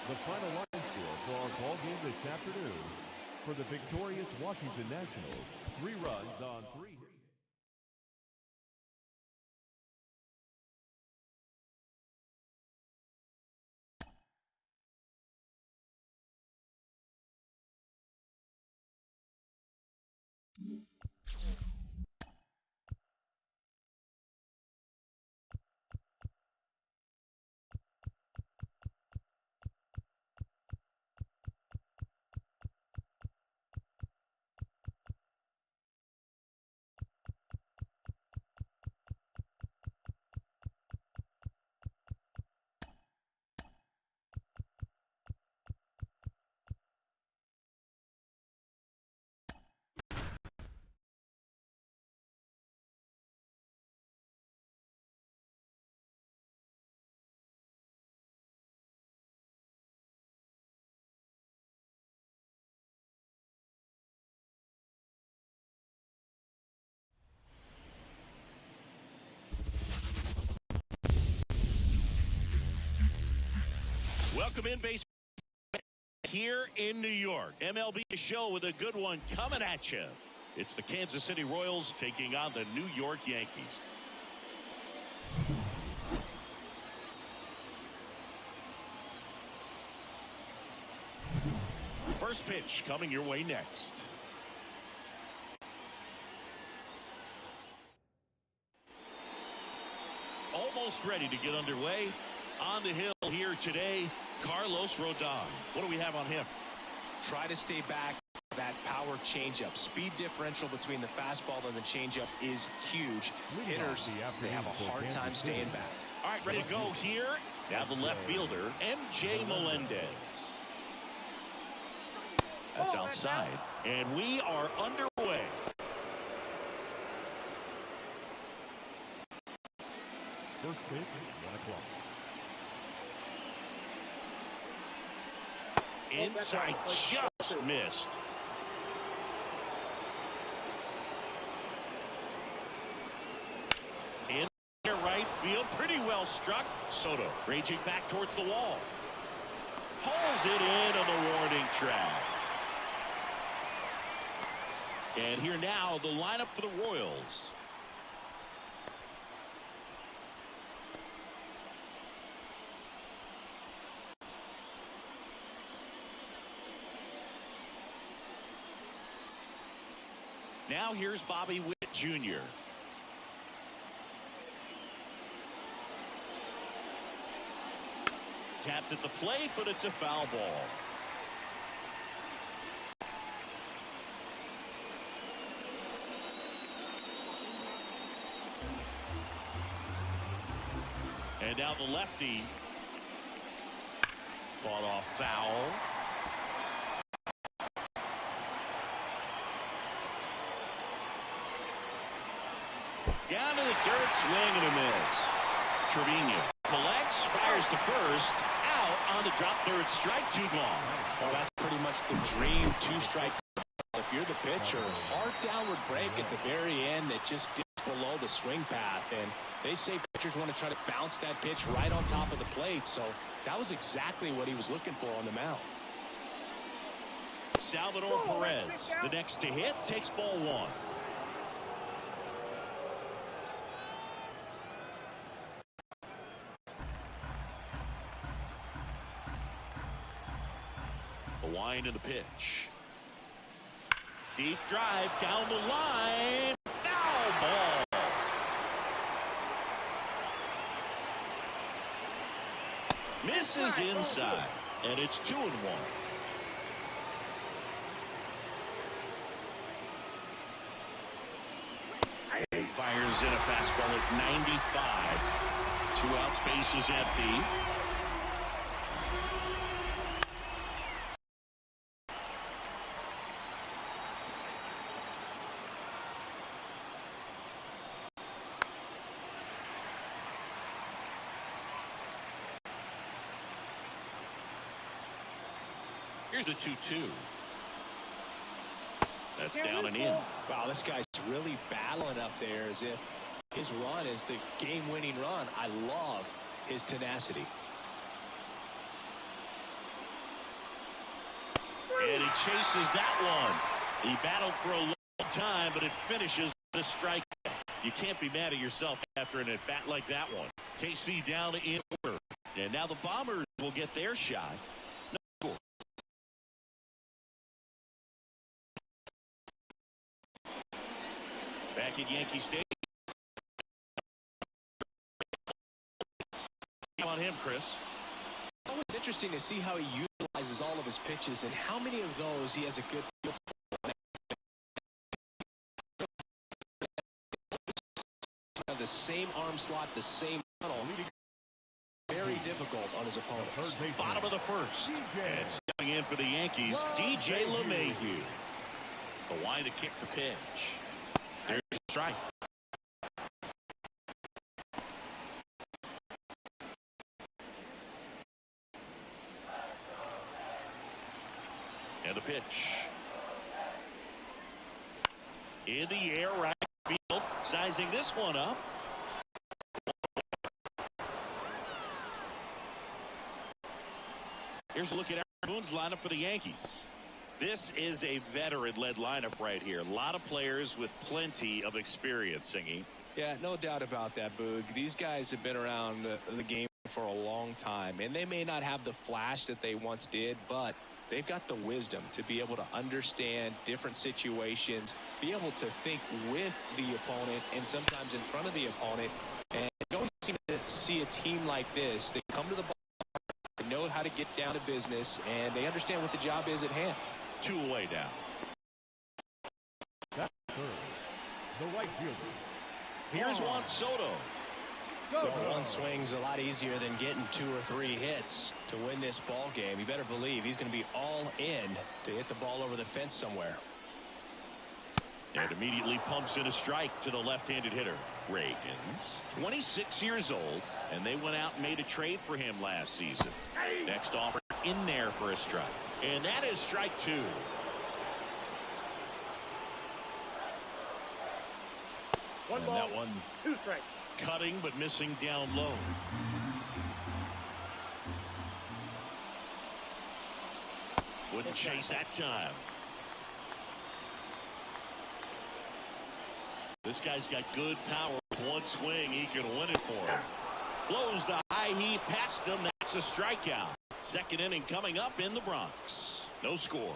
The final line score for our ball game this afternoon. For the victorious Washington Nationals, 3 runs on 3 hits. Welcome in, baseball here in New York. MLB Show with a good one coming at you. It's the Kansas City Royals taking on the New York Yankees. First pitch coming your way next. Almost ready to get underway. On the hill here today, Carlos Rodon. What do we have on him? Try to stay back. That power changeup. Speed differential between the fastball and the changeup is huge. Hitters, they have a hard time staying back. All right, ready to go here. Now the left fielder, MJ Melendez. That's outside. And we are underway. First pitch, 1 o'clock. Inside, just missed. In right field, pretty well struck. Soto raging back towards the wall. Hauls it in on the warning track. And here now, the lineup for the Royals. Now here's Bobby Witt Jr. Tapped at the plate, but it's a foul ball. And now the lefty. Fought off foul. Down to the dirt, swing and a miss. Trevino collects, fires to first, out on the drop third strike, 2 gone. Well, that's pretty much the dream 2-strike. If you're the pitcher, hard downward break at the very end that just dips below the swing path. And they say pitchers want to try to bounce that pitch right on top of the plate. So that was exactly what he was looking for on the mound. Salvador Perez, the next to hit, takes ball 1. The wind and the pitch. Deep drive down the line. Foul ball. Misses inside. And it's 2-1. He fires in a fastball at 95. 2 outs, bases empty. Here's the 2-2. That's down and in. Wow, this guy's really battling up there as if his run is the game-winning run. I love his tenacity. And he chases that one. He battled for a long time, but it finishes the strike. You can't be mad at yourself after an at-bat like that one. KC down in order. And now the Bombers will get their shot. Back at Yankee Stadium. On him, Chris. It's always interesting to see how he utilizes all of his pitches and how many of those he has a good feel for. The same arm slot, the same tunnel. Very difficult on his opponents. Bottom of the first. And stepping in for the Yankees, DJ LeMahieu. The line to kick the pitch. There's the strike. And the pitch. In the air, right field. Sizing this one up. Here's a look at Aaron Boone's lineup for the Yankees. This is a veteran-led lineup right here. A lot of players with plenty of experience, Singy. Yeah, no doubt about that, Boog. These guys have been around the game for a long time, and they may not have the flash that they once did, but they've got the wisdom to be able to understand different situations, be able to think with the opponent and sometimes in front of the opponent. And you always seem to see a team like this. They come to the ball, they know how to get down to business, and they understand what the job is at hand. 2 away now. That's third. The right fielder. Here's Juan Soto. Well, one swing's a lot easier than getting 2 or 3 hits to win this ball game. You better believe he's going to be all in to hit the ball over the fence somewhere. And immediately pumps in a strike to the left-handed hitter. Reagan's 26 years old, and they went out and made a trade for him last season. Next offer in there for a strike. And that is strike 2. One ball, that one 2 strikes. Cutting but missing down low. Wouldn't chase that time. This guy's got good power. With one swing, he can win it for him. Blows the high heat past him. That's a strikeout. Second inning coming up in the Bronx. No score.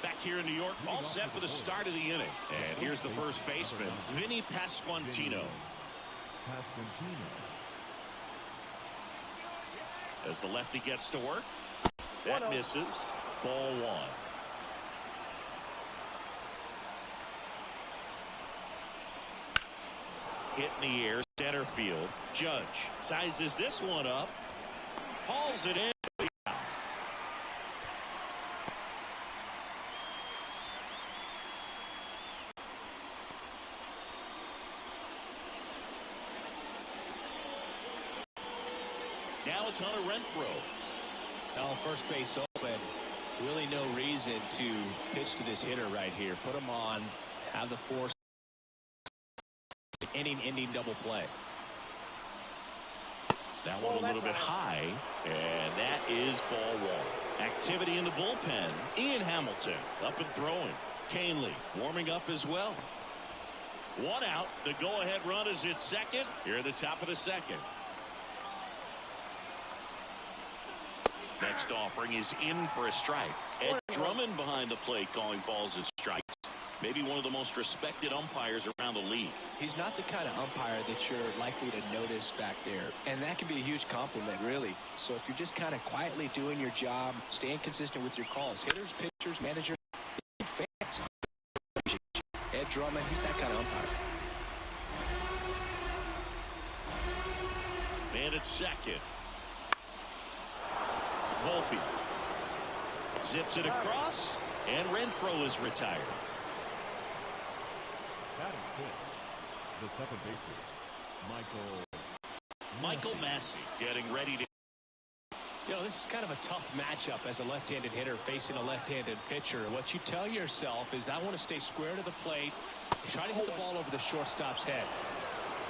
Back here in New York, all set for the start of the inning. And here's the first baseman, Vinny Pasquantino. As the lefty gets to work, that misses. Ball 1. Hit in the air, center field. Judge sizes this one up, hauls it in. Now it's Hunter Renfroe. Now first base open. Really no reason to pitch to this hitter right here. Put him on. Have the force. Inning double play. That one a little bit high. And that is ball 1. Activity in the bullpen. Ian Hamilton up and throwing. Canely warming up as well. 1 out. The go-ahead run is at second. Here at the top of the second. Next offering is in for a strike. Ed Drummond behind the plate calling balls and strikes. Maybe one of the most respected umpires around the league. He's not the kind of umpire that you're likely to notice back there. And that can be a huge compliment, really. So if you're just kind of quietly doing your job, staying consistent with your calls, hitters, pitchers, managers, fans. Ed Drummond, he's that kind of umpire. Man at second. Volpe zips it across, and Renfroe is retired. Batting fifth, the second baseman, Michael Massey getting ready to. You know, this is kind of a tough matchup as a left-handed hitter facing a left-handed pitcher. What you tell yourself is, I want to stay square to the plate, try to hit the ball over the shortstop's head.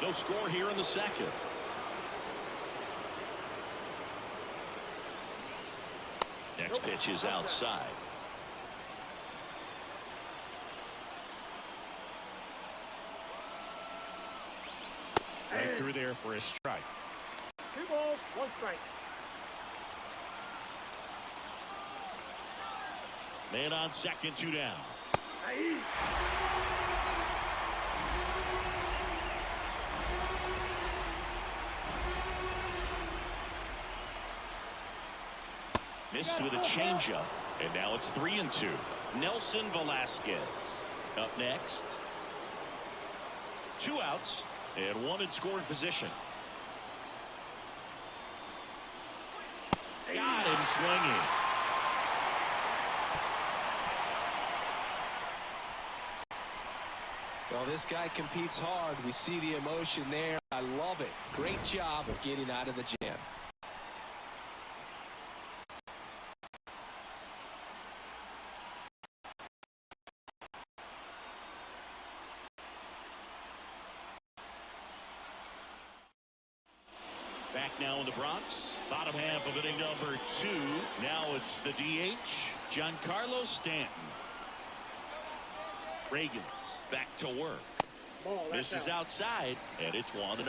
No score here in the second. Next pitch is outside. Right through there for a strike. 2 balls, 1 strike. Man on second, 2 down. Missed with a changeup, and now it's 3-2. Nelson Velasquez up next. 2 outs and 1 in scoring position. Got him swinging. Well, this guy competes hard. We see the emotion there. I love it. Great job of getting out of the jam. Back now in the Bronx. Bottom half of inning number 2. Now it's the DH, Giancarlo Stanton. Reagan's back to work. This is outside, and it's 1-0.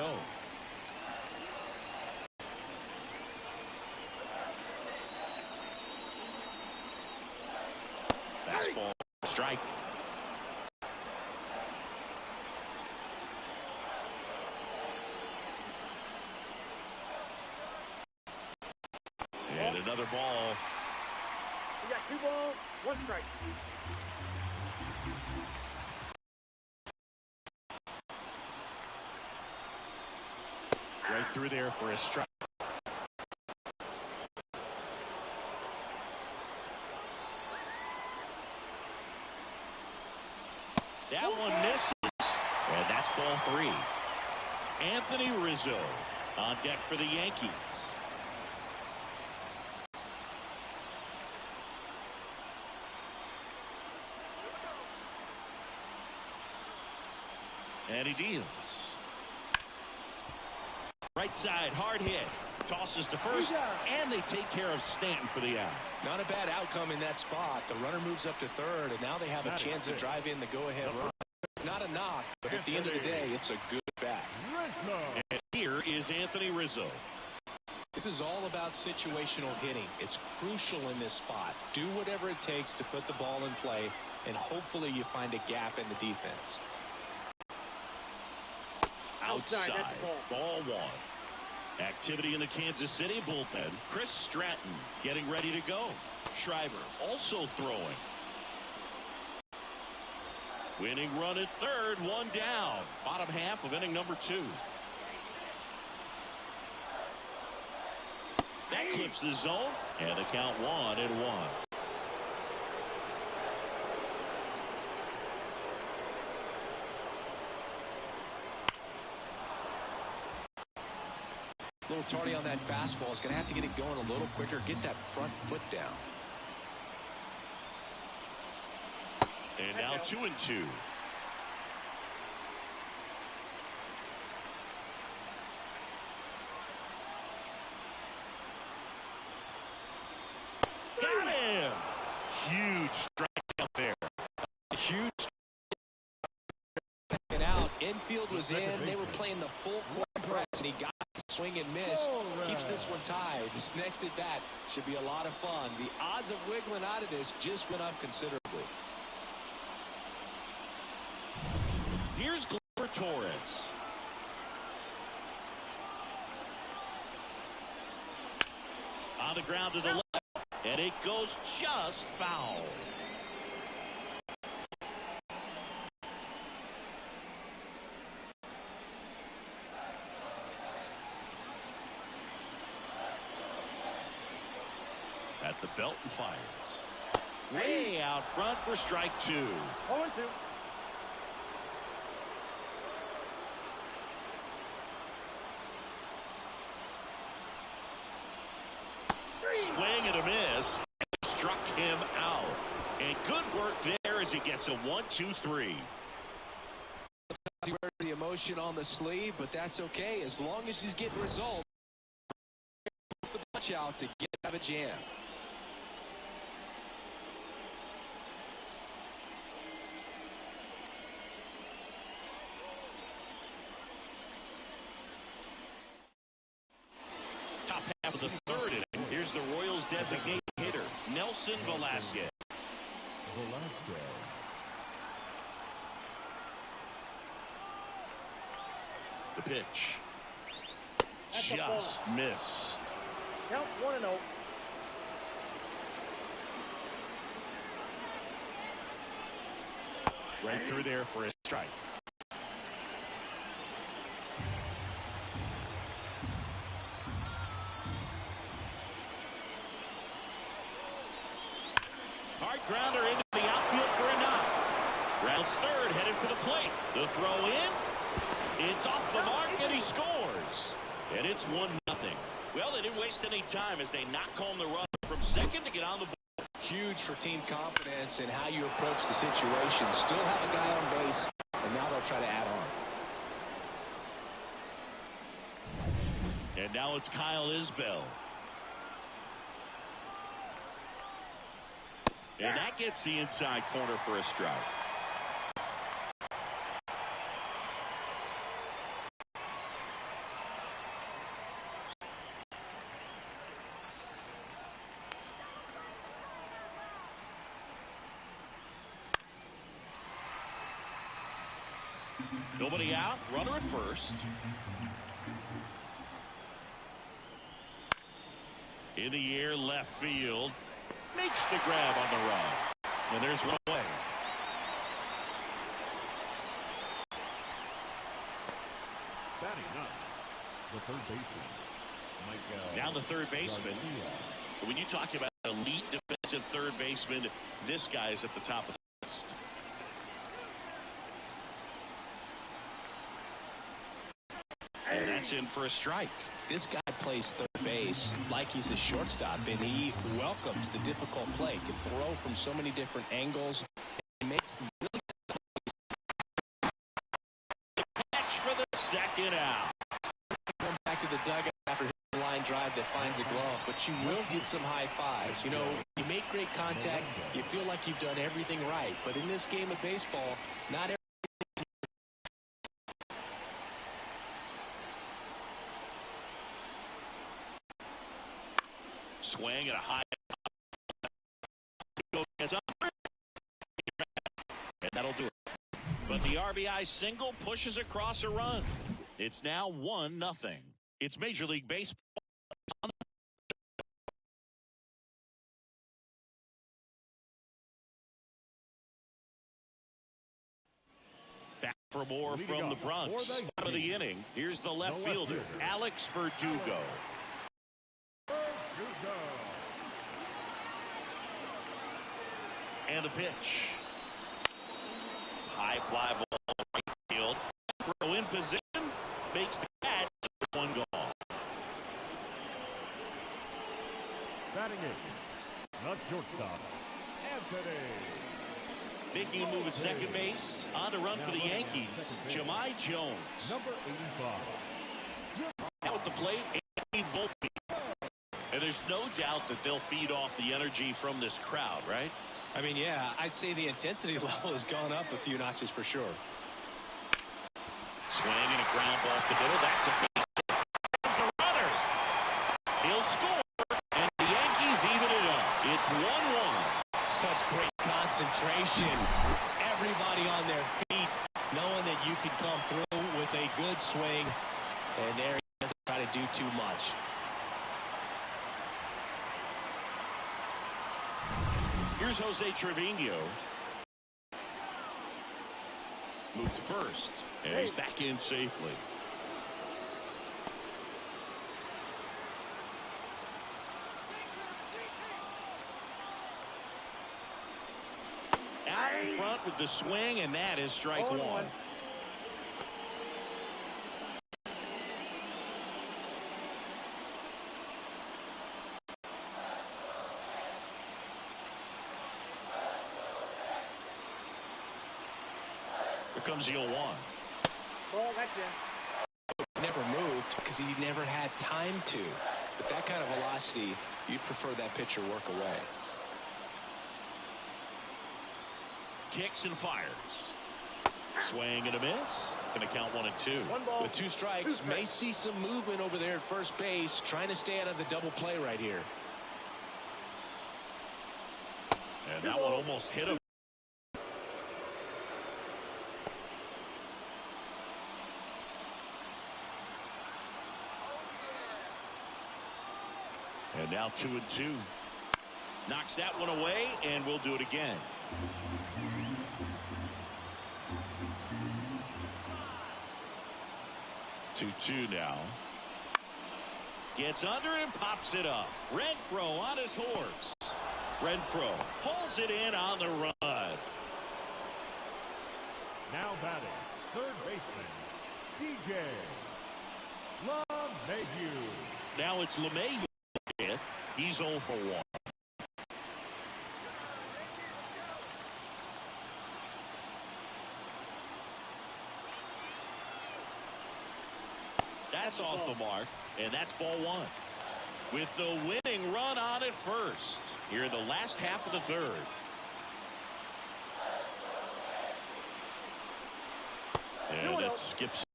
Fastball strike. And another ball. You got 2 balls, 1 strike. Right through there for a strike. That one misses, and that's ball 3. Anthony Rizzo on deck for the Yankees. And he deals. Right side, hard hit. Tosses to first, and they take care of Stanton for the out. Not a bad outcome in that spot. The runner moves up to third, and now they have a chance to drive in the go-ahead run. It's not a knock, but at the end of the day, it's a good bat. And here is Anthony Rizzo. This is all about situational hitting. It's crucial in this spot. Do whatever it takes to put the ball in play, and hopefully you find a gap in the defense. Outside, ball 1. Activity in the Kansas City bullpen. Chris Stratton getting ready to go. Schreiber also throwing. Winning run at third, 1 down. Bottom half of inning number 2. That clips the zone, and the count 1-1. A little tardy on that fastball. Is going to have to get it going a little quicker. Get that front foot down. And now 2-2. Got him! Huge strike up there. Huge. And out. Infield was in. They were playing the full court press, and he got a swing and miss. Keeps this one tied. This next at bat should be a lot of fun. The odds of wiggling out of this just went up considerably. Here's Gleyber Torres. On the ground to the left, and it goes just foul. At the belt and fires. Way out front for strike 2. 0-2. Swing and a miss. Struck him out. And good work there as he gets a 1-2-3. The emotion on the sleeve, but that's okay as long as he's getting results. The bunch out to get out of a jam. Top half of the third inning. Here's the Royals' designated hitter, Nelson Velasquez. The pitch. Just missed. Count 1-0. Right through there for a strike. Hard grounder into the outfield for a knock. Rounds third, headed for the plate. The throw in. It's off the mark, and he scores. And it's 1-0. Well, they didn't waste any time as they knock home the run from second to get on the board. Huge for team confidence and how you approach the situation. Still have a guy on base, and now they'll try to add on. And now it's Kyle Isbell. And that gets the inside corner for a strike. Nobody out, runner at first. In the air, left field. Makes the grab on the run. And there's one away. Batting up, the third baseman, Now the third baseman. When you talk about elite defensive third baseman, this guy is at the top of the list. And that's in for a strike. This guy plays third base like he's a shortstop, and he welcomes the difficult play. Can throw from so many different angles. He makes really catch for the second out. going back to the dugout after a line drive that finds a glove, but you will get some high fives. You know, you make great contact, you feel like you've done everything right, but in this game of baseball, not every swing at a high. And that'll do it. But the RBI single pushes across a run. It's now 1-0. It's Major League Baseball. Back for more from the Bronx. Top of the inning. Here's the left fielder, Alex Verdugo. And the pitch. High fly ball right field. Throw in position. Makes the catch. One goal. Batting it, the shortstop, Anthony. Making a move at second base. On the run for the Yankees, Jahmai Jones. Number 85. Out at the plate, Anthony Volpe. And there's no doubt that they'll feed off the energy from this crowd, right? I mean, yeah, I'd say the intensity level has gone up a few notches for sure. Swing and a ground ball to the middle. That's a base hit. There's a runner. He'll score, and the Yankees even it up. It's 1-1. Such great concentration. Everybody on their feet, knowing that you can come through with a good swing. And there he doesn't try to do too much. Here's Jose Trevino. Move to first. And he's back in safely. Out in front with the swing, and that is strike one. Here comes the 0-1. Ball, that's in. Never moved because he never had time to. With that kind of velocity, you'd prefer that pitcher work away. Kicks and fires. Swing and a miss. Going to count 1-2. One ball. With two strikes, may see some movement over there at first base, trying to stay out of the double play right here. And that one almost hit him. And now 2-2. Knocks that one away, and we'll do it again. 2-2 now. Gets under and pops it up. Renfroe on his horse. Renfroe pulls it in on the run. Now batting, third baseman, DJ LeMahieu. Now it's LeMahieu. He's 0 for 1. That's off the mark, and that's ball one. With the winning run on at first here in the last half of the third. And it skips.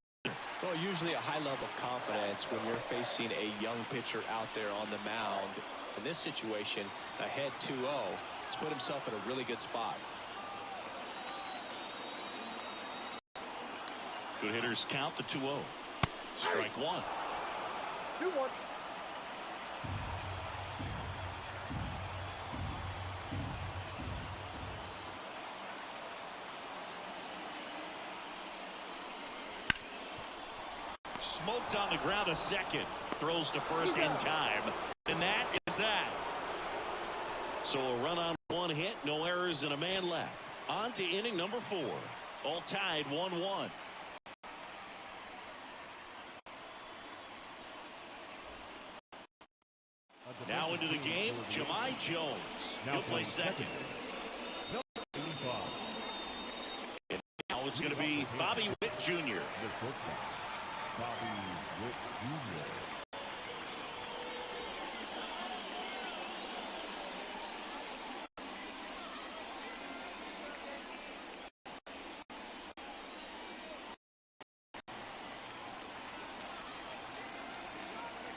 Well, usually a high level of confidence when you're facing a young pitcher out there on the mound. In this situation, ahead 2-0, he's put himself in a really good spot. Good hitters count the 2-0. Strike one. 2-1. smoked on the ground a second. Throws to first in time. And that is that. So a run on one hit, no errors, and a man left. On to inning number 4. All tied 1-1. Now into the game, Jahmai Jones. He'll play second. And now it's going to be Bobby Witt Jr. Bobby Witt Jr.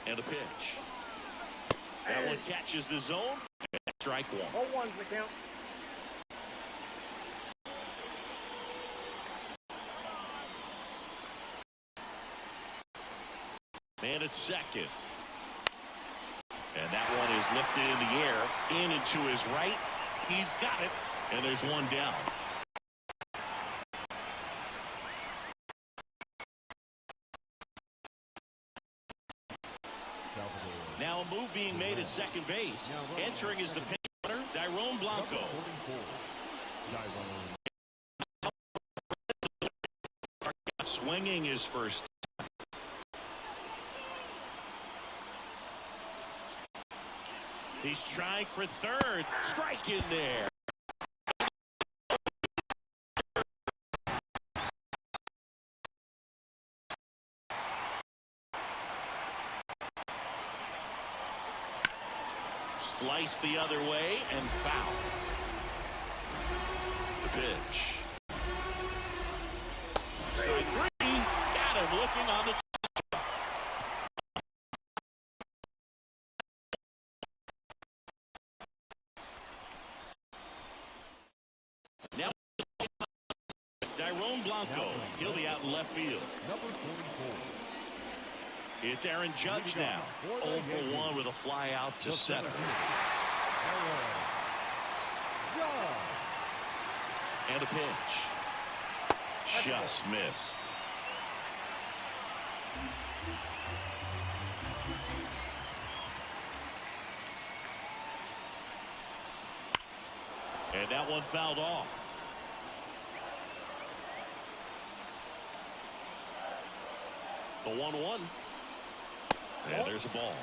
And a pitch. That one catches the zone. Strike one. 0-1's the count. Man at second. And that one is lifted in the air. In and to his right. He's got it. And there's one down. Now a move being made at second base. Entering is the pinch runner, Dairon Blanco. Swinging his first. He's trying for third. Strike in there. Slice the other way and foul. The pitch. Strike 3. Got him looking on the. Now Dairon Blanco. He'll be out in left field. Number 44. It's Aaron Judge now. 0 for 1 with a fly out to center. And a pitch. Just missed. And that one fouled off. The 1-1. And there's a ball.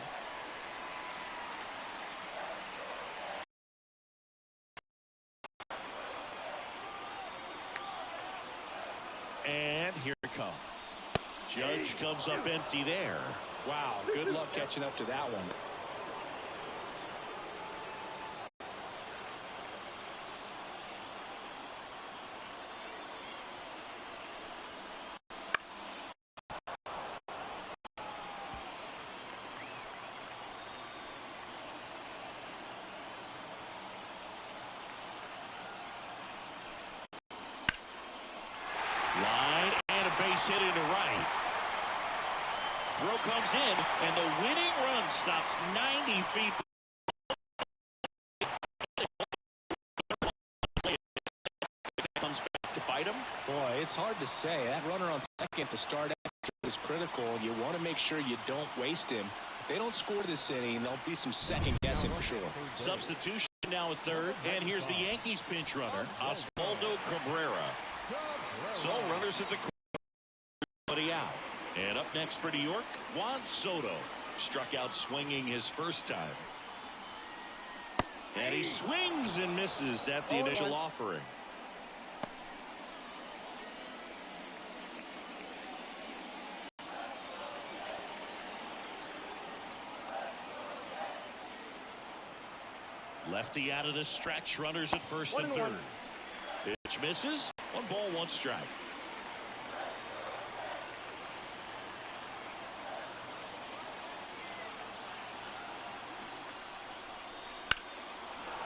And here it comes. Judge comes up empty there. Wow, good luck catching up to that one. Line and a base hit into right. Throw comes in, and the winning run stops 90 feet. Comes back to bite him. Boy, it's hard to say. That runner on second to start after is critical, and you want to make sure you don't waste him. If they don't score this inning, there'll be some second guessing for sure. Substitution now at third, and here's the Yankees pinch runner, Osvaldo Cabrera. So runners at the corner, out. And up next for New York, Juan Soto. Struck out swinging his first time. And he swings and misses at the initial offering. Lefty out of the stretch, runners at first and third. Pitch misses. 1 ball, 1 strike.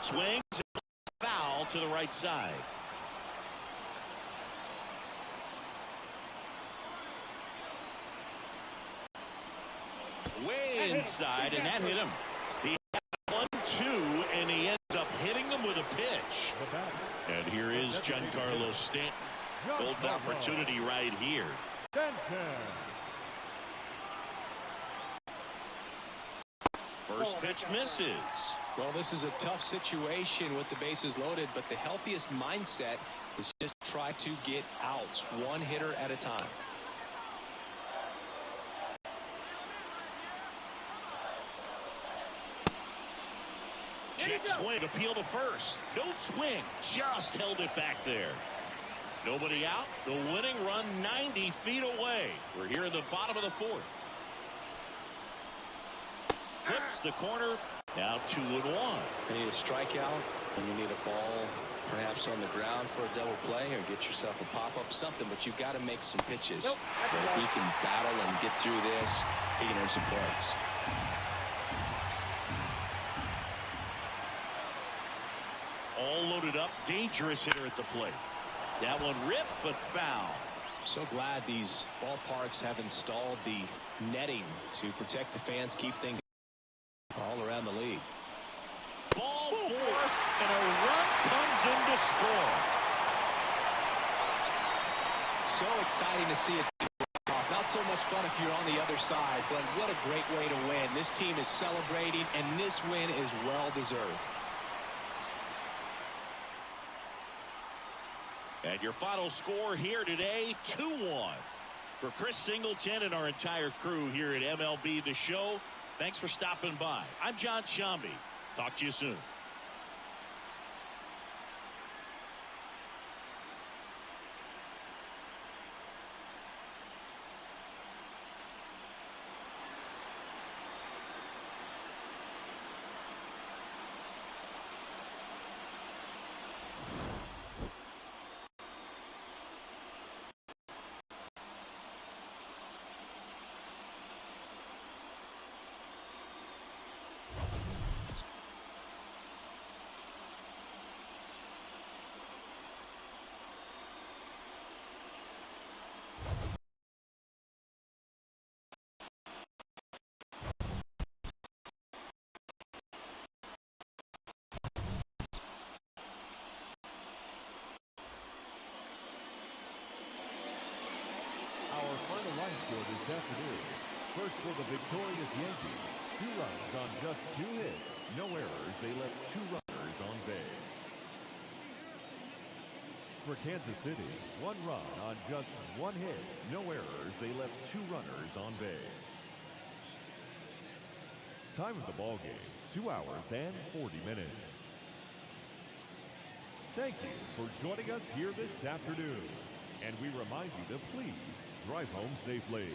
Swings, foul to the right side. Way inside, and that hit him. He had 1-2, and he ends up hitting him with a pitch. And here is Giancarlo Stanton. Golden opportunity right here. First pitch misses. Well, this is a tough situation with the bases loaded, but the healthiest mindset is just try to get outs one hitter at a time. Check swing, appeal to first. No swing, just held it back there. Nobody out. The winning run 90 feet away. We're here in the bottom of the fourth. Clips the corner. Now 2-1. You need a strikeout, and you need a ball perhaps on the ground for a double play, or get yourself a pop-up, something, but you've got to make some pitches. Nope, if he can battle and get through this, he can earn some points. All loaded up. Dangerous hitter at the plate. That one ripped, but foul. So glad these ballparks have installed the netting to protect the fans, keep things all around the league. Ball four, and a run comes in to score. So exciting to see it. Not so much fun if you're on the other side, but what a great way to win. This team is celebrating, and this win is well-deserved. And your final score here today, 2-1. For Chris Singleton and our entire crew here at MLB The Show, thanks for stopping by. I'm John Shambi. Talk to you soon. Our final line score this afternoon. First for the victorious Yankees. 2 runs on just 2 hits. No errors. They left 2 runners on base. For Kansas City, 1 run on just 1 hit. No errors. They left 2 runners on base. Time of the ball game, 2 hours and 40 minutes. Thank you for joining us here this afternoon. And we remind you to please drive home safely.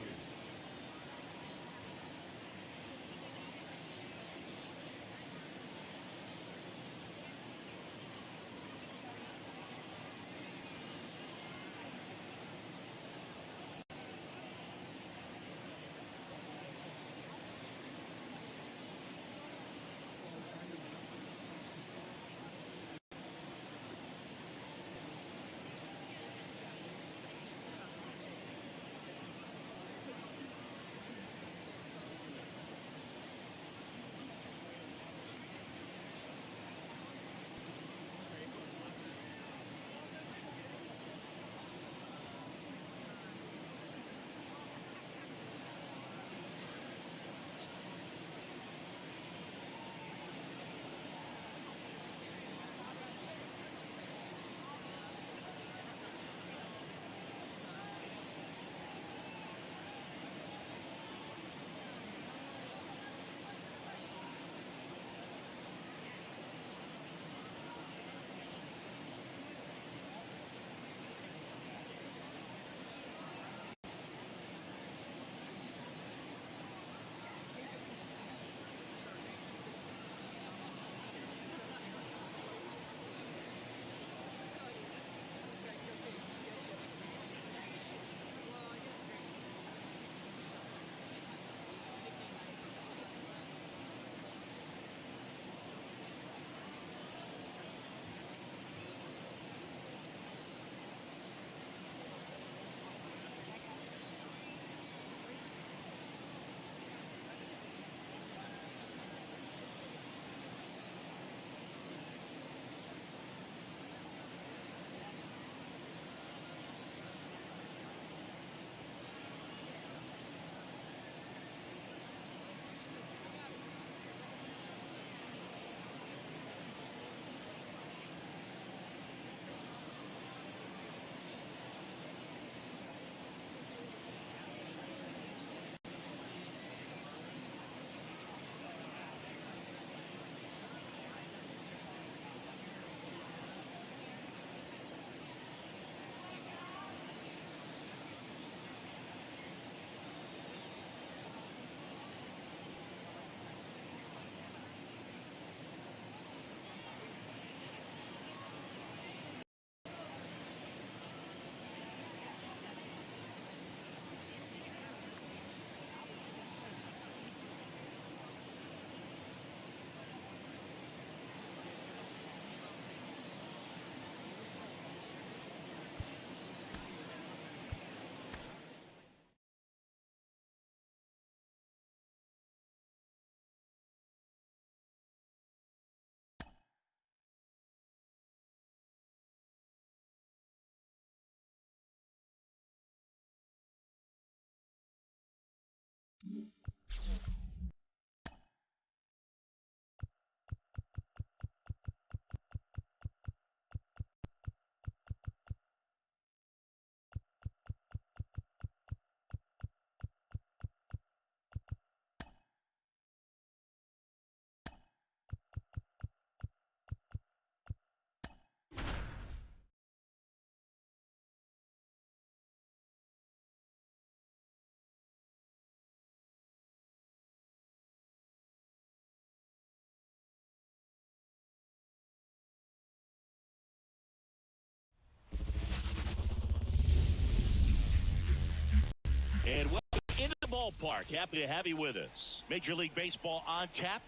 ballpark. Happy to have you with us. Major League Baseball on tap.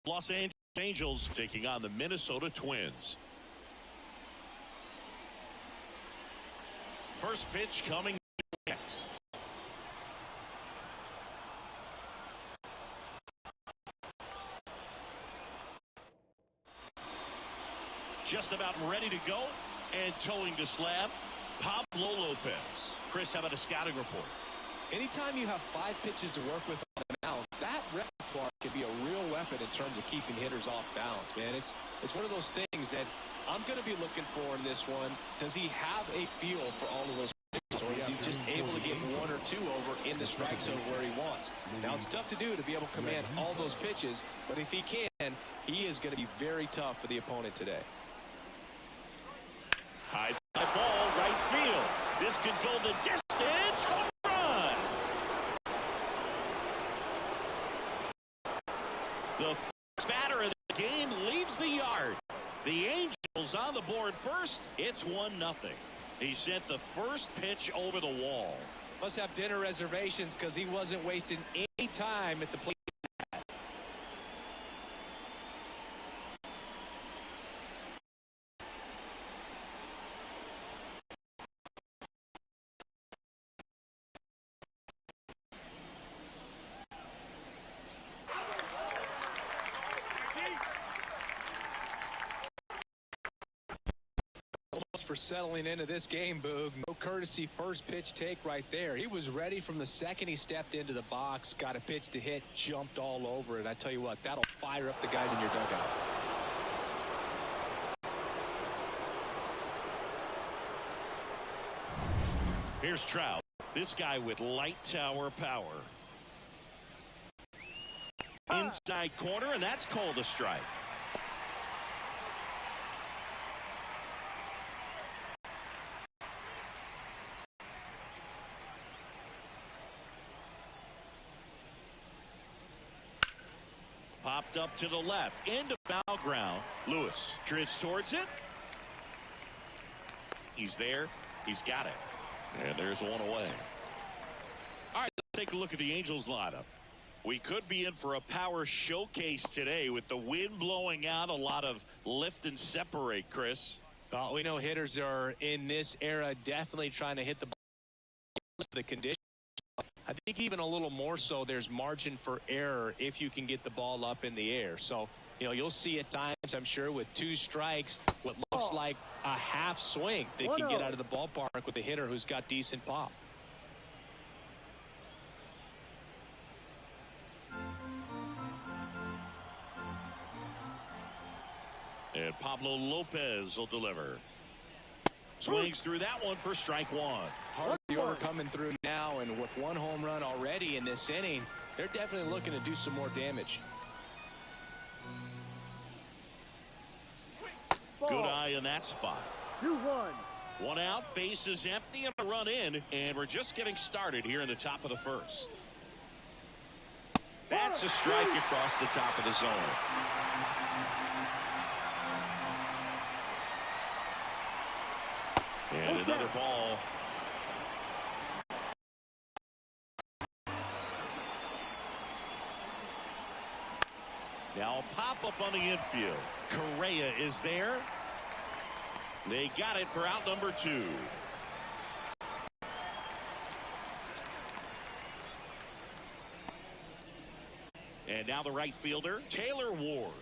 Los Angeles Angels taking on the Minnesota Twins. First pitch coming next. Just about ready to go and towing the slab, Pablo Lopez. Chris, how about a scouting report? Anytime you have 5 pitches to work with on the mound, that repertoire can be a real weapon in terms of keeping hitters off balance, man. It's one of those things that I'm going to be looking for in this one. Does he have a feel for all of those pitches, or is he just able to get 1 or 2 over in the strike zone where he wants? Now, it's tough to do to be able to command all those pitches, but if he can, he is going to be very tough for the opponent today. High fly ball, right field. This could go the distance. Home run. The first batter of the game leaves the yard. The Angels on the board first. It's 1-0. He sent the first pitch over the wall. Must have dinner reservations because he wasn't wasting any time at the plate. For settling into this game, Boog. No courtesy first pitch take right there. He was ready from the second he stepped into the box, got a pitch to hit, jumped all over it. I tell you what, that'll fire up the guys in your dugout. Here's Trout. This guy with light tower power. Inside corner, and that's called a strike. Popped up to the left, into foul ground. Lewis drifts towards it. He's there. He's got it. And there's one away. All right, let's take a look at the Angels lineup. We could be in for a power showcase today with the wind blowing out, a lot of lift and separate, Chris. We know hitters are in this era definitely trying to hit the ball. The condition. I think even a little more so there's margin for error if you can get the ball up in the air. So, you know, you'll see at times, I'm sure, with 2 strikes, what looks like a half swing that can get out of the ballpark with a hitter who's got decent pop. And Pablo Lopez will deliver. Swings through that one for strike 1. Hard to order coming through now, and with 1 home run already in this inning, they're definitely looking to do some more damage. Good eye in that spot. 2-1. 1 out, base is empty, and a run in, and we're just getting started here in the top of the first. That's a strike across the top of the zone. And another ball. Now a pop-up on the infield. Correa is there. They got it for out number 2. And now the right fielder, Taylor Ward.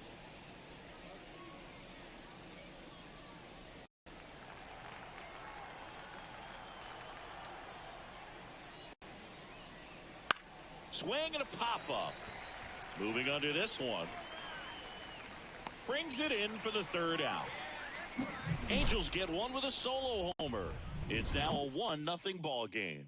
Swing and a pop-up. Moving under this one. Brings it in for the 3rd out. Angels get one with a solo homer. It's now a 1-0 ball game.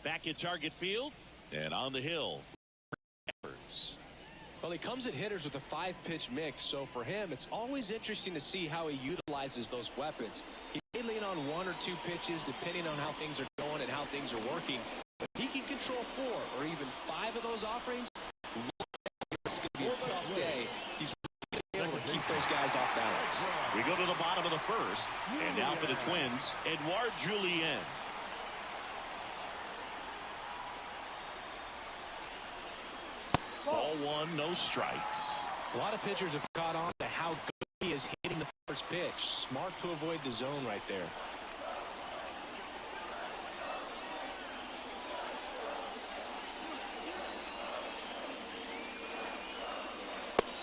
Back at Target Field and on the hill. Well, he comes at hitters with a 5-pitch mix, so for him, it's always interesting to see how he utilizes those weapons. He may lean on 1 or 2 pitches depending on how things are going and how things are working. If he can control 4 or even 5 of those offerings, it's going to be a tough day. He's really able to keep those guys off balance. We go to the bottom of the first, and now for the Twins, Edouard Julien. Ball 1, no strikes. A lot of pitchers have caught on to how good he is hitting the first pitch. Smart to avoid the zone right there.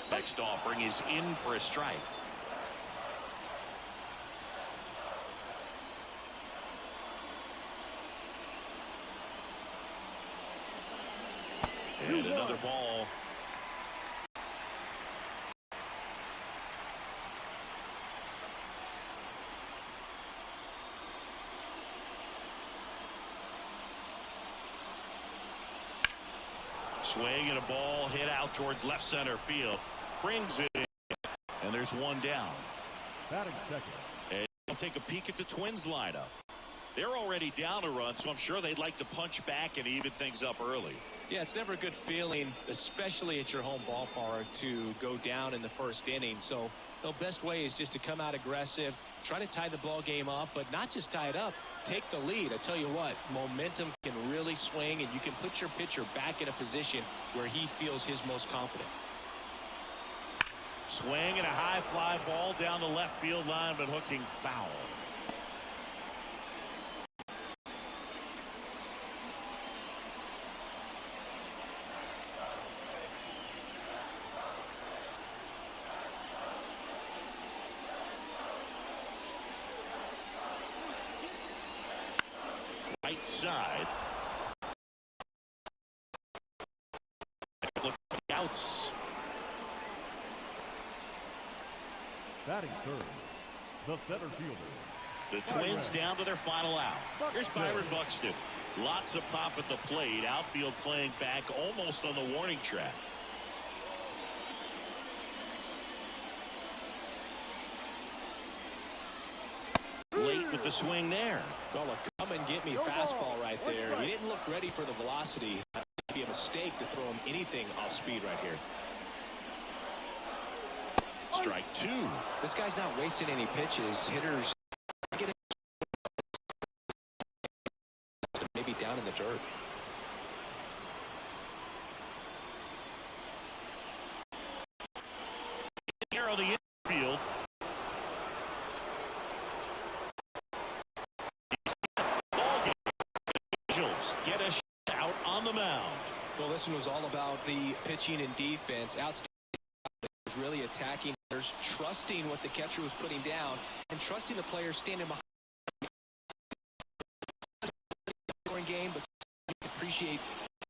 Next offering is in for a strike. And another ball. Swing and a ball hit out towards left center field. Brings it in. And there's one down. Batting second. And we'll take a peek at the Twins lineup. They're already down a run, so I'm sure they'd like to punch back and even things up early. Yeah, it's never a good feeling, especially at your home ballpark, to go down in the first inning. So the best way is just to come out aggressive, try to tie the ball game up, but not just tie it up, take the lead. I tell you what, momentum can really swing, and you can put your pitcher back in a position where he feels his most confident. Swing and a high fly ball down the left field line, but hooking foul. Right side. Look at the outs. Batting third, the center fielder. The Twins down to their final out. Here's Byron Buxton. Lots of pop at the plate. Outfield playing back almost on the warning track. Late with the swing there. Well, a come-and-get-me fastball right there. He didn't look ready for the velocity. It would be a mistake to throw him anything off speed right here. Strike 2. This guy's not wasting any pitches. Hitters get maybe down in the dirt. Here on the infield. Ball game. Angels get a shutout on the mound. Well, this one was all about the pitching and defense. Outstanding. Really attacking, trusting what the catcher was putting down, and trusting the players standing behind the game, but appreciate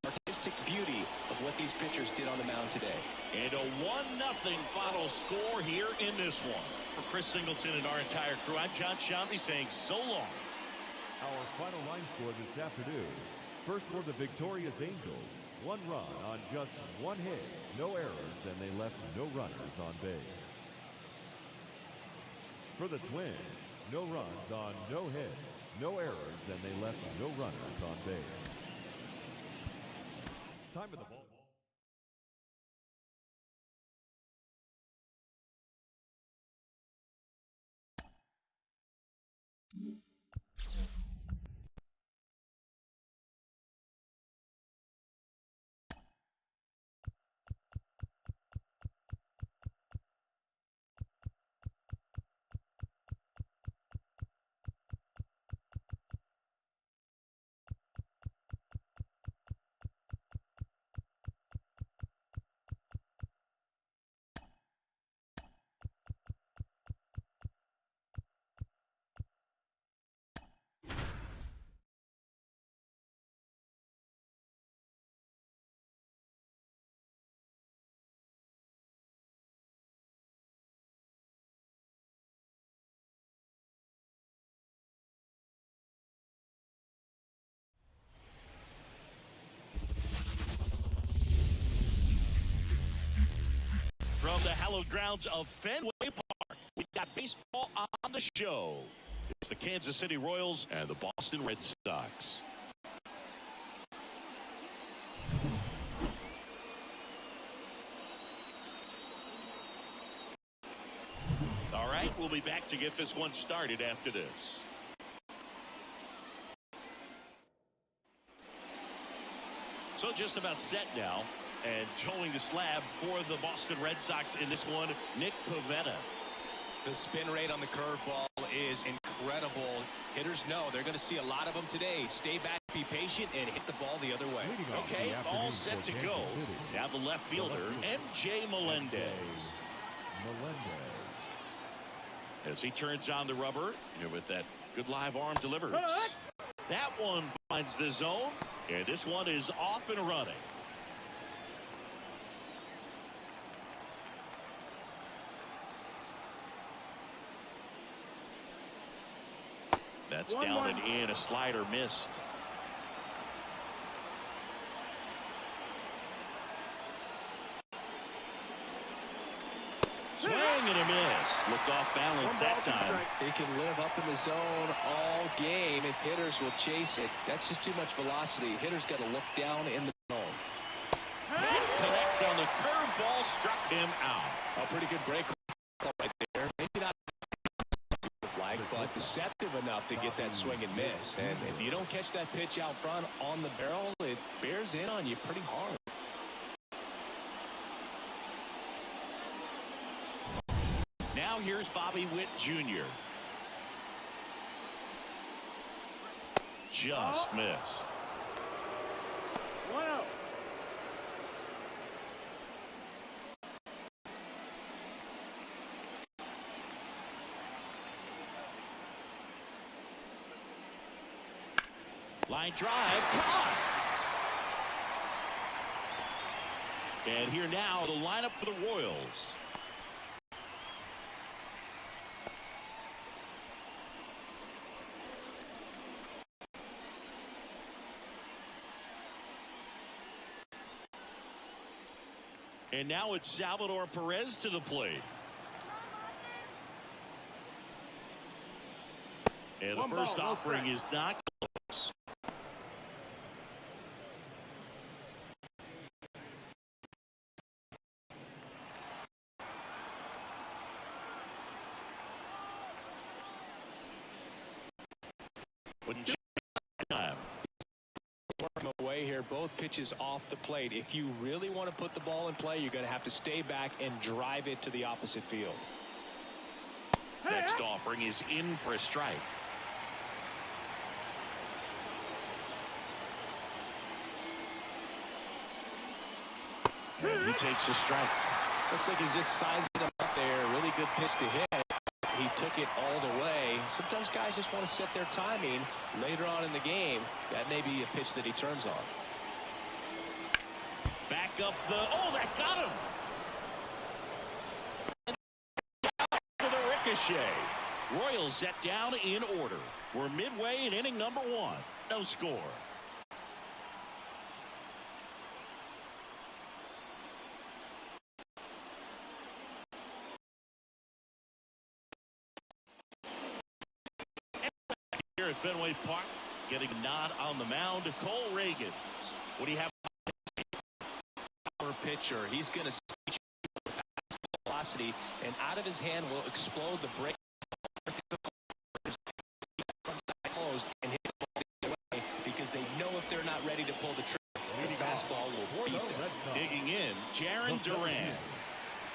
the artistic beauty of what these pitchers did on the mound today. And a 1-0 final score here in this one. For Chris Singleton and our entire crew, I'm John Shambi saying so long. Our final line score this afternoon. First for the victorious Angels. 1 run on just 1 hit, no errors, and they left no runners on base. For the Twins, no runs on no hits, no errors, and they left no runners on base. Time of the ball. From the hallowed grounds of Fenway Park, we got baseball on the show. It's the Kansas City Royals and the Boston Red Sox. We'll be back to get this one started after this. So just about set now, and towing the slab for the Boston Red Sox in this one, Nick Pivetta. The spin rate on the curveball is incredible. Hitters know they're going to see a lot of them today. Stay back, be patient, and hit the ball the other way. Okay, all set to go. Now the left fielder, MJ Melendez. As he turns on the rubber, with that good live arm delivers. That one finds the zone, and this one is off and running. That's down and in. A slider missed. Swing and a miss. Looked off balance that time. He can live up in the zone all game if hitters will chase it. That's just too much velocity. Hitters got to look down in the zone. Didn't connect on the curveball, struck him out. A pretty good break right there. Maybe not flag, but deceptive enough to get that swing and miss. And if you don't catch that pitch out front on the barrel, it bears in on you pretty hard. Now here's Bobby Witt Jr. Just missed. Wow. Line drive, caught. And here now, the lineup for the Royals. And now it's Salvador Perez to the plate. And the first offering is not close. Working away here, both pitches off the plate. If you really want to put the ball in play, you're going to have to stay back and drive it to the opposite field. Next offering is in for a strike. And he takes a strike. Looks like he's just sizing him up there. Really good pitch to hit. He took it all the way. Sometimes guys just want to set their timing later on in the game. That may be a pitch that he turns on. Back up the... Oh, that got him! To the ricochet. Royals set down in order. We're midway in inning number 1. No score. Here at Fenway Park, getting a nod on the mound to Cole Reagans. What do you have? Power pitcher. He's going to velocity, and out of his hand will explode the break. Closed and hit the way because they know if they're not ready to pull the trigger, the fastball will beat them. Digging in, Jaron Duran.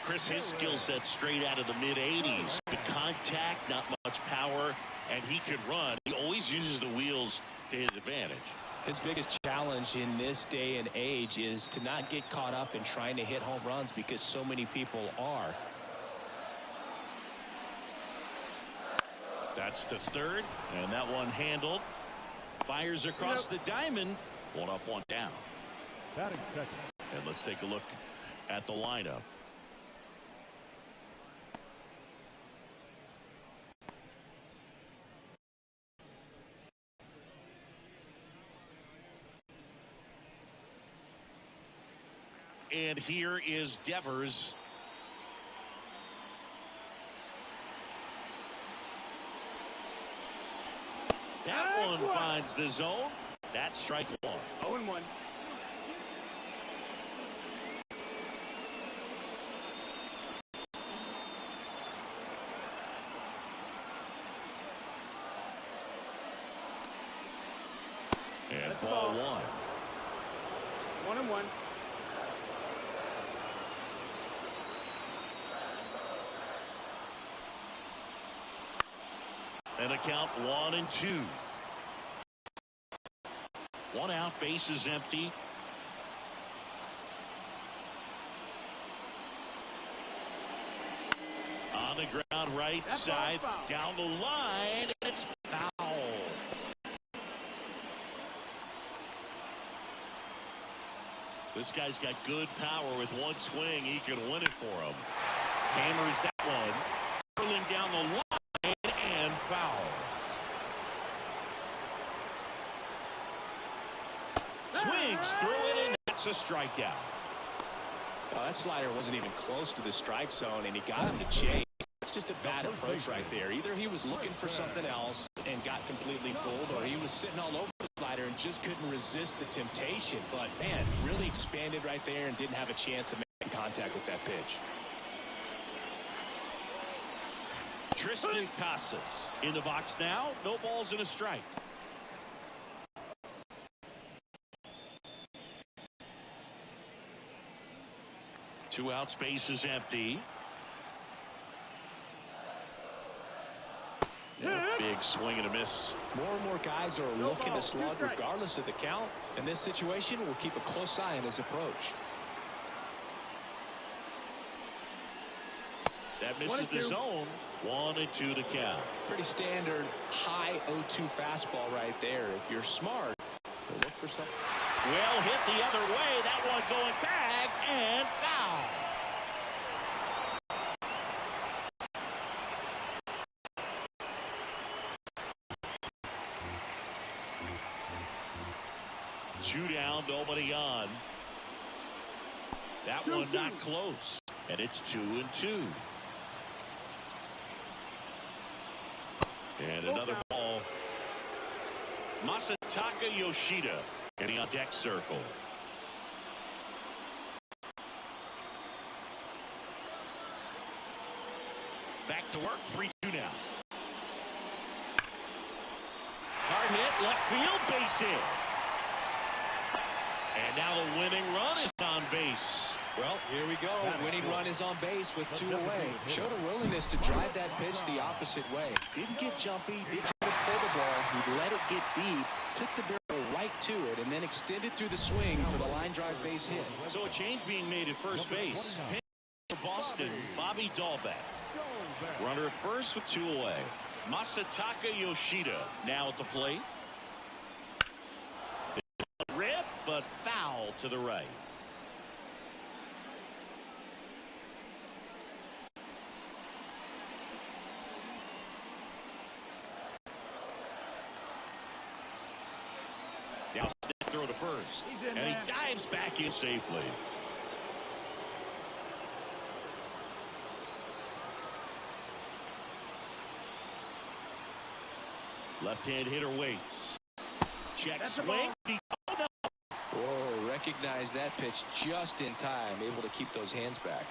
Chris, his skill set straight out of the mid-80s. Good contact, not much power, and he can run. He always uses the wheels to his advantage. His biggest challenge in this day and age is to not get caught up in trying to hit home runs because so many people are. That's the third, and that one handled. Fires across the diamond. 1 up, 1 down. Batting second. And let's take a look at the lineup. And here is Devers. That one finds the zone. That's strike 1. 0-1. And ball one. 1-1. And a count 1-2. One out, base is empty. On the ground, right side, down the line, it's foul. This guy's got good power. With one swing, he can win it for him. Hammers that one. Curling down the line and foul. Swings through it, and that's a strikeout. Well, that slider wasn't even close to the strike zone, and he got him to chase. It's just a bad approach right there. Either he was looking for something else and got completely fooled, or he was sitting all over the slider and just couldn't resist the temptation. But, man, really expanded right there and didn't have a chance of making contact with that pitch. Tristan Casas in the box now. No balls and a strike. Two outs, base is empty. Big swing and a miss. More and more guys are looking to slug regardless of the count. In this situation, we'll keep a close eye on his approach. That misses the zone. 1-2 to count. Pretty standard high 0-2 fastball right there. If you're smart, you'll look for something. Well hit the other way. That one going back and foul. Two down, nobody on. That one not close. And it's 2-2. And another ball. Masataka Yoshida getting on deck circle. Back to work, 3-2 now. Hard hit, left field, base hit. And now the winning run is on base. Well, here we go. Winning run is on base with 2 away. Showed a willingness to drive that pitch the opposite way. Didn't get jumpy, didn't try to pull the ball. He let it get deep, took the barrel right to it, and then extended through the swing for the line drive base hit. So a change being made at first base. For Boston, Bobby Dahlbeck. Runner at first with 2 away. Masataka Yoshida now at the plate. Rip, but foul to the right. Now snap throw to first. And he dives back in safely. Left-hand hitter waits. Check swing. Oh, recognize that pitch just in time. Able to keep those hands back.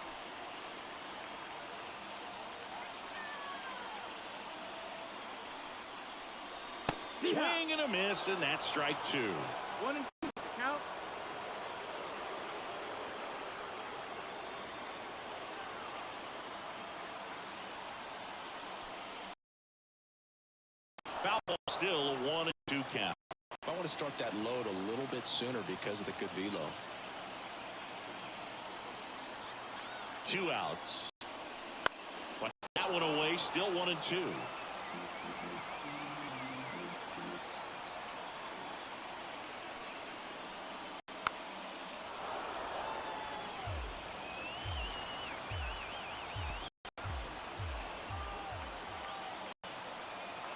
Swing and a miss, and that's strike 2. 1-2 count. Foul ball, still a 1-2 count. I want to start that load a little bit sooner because of the good velo. 2 outs. Fight that one away, still 1-2.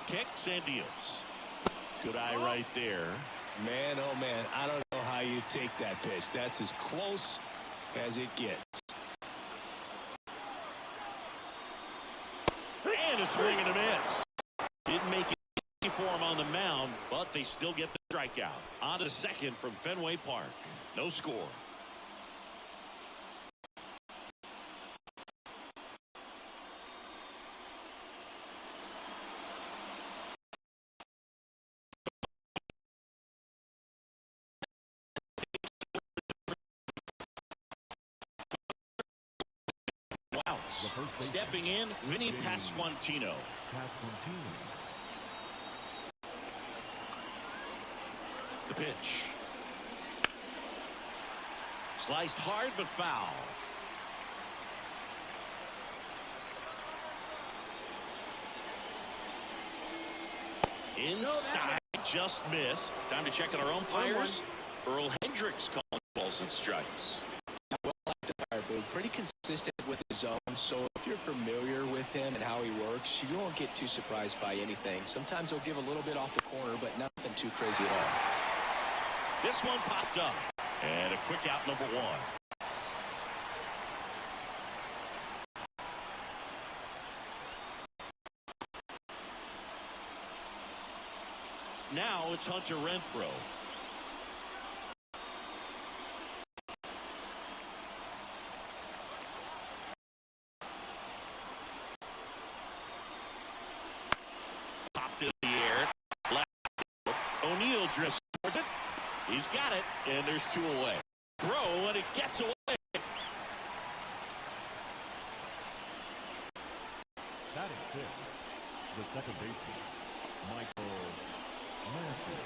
Kicks and deals. Good eye right there. Man, oh man, I don't know how you take that pitch. That's as close as it gets. And a swing and a miss. Didn't make it easy for him on the mound, but they still get the strikeout. On to second from Fenway Park. No score. first baseman. Stepping in, Vinny Pasquantino. Pasquantino. The pitch. Sliced hard but foul. Inside, just missed. Time to check on our umpires. Earl Hendricks calling balls and strikes. Well, pretty consistent with his zone, so if you're familiar with him and how he works, you won't get too surprised by anything. Sometimes he'll give a little bit off the corner, but nothing too crazy at all. This one popped up. And a quick out, number one. Now it's Hunter Renfroe. Popped in the air. Left. O'Neal drifts towards it. He's got it, and there's two away. Throw, and it gets away. Batting fifth, the second baseman, Michael Massey.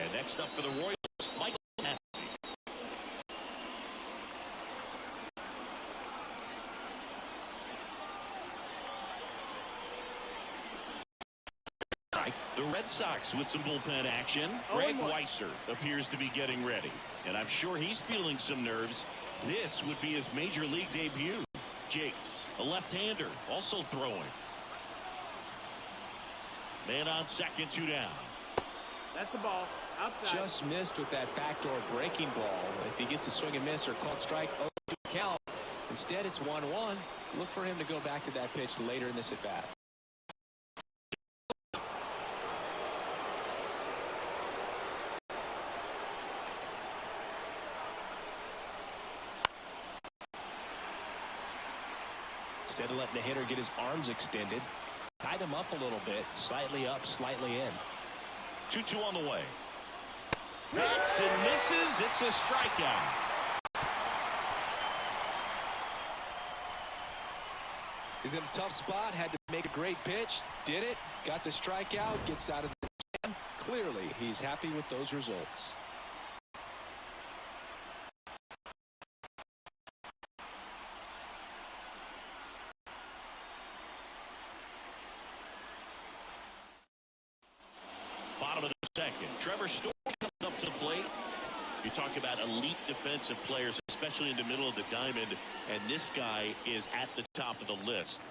And next up for the Royals, Michael Massey. The Red Sox with some bullpen action. Greg Weiser appears to be getting ready, and I'm sure he's feeling some nerves. This would be his major league debut. Jakes, a left-hander, also throwing. Man on second, two down. That's the ball. Outside. Just missed with that backdoor breaking ball. If he gets a swing and miss or called strike, count. Instead, it's 1-1. Look for him to go back to that pitch later in this at-bat. Instead of letting the hitter get his arms extended, tied him up a little bit, slightly up, slightly in. 2-2 on the way. Bats and misses. It's a strikeout. He's in a tough spot, had to make a great pitch, did it, got the strikeout, gets out of the jam. Clearly, he's happy with those results. Bottom of the second. Trevor Story comes up to the plate. You talk about elite defensive players, especially in the middle of the diamond, and this guy is at the top of the list.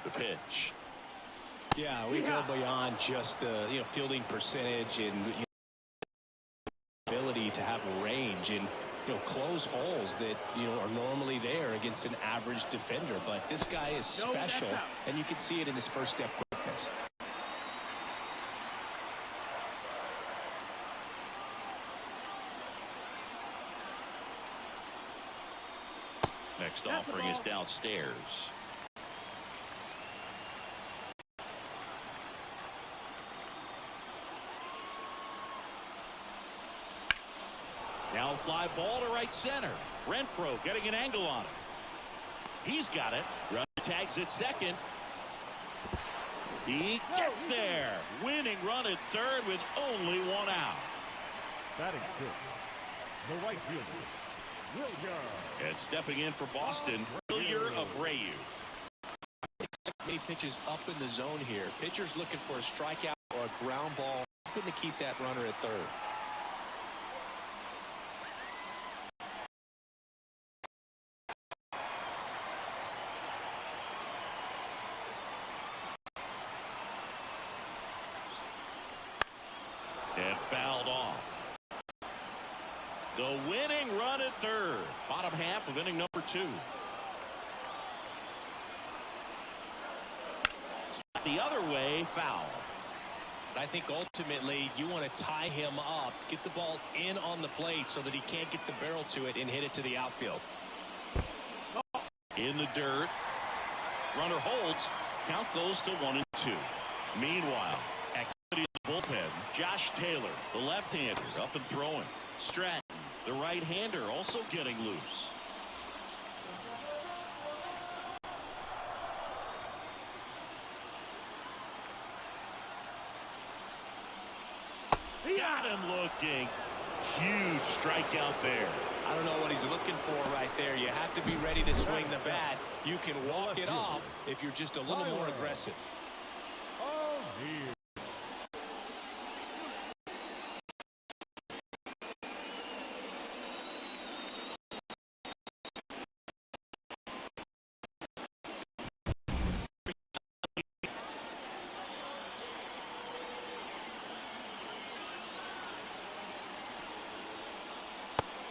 The pitch. Yeah, we go beyond just the fielding percentage and ability to have a range and close holes that are normally there against an average defender. But this guy is special, and you can see it in his first step quickness. Next offering is downstairs. Now a fly ball to right center. Renfroe getting an angle on it. He's got it. Runner tags at second. He gets there. Winning run at third with only one out. Batting sixth, the right fielder, Wilyer. And stepping in for Boston, Wilyer Abreu. Many pitches up in the zone here. Pitcher's looking for a strikeout or a ground ball, hoping to keep that runner at third. And fouled off. The winning run at third. Bottom half of inning number 2. The other way, foul. I think ultimately you want to tie him up, get the ball in on the plate so that he can't get the barrel to it and hit it to the outfield. In the dirt. Runner holds. Count goes to 1-2. Meanwhile, activity in the bullpen. Josh Taylor, the left-hander, up and throwing. Stratton, the right-hander, also getting loose. Got him looking. Huge strikeout there. I don't know what he's looking for right there. You have to be ready to swing the bat. You can walk it off if you're just a little more aggressive. Oh, dear.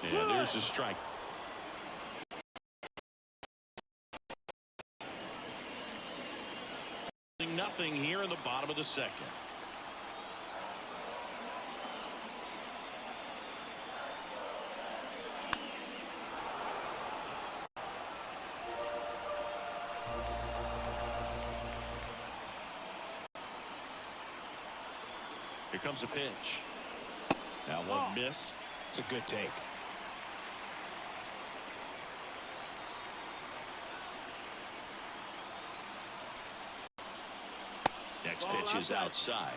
And there's the strike. Nothing here in the bottom of the second. Here comes a pitch. That one missed. It's a good take. Next pitch is outside.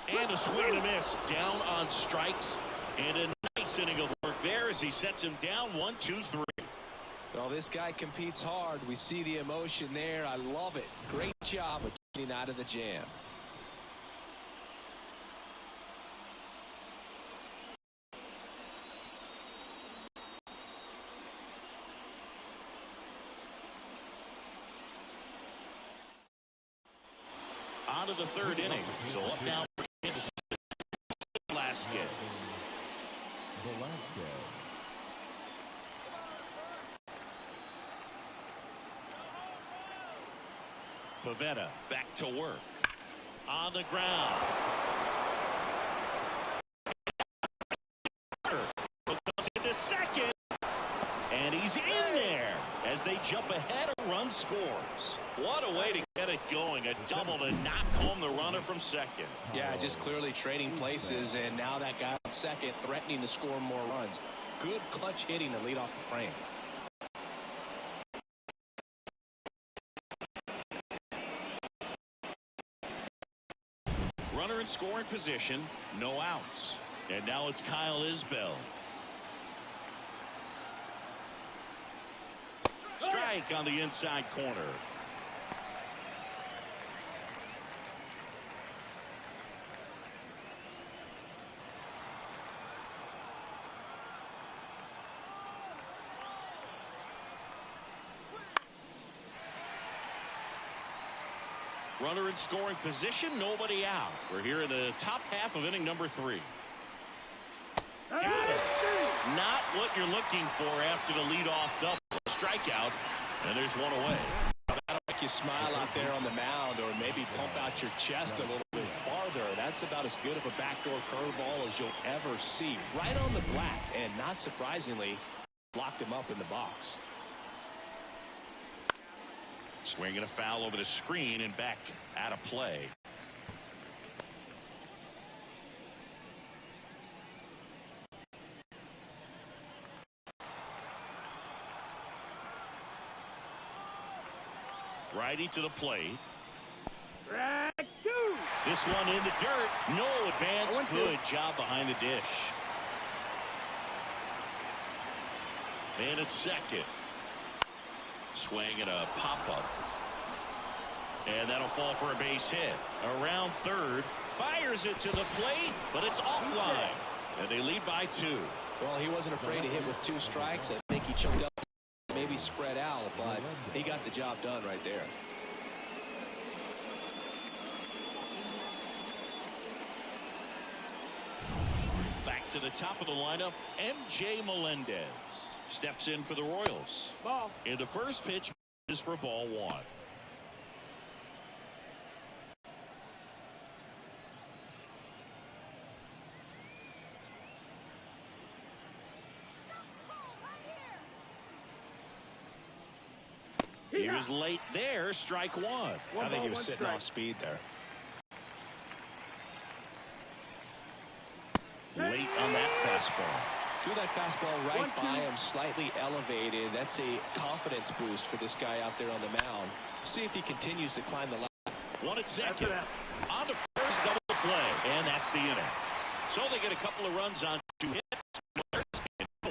And a swing and a miss. Down on strikes. And a nice inning of work there as he sets him down 1-2-3. Well, this guy competes hard. We see the emotion there. I love it. Great job of getting out of the jam. On to the third inning. So up now for Kansas City. Velasquez. Pavetta back to work. On the ground. Goes into second. And he's in there as they jump ahead. A run scores. What a way to get it going. A double to knock home the runner from second. Yeah, just clearly trading places, and now that guy on second threatening to score more runs. Good clutch hitting to lead off the frame. Runner in scoring position, no outs. And now it's Kyle Isbell. Strike on the inside corner. Runner in scoring position, nobody out. We're here in the top half of inning number 3. Got it. Not what you're looking for after the leadoff double. Strikeout, and there's one away. That'll make you smile out there on the mound, or maybe pump out your chest a little bit farther. That's about as good of a backdoor curveball as you'll ever see. Right on the black, and not surprisingly, locked him up in the box. Swinging a foul over the screen and back out of play. Righty to the plate. This one in the dirt. No advance. Good job behind the dish. And it's second. Swing and a pop-up. And that'll fall for a base hit. Around third. Fires it to the plate, but it's offline. And they lead by 2. Well, he wasn't afraid to hit with 2 strikes. I think he choked up, maybe spread out, but he got the job done right there. Back to the top of the lineup, MJ Melendez steps in for the Royals. Ball. And the first pitch is for ball 1. He was late there. Strike one. I think he was sitting off speed there. Late on that fastball. Threw that fastball right by him, slightly elevated. That's a confidence boost for this guy out there on the mound. See if he continues to climb the ladder. One at second. On to first, double play, and that's the inning. So they get a couple of runs on 2 hits.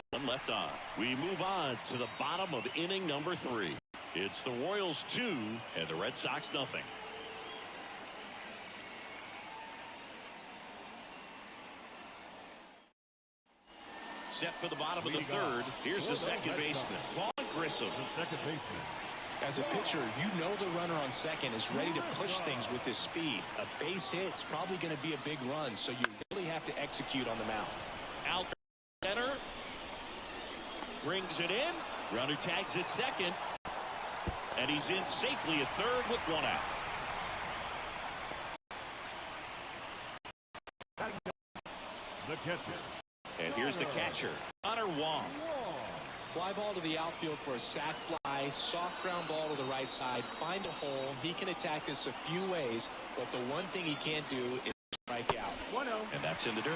One left on. We move on to the bottom of inning number 3. It's the Royals 2 and the Red Sox nothing. Set for the bottom of the 3rd. Here's the second baseman, Vaughn Grissom. Second baseman. As a pitcher, you know the runner on second is ready to push things with his speed. A base hit's probably going to be a big run, so you really have to execute on the mound. Out center. Brings it in. Runner tags at second. And he's in safely at 3rd with 1 out. The catcher. And here's the catcher, Connor Wong. Fly ball to the outfield for a sac fly. Soft ground ball to the right side. Find a hole. He can attack this a few ways, but the one thing he can't do is strike out. 1-0. And that's in the dirt.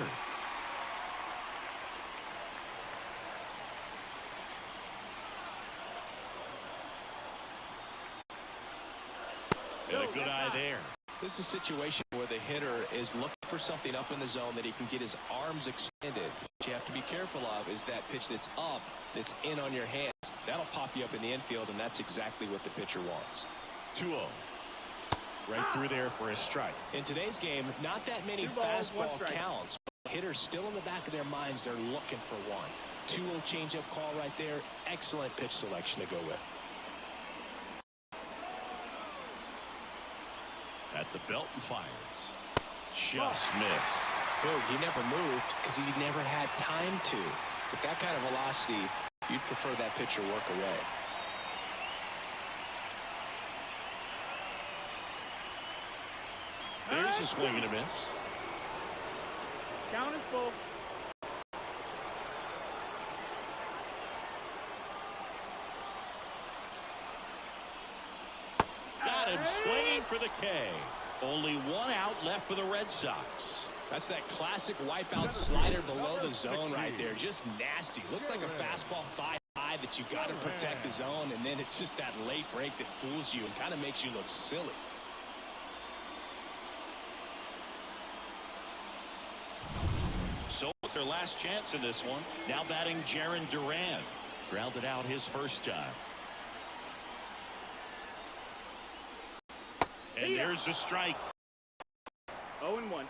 And a good eye there. This is a situation where the hitter is looking for something up in the zone that he can get his arms extended. What you have to be careful of is that pitch that's up, that's in on your hands. That'll pop you up in the infield, and that's exactly what the pitcher wants. 2-0. Right through there for a strike. In today's game, not that many 2 balls, 1 fastball strike. counts. But hitters still in the back of their minds, they're looking for one. 2-0 changeup call right there. Excellent pitch selection to go with. At the belt and fires. Just missed. Boog, he never moved because he never had time to. With that kind of velocity, you'd prefer that pitcher work away. There's a swing and a miss. Count is full. Got him swinging for the K. Only 1 out left for the Red Sox. That's that classic wipeout slider below the zone right there. Just nasty. Looks like a fastball thigh high that you got to protect the zone, and then it's just that late break that fools you and kind of makes you look silly. So it's their last chance in this one. Now batting Jarren Duran. Grounded out his first time. And there's the strike. 0-1.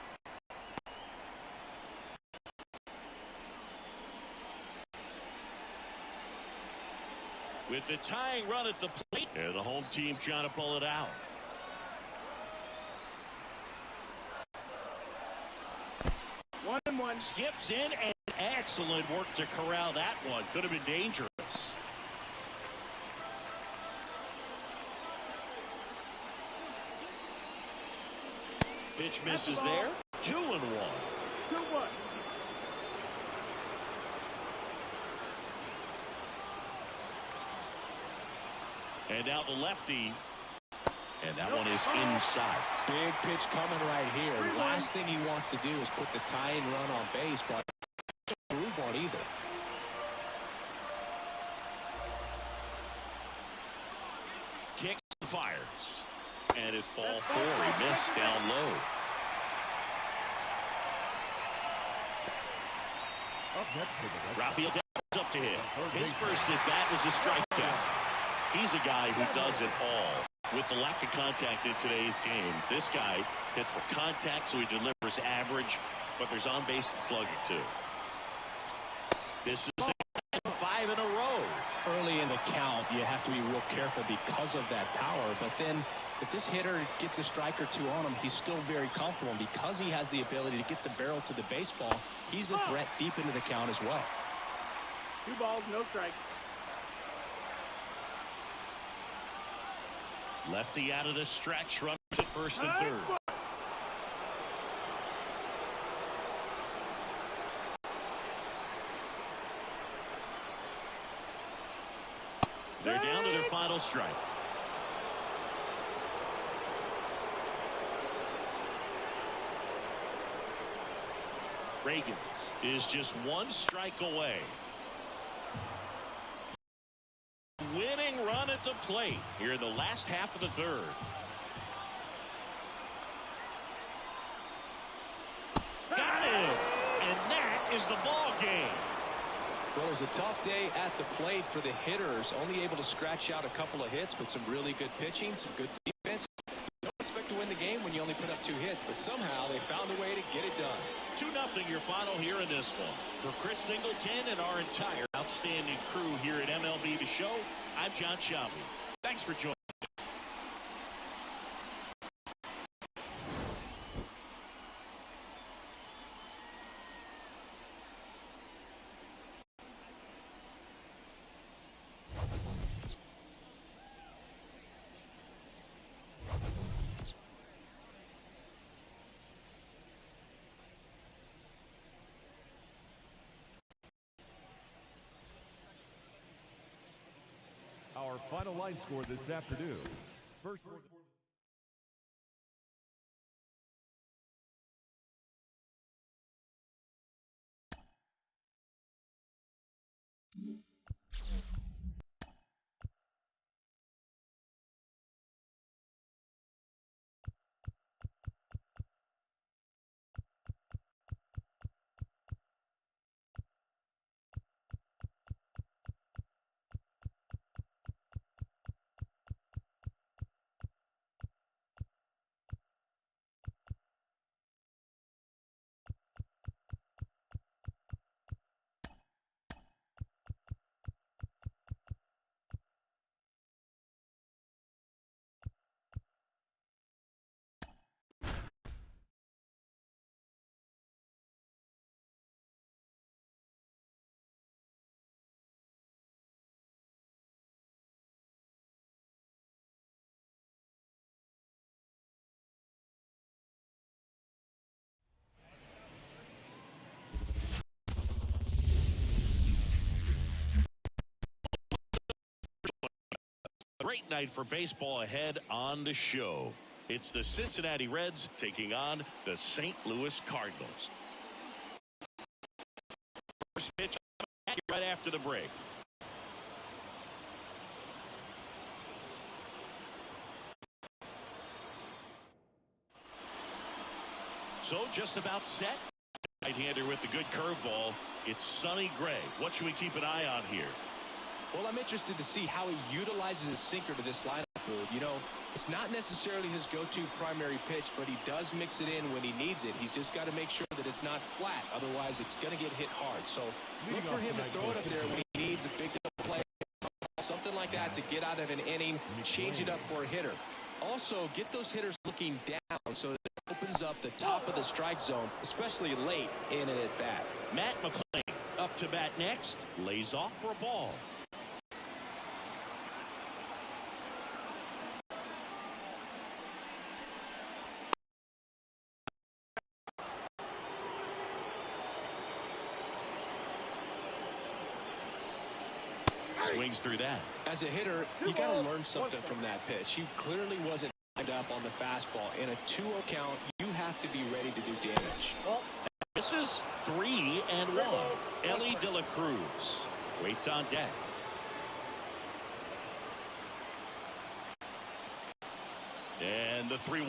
With the tying run at the plate. And the home team trying to pull it out. One. Skips in and excellent work to corral that one. Could have been dangerous. Pitch misses there. 2-1. 2-1. And now the lefty. And that one is inside. Big pitch coming right here. Last thing he wants to do is put the tying run on base, but don't prove one either. Kicks and fires. And it's ball 4. He missed down low. Up next for the Red Rafael Devers up to hit. His first at bat was a strikeout. He's a guy who does it all. With the lack of contact in today's game, this guy hits for contact, so he delivers average, but there's on base and slugging too. This is 5 in a row. Early in the count, you have to be real careful because of that power, but then if this hitter gets a strike or two on him, he's still very comfortable. And because he has the ability to get the barrel to the baseball, he's a threat deep into the count as well. 2 balls, no strikes. Lefty out of the stretch, run to first and third. They're down to their final strike. Reagans is just one strike away. Winning run at the plate here in the last half of the third. Got it! And that is the ball game. Well, it was a tough day at the plate for the hitters. Only able to scratch out a couple of hits, but some really good pitching, some good defense. You don't expect to win the game when you only put up 2 hits, but somehow they found a way to get it done. 2-0 your final here in this one. For Chris Singleton and our entire outstanding crew here at MLB The Show, I'm John Shelby. Thanks for joining. Our final line score this afternoon. First for Great night for baseball ahead on the show. It's the Cincinnati Reds taking on the St. Louis Cardinals. First pitch right after the break. So just about set. Right-hander with the good curveball. It's Sonny Gray. What should we keep an eye on here? Well, I'm interested to see how he utilizes his sinker to this lineup. You know, it's not necessarily his go-to primary pitch, but he does mix it in when he needs it. He's just got to make sure that it's not flat. Otherwise, it's going to get hit hard. So look for him to throw it up there when he needs a big play, something like that to get out of an inning, change it up for a hitter. Also, get those hitters looking down so that it opens up the top of the strike zone, especially late in an at-bat. Matt McClain up to bat next, lays off for a ball. Swings through that. As a hitter, you got to learn something from that pitch. He clearly wasn't lined up on the fastball. In a 2-0 count, you have to be ready to do damage. This is 3-1. Ellie De La Cruz waits on deck. And the 3-1.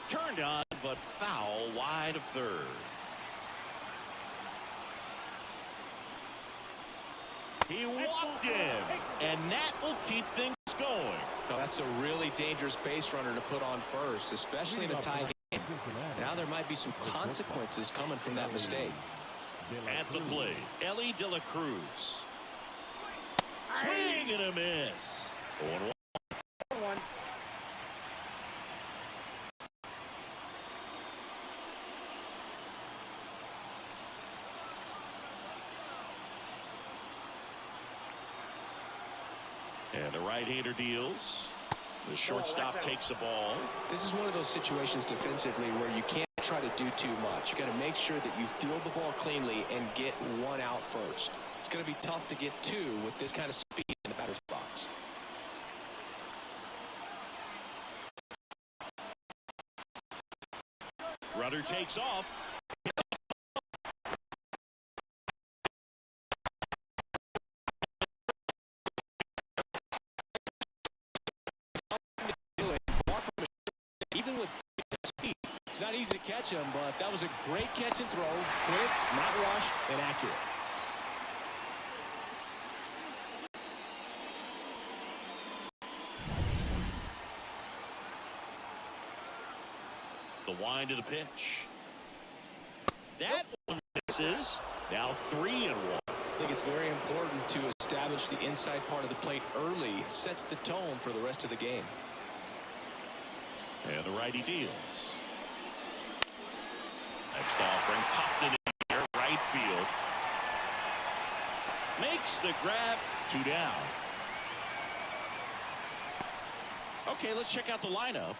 Turned on, but foul wide of third. He walked in, and that will keep things going. Now, that's a really dangerous base runner to put on first, especially in a tie game. Now there might be some consequences coming from that mistake. At the plate, Ellie De La Cruz. Swing and a miss. 0-1. And the right-hander deals. The shortstop takes the ball. This is one of those situations defensively where you can't try to do too much. You got to make sure that you field the ball cleanly and get one out first. It's going to be tough to get 2 with this kind of speed in the batter's box. Runner takes off. Even with speed, it's not easy to catch him, but that was a great catch and throw. Quick, not rushed, and accurate. The wind of the pitch. That one misses. Now 3-1. I think it's very important to establish the inside part of the plate early. It sets the tone for the rest of the game. And the righty deals. Next offering popped in the air, right field. Makes the grab, 2 down. Okay, let's check out the lineup.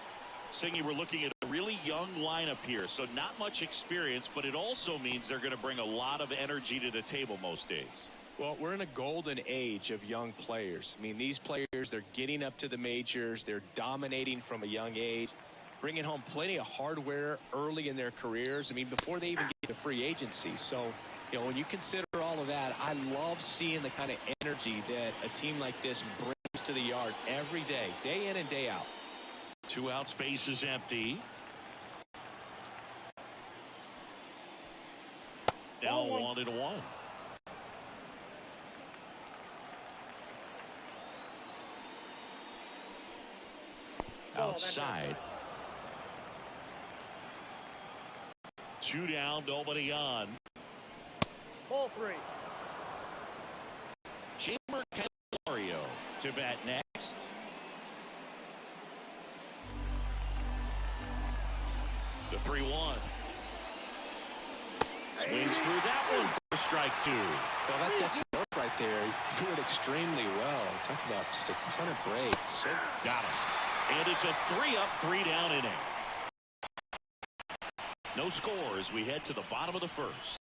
Singy, we're looking at a really young lineup here, so not much experience, but it also means they're going to bring a lot of energy to the table most days. Well, we're in a golden age of young players. I mean, these players, they're getting up to the majors. They're dominating from a young age, bringing home plenty of hardware early in their careers. I mean, before they even get to free agency. So, you know, when you consider all of that, I love seeing the kind of energy that a team like this brings to the yard every day in and day out. 2 out, space is empty. Now 1-1. Outside. 2 down, nobody on. Ball 3. Chamber Calorio to bat next. The 3-1. Swings through that one for strike 2. Well, that's that stroke right there. He threw it extremely well. Talk about just a ton of breaks. Got him. And it's a 3-up, 3-down inning. No score as we head to the bottom of the first.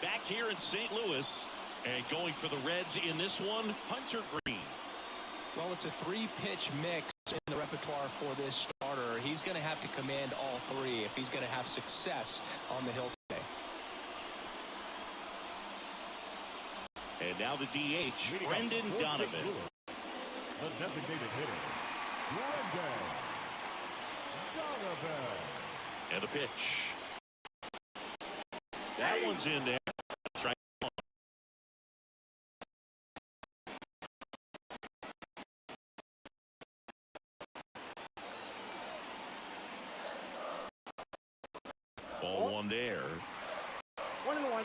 Back here in St. Louis, and going for the Reds in this one, Hunter Green. Well, it's a 3-pitch mix in the repertoire for this starter. He's going to have to command all 3 if he's going to have success on the hill today. And now the DH, Brendan Donovan. The designated hitter, Brendan Donovan. And a pitch. That one's in there. Strike 1. Ball 1 there. 1-1.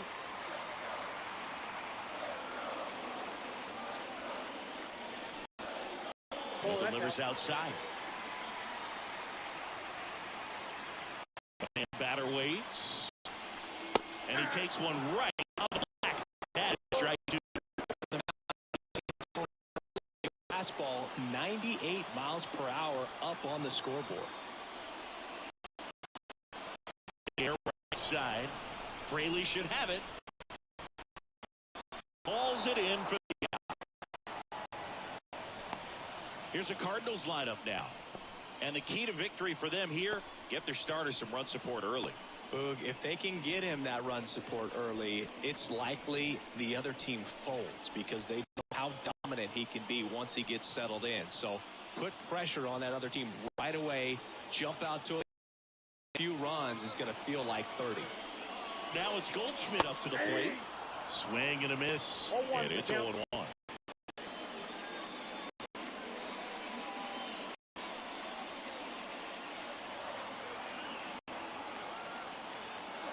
Delivers outside. And batter waits. And he takes one right on the back. That is strike 2. Fastball 98 miles per hour up on the scoreboard. Air right side. Fraley should have it. Balls it in for the out. Here's a Cardinals lineup now. And the key to victory for them here, get their starter some run support early. Boog, if they can get him that run support early, it's likely the other team folds because they know how dominant he can be once he gets settled in. So put pressure on that other team right away. Jump out to it. A few runs is going to feel like 30. Now it's Goldschmidt up to the plate. Swing and a miss. And it's 0-1.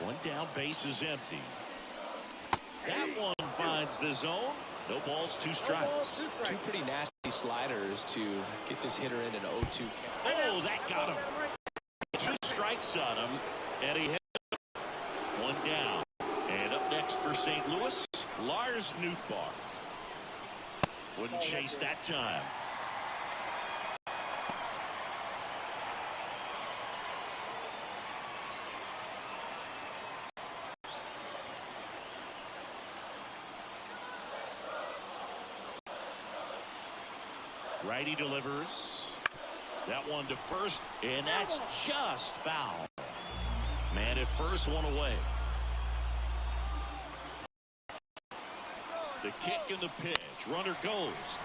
One down, base is empty. That one finds the zone. No balls, 2 strikes. 2 pretty nasty sliders to get this hitter in an 0-2 count. Oh, that got him. 2 strikes on him, and he hit 1 down. And up next for St. Louis, Lars Nootbaar. Wouldn't chase that time. Righty delivers. That one to first, and that's just foul. Man at first, one away. The kick and the pitch. Runner goes.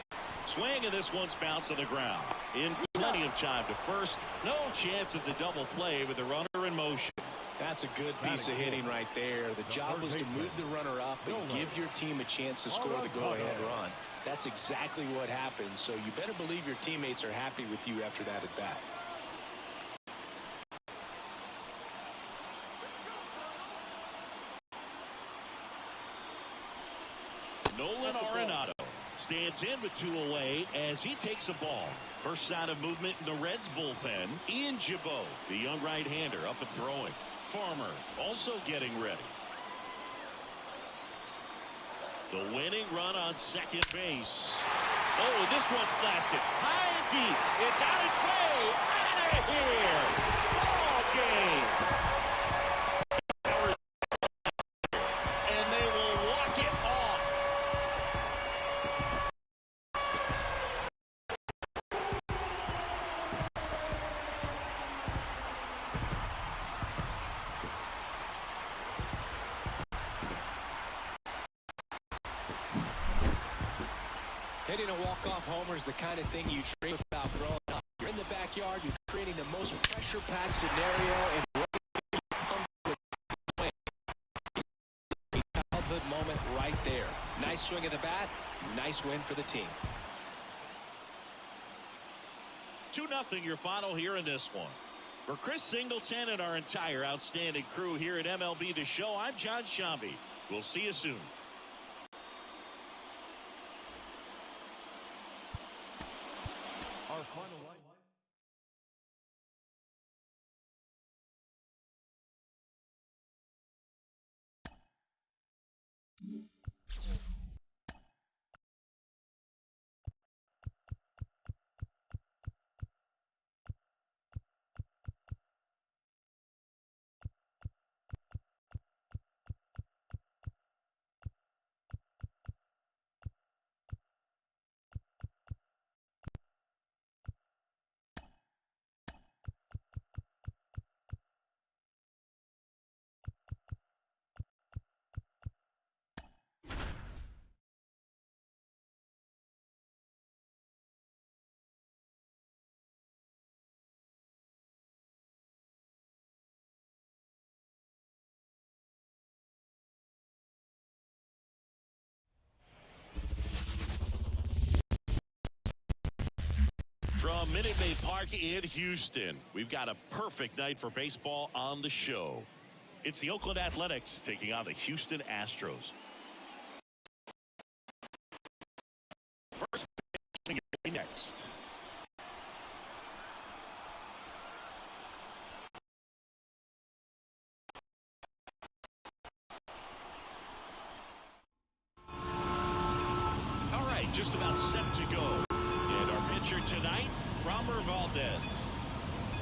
Swing, and this one's bounced on the ground. In plenty of time to first. No chance at the double play with the runner in motion. That's a good piece of hitting right there. The job was to move the runner up and give your team a chance to score the go-ahead run. That's exactly what happened, so you better believe your teammates are happy with you after that at bat. Nolan Arenado stands in with 2 away as he takes a ball. First sign of movement in the Reds bullpen. Ian Gibaut, the young right-hander, up and throwing. Farmer also getting ready. The winning run on second base. Oh, this one's blasted. High and deep. It's on its way. Out of here. Ball game. And they will walk it off. Hitting a walk-off homer is the kind of thing you dream about growing up. You're in the backyard, you're creating the most pressure-packed scenario in a childhood moment right there. Nice swing of the bat, nice win for the team. 2-0 your final here in this one. For Chris Singleton and our entire outstanding crew here at MLB The Show, I'm John Shambi. We'll see you soon. Our final line. From Minute Maid Park in Houston, we've got a perfect night for baseball on the show. It's the Oakland Athletics taking on the Houston Astros. First next. All right, just about set to go. And our pitcher tonight, Framber Valdez.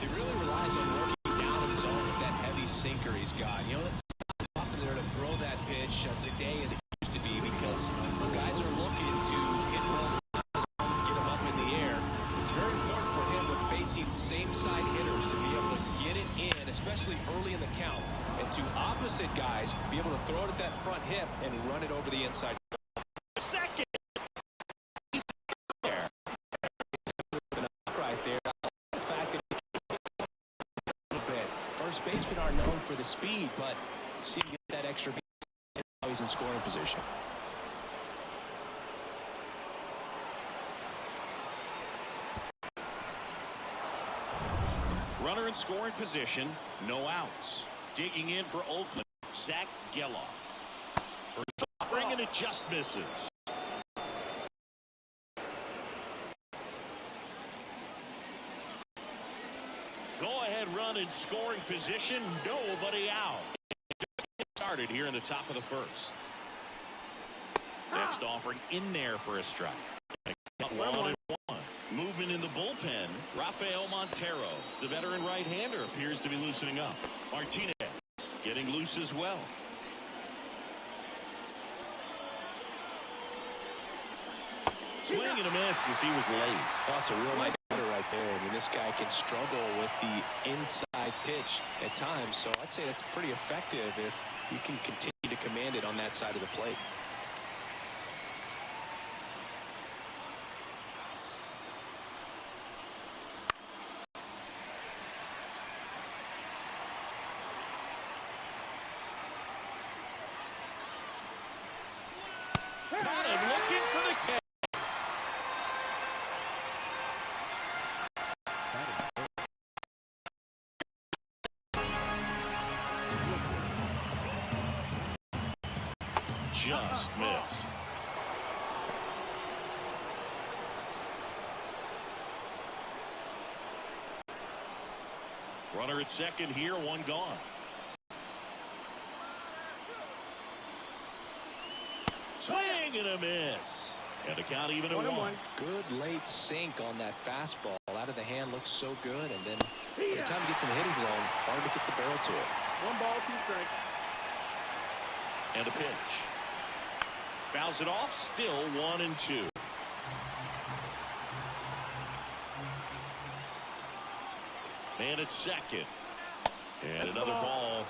He really relies on working down in the zone with that heavy sinker he's got. You know, it's not popular to throw that pitch today as it used to be because guys are looking to hit balls, get them up in the air. It's very important for him when facing same-side hitters to be able to get it in, especially early in the count, and to opposite guys be able to throw it at that front hip and run it over the inside. Second. First basemen are known for the speed, but see him get that extra base. Now he's in scoring position. Runner in scoring position, no outs. Digging in for Oakland, Zach Geloff. Bringing it just misses. Go-ahead run in scoring position, nobody out. Just get started here in the top of the first. Next offering in there for a strike. 1-1. Movement in the bullpen. Rafael Montero, the veteran right-hander, appears to be loosening up. Martinez getting loose as well. Swing and a miss as he was late. Oh, that's a real nice cutter right there. I mean, this guy can struggle with the inside pitch at times, so I'd say that's pretty effective if you can continue to command it on that side of the plate. Got him looking for the catch. Just missed. Runner at second here, one gone. Swing and a miss. And the count even at 1. Good late sink on that fastball. Out of the hand looks so good, and then by the time he gets in the hitting zone, hard to get the barrel to it. 1 ball, 2 strikes. And a pitch. Fouls it off, still 1-2. Man at second. And another ball.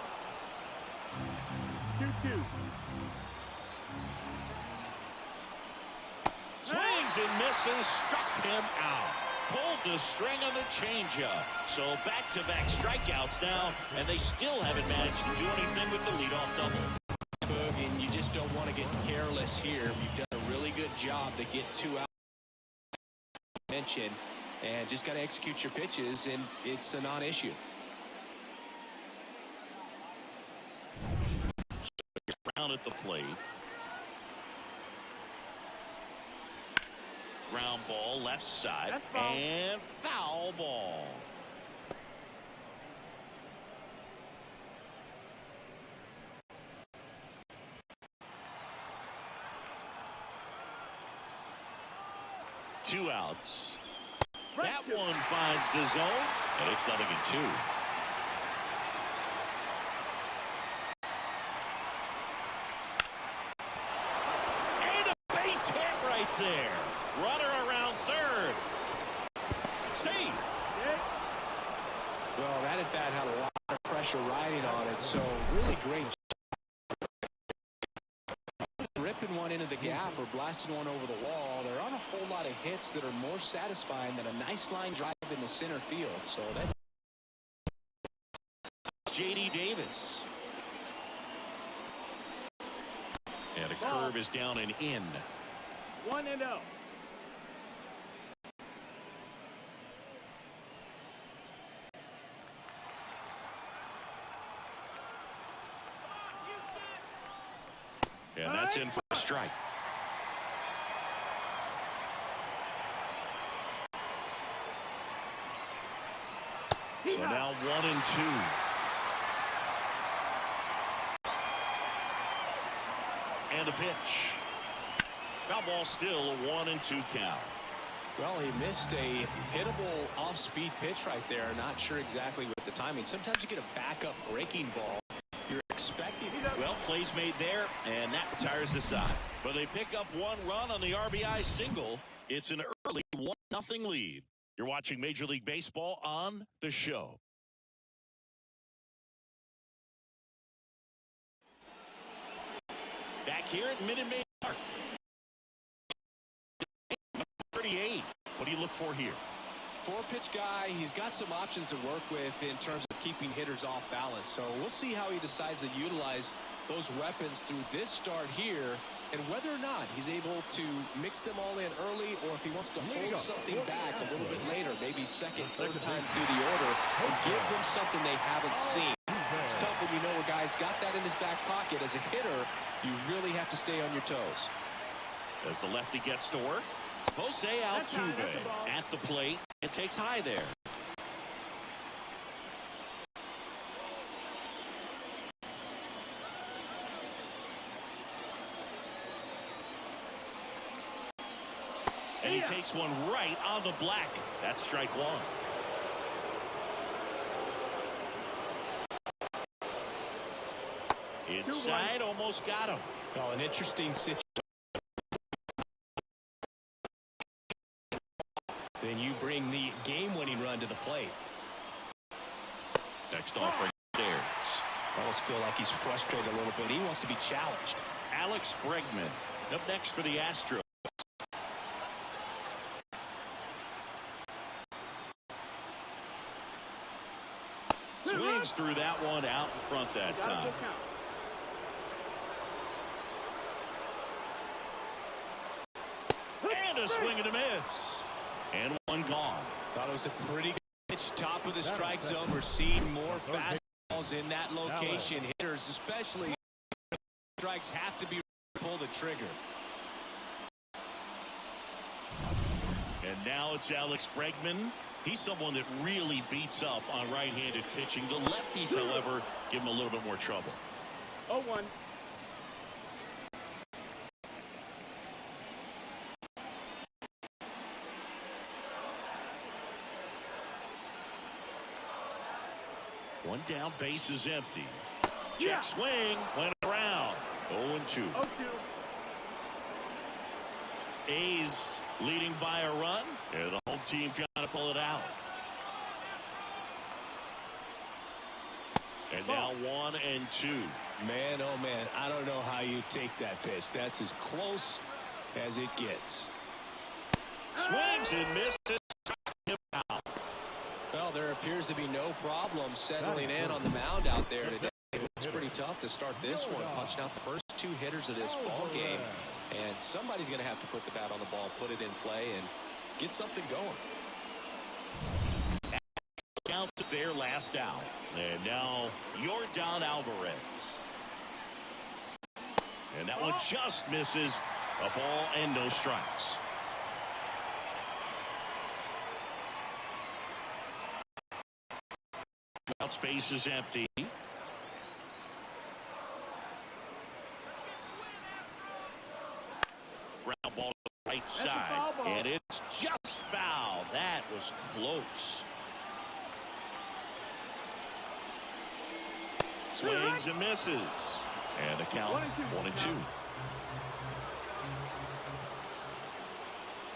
2-2. Swings and misses, struck him out. Pulled the string on the changeup. So back-to-back strikeouts now, and they still haven't managed to do anything with the leadoff double. And you just don't want to get careless here. You've done a really good job to get 2 out. Mention, and just got to execute your pitches, and it's a non-issue. Round at the plate. Ground ball left side and foul ball. Two outs. That one finds the zone, and it's 0-2. And a base hit right there. Runner around third. Safe. Well, that at bat had a lot of pressure riding on it, so really great. Ripping one into the gap or blasting one over the wall. There aren't a whole lot of hits that are more satisfying than a nice line drive in the center field. So that. J.D. Davis. And a curve is down and in. 1-0. And that's in for a strike. So now 1-2. And a pitch. Foul ball, still a 1-2 count. Well, he missed a hittable off-speed pitch right there. Not sure exactly with the timing. Sometimes you get a backup breaking ball. You're expecting. Well, plays made there, and that retires the side. But they pick up 1 run on the RBI single. It's an early 1-0 lead. You're watching Major League Baseball on The Show. Back here at Minute Maid Park. 38. What do you look for here? 4-pitch guy. He's got some options to work with in terms of keeping hitters off balance. So we'll see how he decides to utilize those weapons through this start here, and whether or not he's able to mix them all in early, or if he wants to hold something back a little bit later, maybe second, third time through the order, and give them something they haven't seen. It's tough when you know a guy's got that in his back pocket. As a hitter, you really have to stay on your toes. As the lefty gets to work, Jose Altuve at the plate. It takes high there. And he takes one right on the black. That's strike 1. Inside, almost got him. Oh, an interesting situation. the plate. Next offering, Dares. Almost feel like he's frustrated a little bit. He wants to be challenged. Alex Bregman up next for the Astros. Swings through that one out in front that time. And a swing and a miss. And one gone. Thought it was a pretty good pitch. Top of the strike zone. We're seeing more fastballs in that location. Hitters, especially strikes, have to be ready to pull the trigger. And now it's Alex Bregman. He's someone that really beats up on right-handed pitching. The lefties, however, give him a little bit more trouble. 0-1. One down, base is empty. Check swing, went around. 0-2. 0-2. A's leading by a run, and the home team trying to pull it out. And now 1-2. Man, oh man, I don't know how you take that pitch. That's as close as it gets. Swings and misses. Him out. Well, there appears to be no problem settling in on the mound out there today. It's pretty tough to start this one, punching out the first two hitters of this ball game. And somebody's going to have to put the bat on the ball, put it in play, and get something going. Count to their last out. And now Yordan Alvarez. And that one just misses. A ball and no strikes. Out space is empty. Ground ball to the right side. And it's just foul. That was close. Swings and misses. And the count 1-2.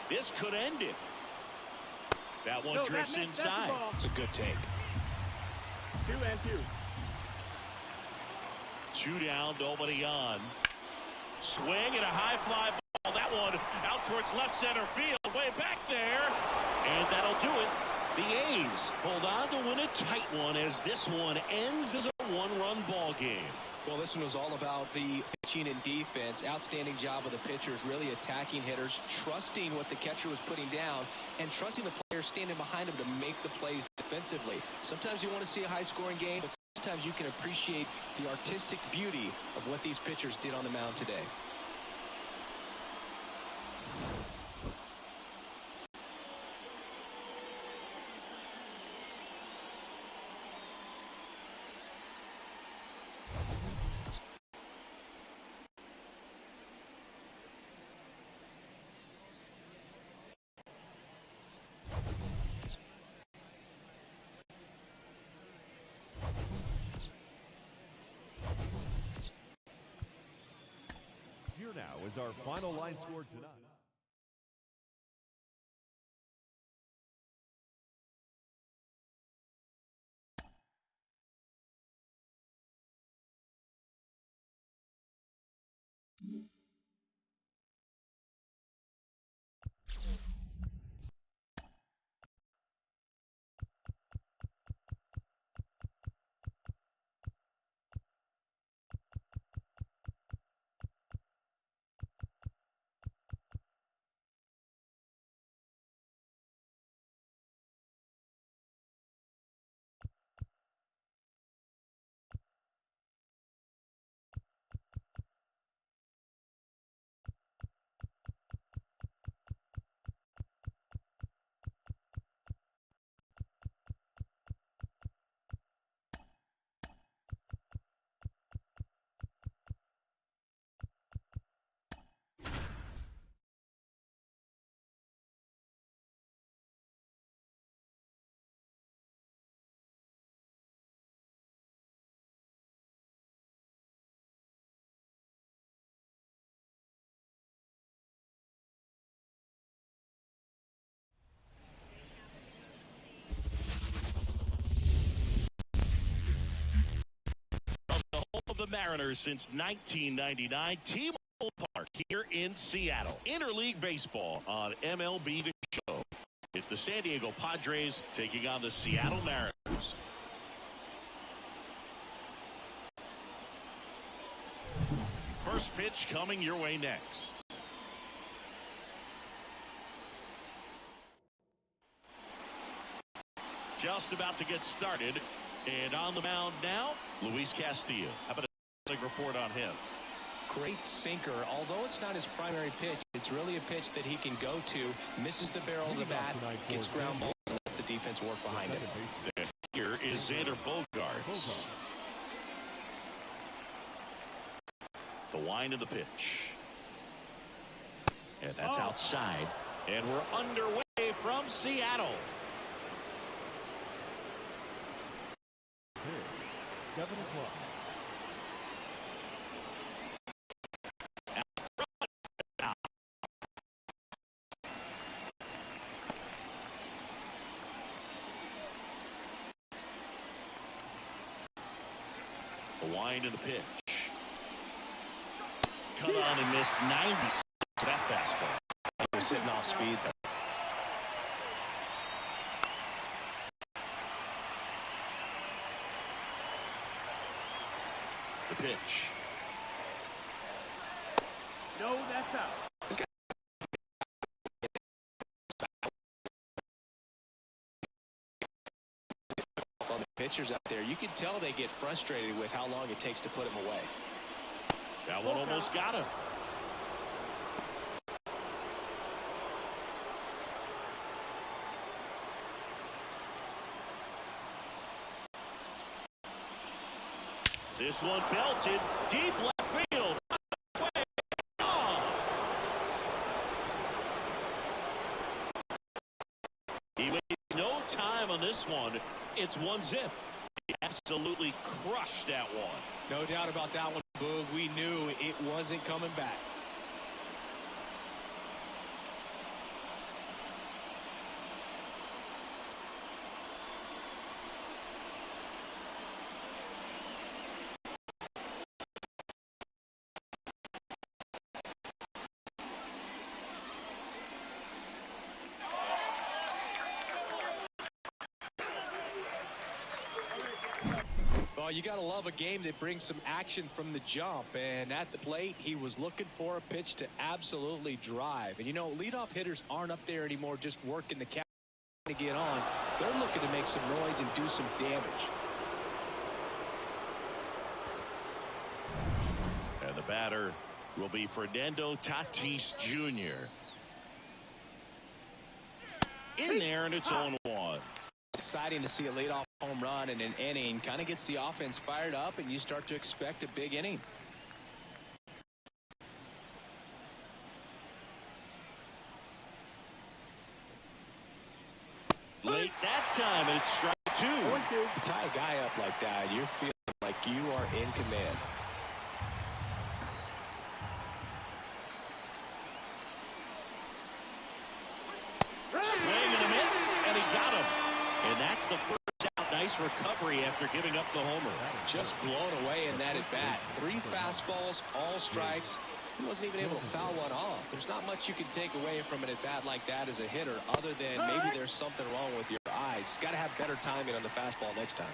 This could end it. That one drifts inside. It's a good take. 2-2. 2 down, nobody on. Swing and a high fly ball. That one out towards left center field. Way back there. And that'll do it. The A's hold on to win a tight one as this one ends as a one-run ball game. Well, this one was all about the pitching and defense. Outstanding job of the pitchers, really attacking hitters, trusting what the catcher was putting down, and trusting the players standing behind him to make the plays defensively. Sometimes you want to see a high-scoring game, but sometimes you can appreciate the artistic beauty of what these pitchers did on the mound today. Here now is our final line score tonight. the Mariners since 1999. T-Mobile Park here in Seattle. Interleague baseball on MLB The Show. It's the San Diego Padres taking on the Seattle Mariners. First pitch coming your way next. Just about to get started. And on the mound now, Luis Castillo. How about a report on him? Great sinker. Although it's not his primary pitch, it's really a pitch that he can go to. Misses the barrel of the bat, gets ground balls, and lets the defense work behind him. And here is Xander Bogaerts. The wind of the pitch. And that's outside. And we're underway from Seattle. 7 o'clock. The wind of the pitch. Cut on and missed 90 to that fastball. He was sitting off speed there. The pitch. No, that's out. On the pitchers out there, you can tell they get frustrated with how long it takes to put him away. That one almost got him. This one belted deep left field. Oh. He wasted no time on this one. It's 1-0. He absolutely crushed that one. No doubt about that one, Boog. We knew it wasn't coming back. Well, you got to love a game that brings some action from the jump. And at the plate, he was looking for a pitch to absolutely drive. And, you know, leadoff hitters aren't up there anymore just working the count to get on. They're looking to make some noise and do some damage. And the batter will be Fernando Tatis Jr. In there, and it's 0-1. It's exciting to see a leadoff home run in an inning. Kind of gets the offense fired up, and you start to expect a big inning. Late that time, and it's strike 2. You tie a guy up like that, you're feeling like you are in command. Swing and a miss, and he got him. And that's the first out. Nice recovery after giving up the homer. Just blown away in that at bat. 3 fastballs, all strikes. He wasn't even able to foul one off. There's not much you can take away from an at bat like that as a hitter, other than maybe there's something wrong with your eyes. Got to have better timing on the fastball next time.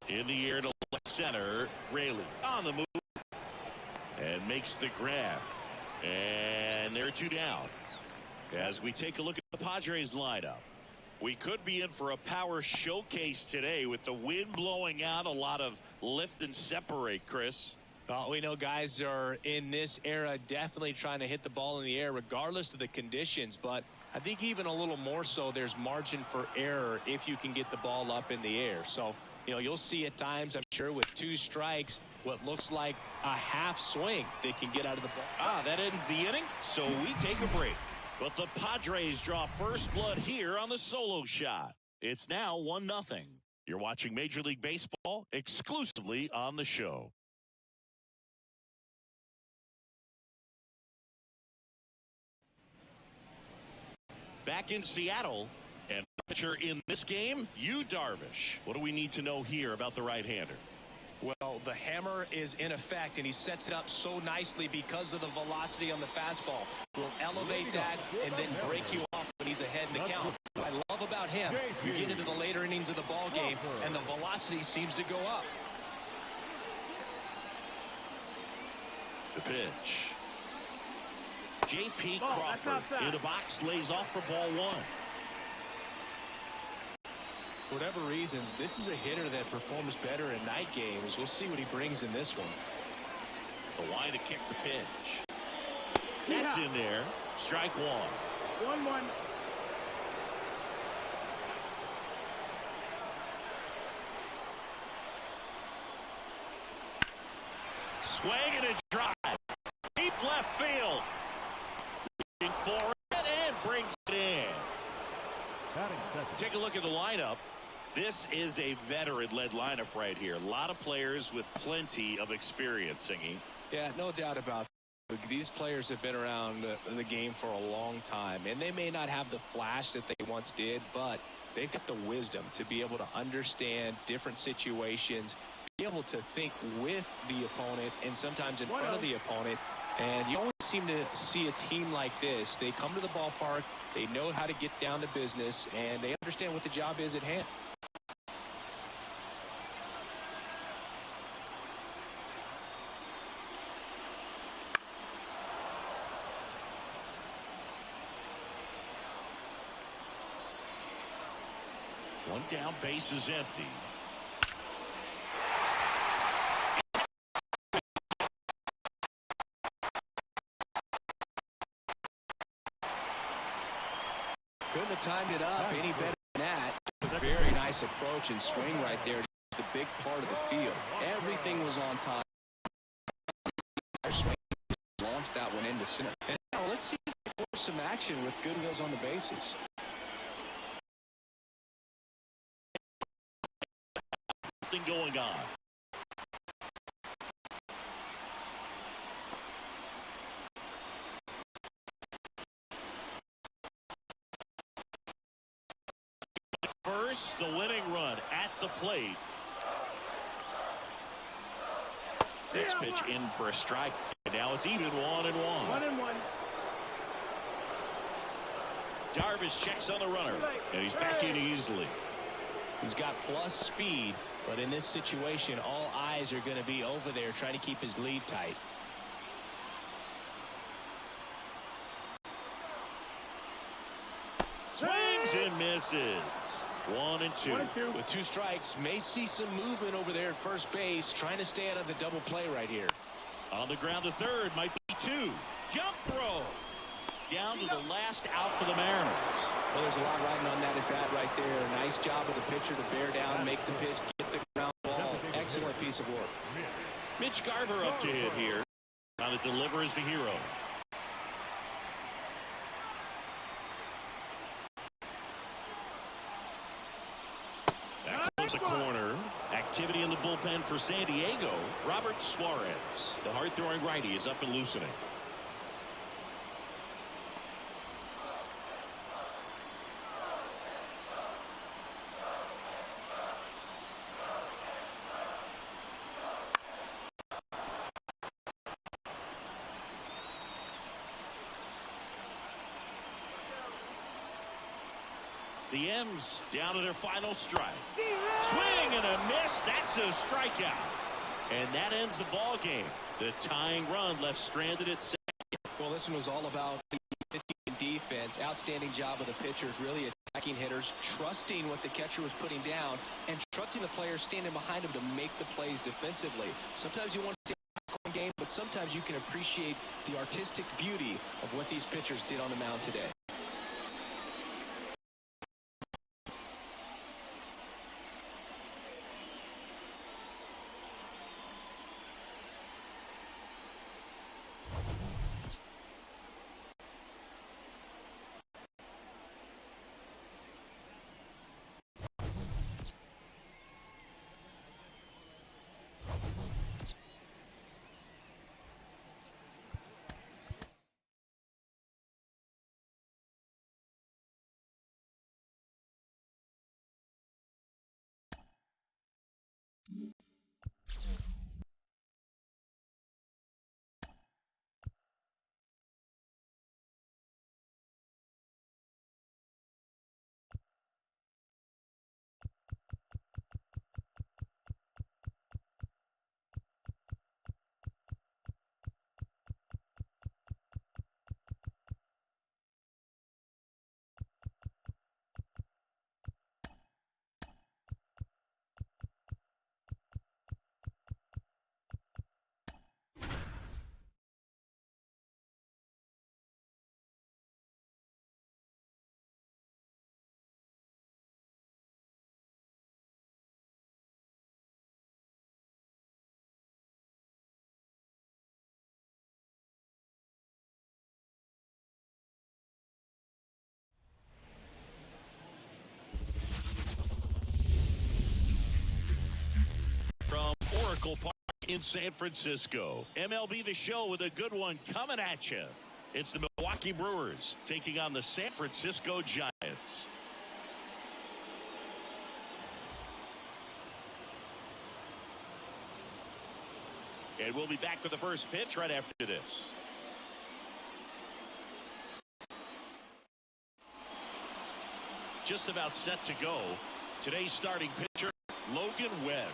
In the air to left center, Rayleigh on the move and makes the grab. And there are 2 down. As we take a look at the Padres lineup, we could be in for a power showcase today with the wind blowing out, a lot of lift and separate, Chris. We know guys are in this era definitely trying to hit the ball in the air regardless of the conditions, but I think even a little more so there's margin for error if you can get the ball up in the air. So, you know, you'll see at times, I'm sure, with 2 strikes, what looks like a half swing that can get out of the ball. That ends the inning, so we take a break. But the Padres draw first blood here on the solo shot. It's now 1-0. You're watching Major League Baseball exclusively on the show. Back in Seattle, and pitcher in this game, Yu Darvish. What do we need to know here about the right-hander? Well, the hammer is in effect, and he sets it up so nicely because of the velocity on the fastball. Will elevate that and then break you off when he's ahead in the count. What I love about him, you get into the later innings of the ball game, and the velocity seems to go up. The pitch. J.P. Crawford in the box, lays off for ball one. For whatever reasons, this is a hitter that performs better in night games. We'll see what he brings in this one. Kwai to kick the pitch. That's in there. Strike one. 1-1. Swing and a drive. Deep left field. Reaching for it and brings it in. Take a look at the lineup. This is a veteran-led lineup right here. A lot of players with plenty of experience, Singy. Yeah, no doubt about it. These players have been around the game for a long time, and they may not have the flash that they once did, but they've got the wisdom to be able to understand different situations, be able to think with the opponent and sometimes in front of the opponent. And you always seem to see a team like this. They come to the ballpark, they know how to get down to business, and they understand what the job is at hand. One down, base is empty. Couldn't have timed it up any better than that. A very nice approach and swing right there. The big part of the field. Everything was on time. Launched that one into center. And now let's see if they force some action with Goodwill's on the bases. Something going on. First, the winning run at the plate. Next pitch in for a strike. And now it's even 1-1. 1-1. Darvish checks on the runner, and he's back in easily. He's got plus speed, but in this situation, all eyes are going to be over there trying to keep his lead tight. Swings and misses. 1-2. With two strikes, may see some movement over there at first base, trying to stay out of the double play right here. On the ground, the third might be two. Jump throw. Down to the last out for the Mariners. Well, there's a lot riding on that at bat right there. Nice job of the pitcher to bear down, make the pitch, get the ground ball. Excellent piece of work. Mitch Garver up to hit here. Trying to deliver as the hero. Back towards the corner. Activity in the bullpen for San Diego. Robert Suarez. The hard-throwing righty is up and loosening. The M's down to their final strike. Swing and a miss. That's a strikeout. And that ends the ball game. The tying run left stranded at second. Well, this one was all about the pitching and defense. Outstanding job of the pitchers, really attacking hitters, trusting what the catcher was putting down, and trusting the players standing behind him to make the plays defensively. Sometimes you want to see a game, but sometimes you can appreciate the artistic beauty of what these pitchers did on the mound today. Oracle Park in San Francisco. MLB The Show with a good one coming at you. It's the Milwaukee Brewers taking on the San Francisco Giants. And we'll be back with the first pitch right after this. Just about set to go. Today's starting pitcher, Logan Webb.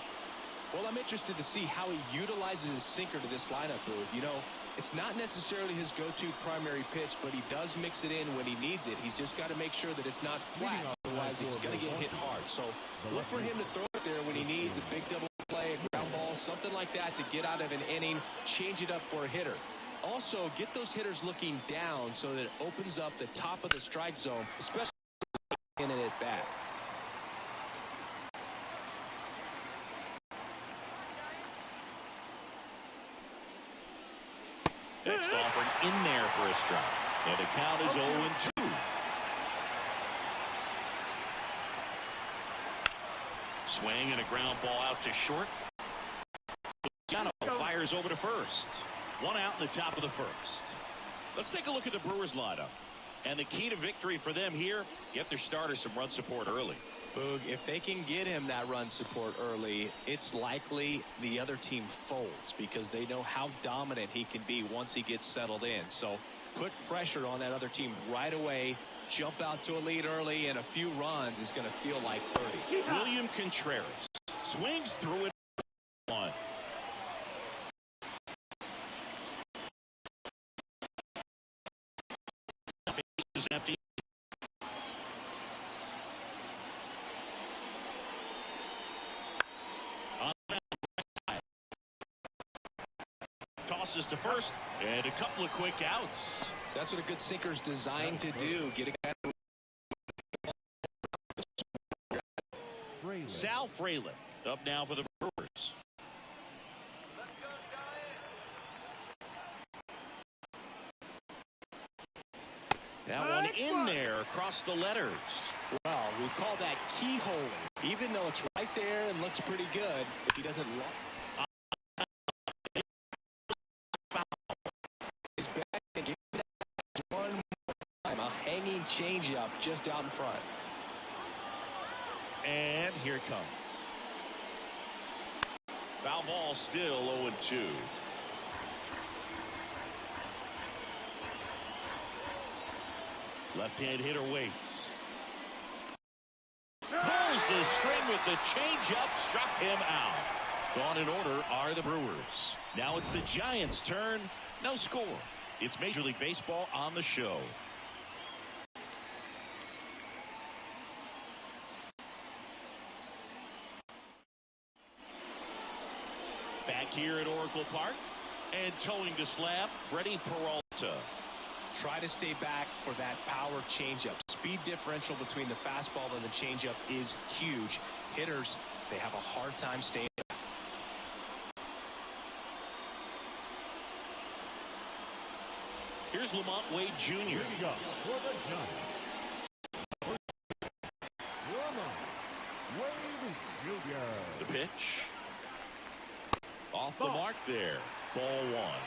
Well, I'm interested to see how he utilizes his sinker to this lineup, Booth. You know, it's not necessarily his go-to primary pitch, but he does mix it in when he needs it. He's just got to make sure that it's not flat, otherwise it's going to get hit hard. So look for him to throw it there when he needs a big double play, a ground ball, something like that to get out of an inning, change it up for a hitter. Also, get those hitters looking down so that it opens up the top of the strike zone, especially in and at bat. Next offering in there for a strike. And the count is 0-2. Swing and a ground ball out to short. Luciano fires over to first. One out in the top of the first. Let's take a look at the Brewers lineup. And the key to victory for them here, get their starter some run support early. Boog, if they can get him that run support early, it's likely the other team folds because they know how dominant he can be once he gets settled in. So put pressure on that other team right away. Jump out to a lead early, and a few runs is going to feel like birdie. William Contreras swings through it. One. Base is empty. Tosses to first, and a couple of quick outs. That's what a good sinker's designed to do. Get a guy. Sal Fralin up now for the Brewers. That one in there across the letters. Well, we call that keyhole. Even though it's right there and looks pretty good, if he doesn't look. He's back and give that one more time. A hanging changeup just out in front. And here it comes. Foul ball still 0-2. Left-hand hitter waits. Pulls the string with the changeup, struck him out. Gone in order are the Brewers. Now it's the Giants' turn. No score. It's Major League Baseball on the show. Back here at Oracle Park, and towing the slab, Freddie Peralta. Try to stay back for that power changeup. Speed differential between the fastball and the changeup is huge. Hitters, they have a hard time staying back. Here's Lamont Wade Jr. The pitch. Off the mark there. Ball one.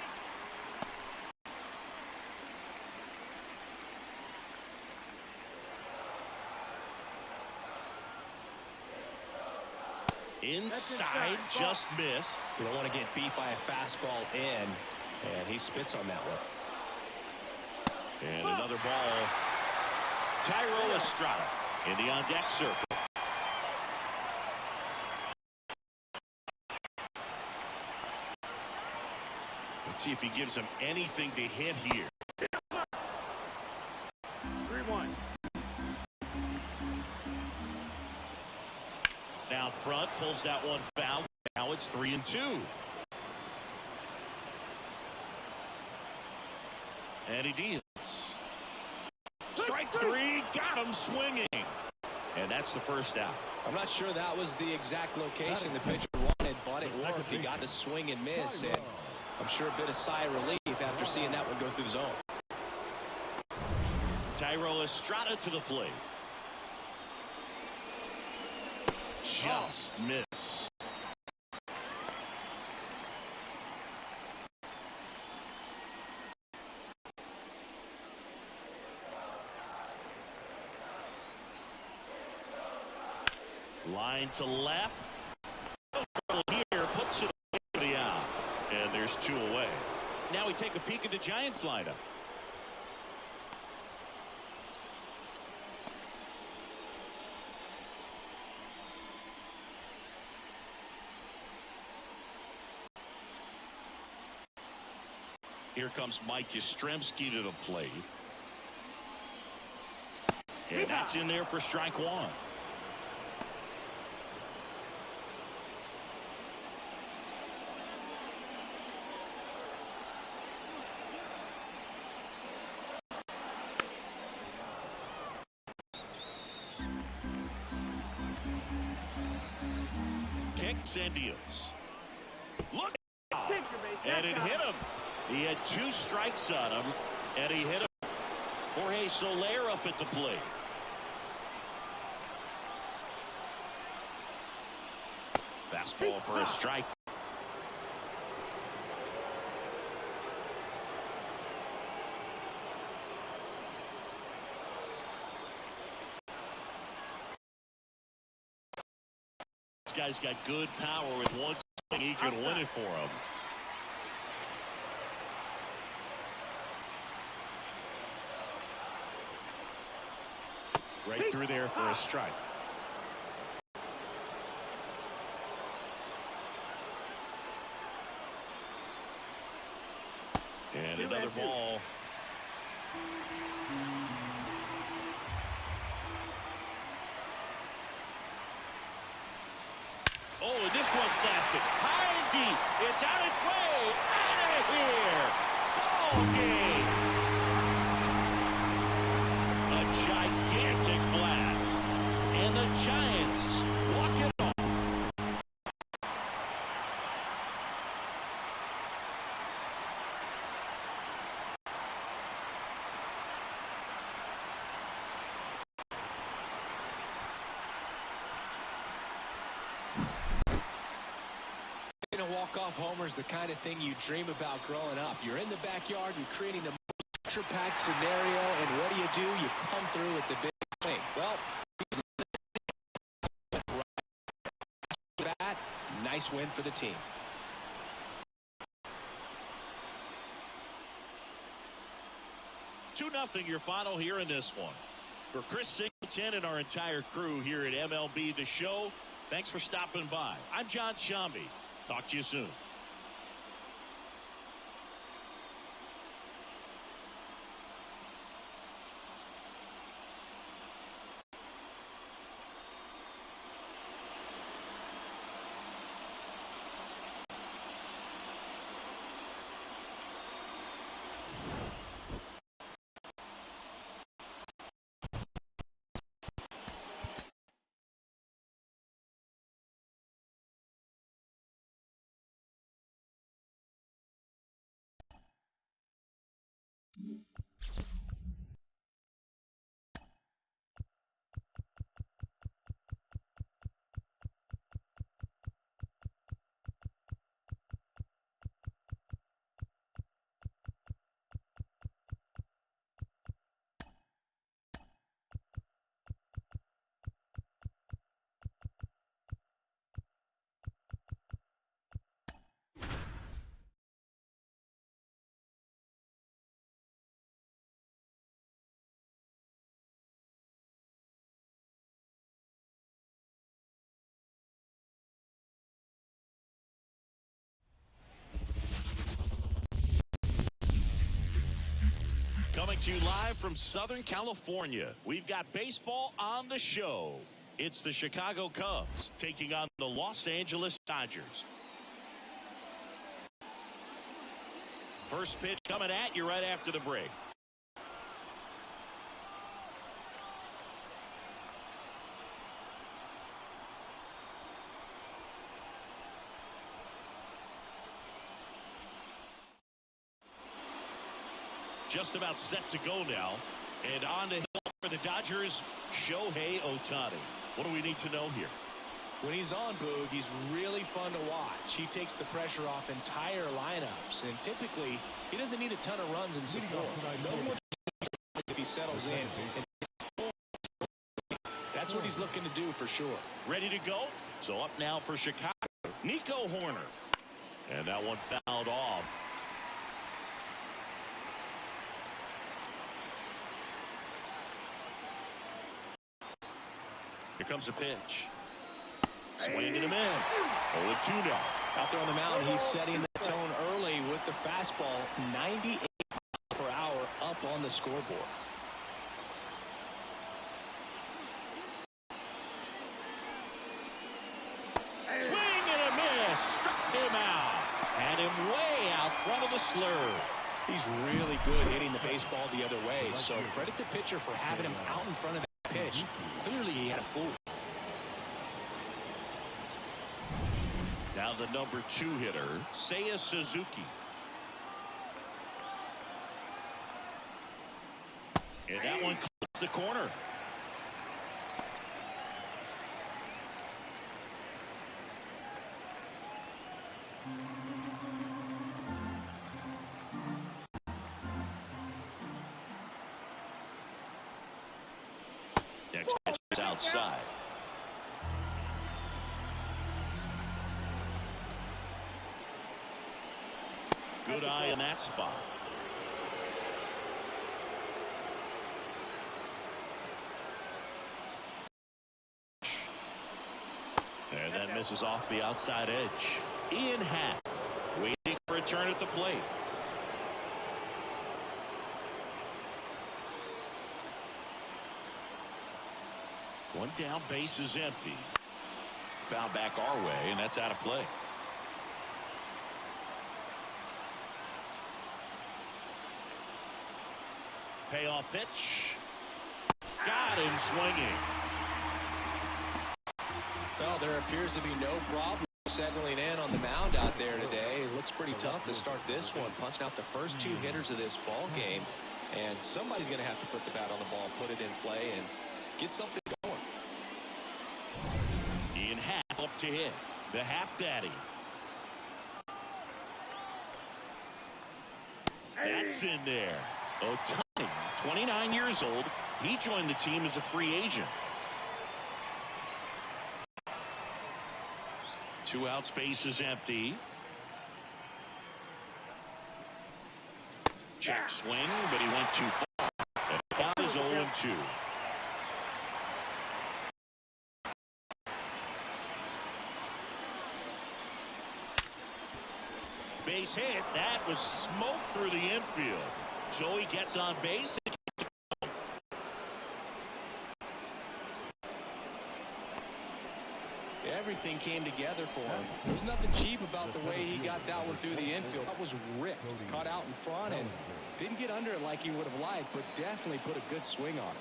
Inside, just missed. You don't want to get beat by a fastball in, and he spits on that one. And another ball. Tyro Estrada in the on-deck circle. Let's see if he gives him anything to hit here. 3-1. Now front, pulls that one foul. Now it's 3-2. And he deals. Strike three, got him swinging. And that's the first out. I'm not sure that was the exact location the pitcher wanted, but it worked. He got the swing and miss, and I'm sure a bit of sigh of relief after seeing that one go through the zone. Tyro Estrada to the plate. Just missed. Line to left. No trouble here. Puts it over the out. And there's 2 away. Now we take a peek at the Giants lineup. Here comes Mike Yastrzemski to the plate. And that's in there for strike 1. Kicks and deals. Look out! And it hit him. He had 2 strikes on him, and he hit him. Jorge Soler up at the plate. Fastball for a strike. This guy's got good power. With one swing, he can win it for him. Right through there for a strike. And another ball. Oh, and this one's blasted. High and deep. It's on its way. Out of here. Ball game. A gigantic blast. And the Giants walk it off. Walk-off homer's the kind of thing you dream about growing up. You're in the backyard, you're creating the pressure-packed scenario, and what do? You come through with the big swing. Well, that nice win for the team. Two 2-0 your final here in this one. For Chris Singleton and our entire crew here at MLB The Show, thanks for stopping by. I'm John Shambi. Talk to you soon. Coming to you live from Southern California, we've got baseball on the show. It's the Chicago Cubs taking on the Los Angeles Dodgers. First pitch coming at you right after the break. Just about set to go now. And on the hill for the Dodgers, Shohei Ohtani. What do we need to know here? When he's on, Boog, he's really fun to watch. He takes the pressure off entire lineups, and typically he doesn't need a ton of runs in support. No more if he settles in. And that's that's what he's looking to do for sure. Ready to go? So up now for Chicago, Nico Horner. And that one fouled off. Here comes a pitch. Swing and a miss. 0-2 now. Out there on the mound, he's setting the tone early with the fastball. 98 miles per hour up on the scoreboard. Swing and a miss. Struck him out. Had him way out front of the slur. He's really good hitting the baseball the other way. So credit the pitcher for having him out in front of that pitch. Clearly he had a fool. Now the number 2 hitter, Seiya Suzuki. And that one clips the corner. Next pitch is outside. Good eye in that spot. And that misses off the outside edge. Ian Happ waiting for a turn at the plate. One down, base is empty. Foul back our way, and that's out of play. Payoff pitch. Got him swinging. Well, there appears to be no problem settling in on the mound out there today. It looks pretty tough to start this one, punching out the first 2 hitters of this ball game. And somebody's going to have to put the bat on the ball, put it in play, and get something going. Ian Happ up to hit. The Happ Daddy. That's in there. Ohtani, 29 years old. He joined the team as a free agent. 2 outs, base is empty. Check swing, but he went too far. And the count is 0-2. Base hit. That was smoke through the infield. So he gets on base. Everything came together for him. There's nothing cheap about the way he got that one through the infield. That was ripped. Caught out in front and didn't get under it like he would have liked, but definitely put a good swing on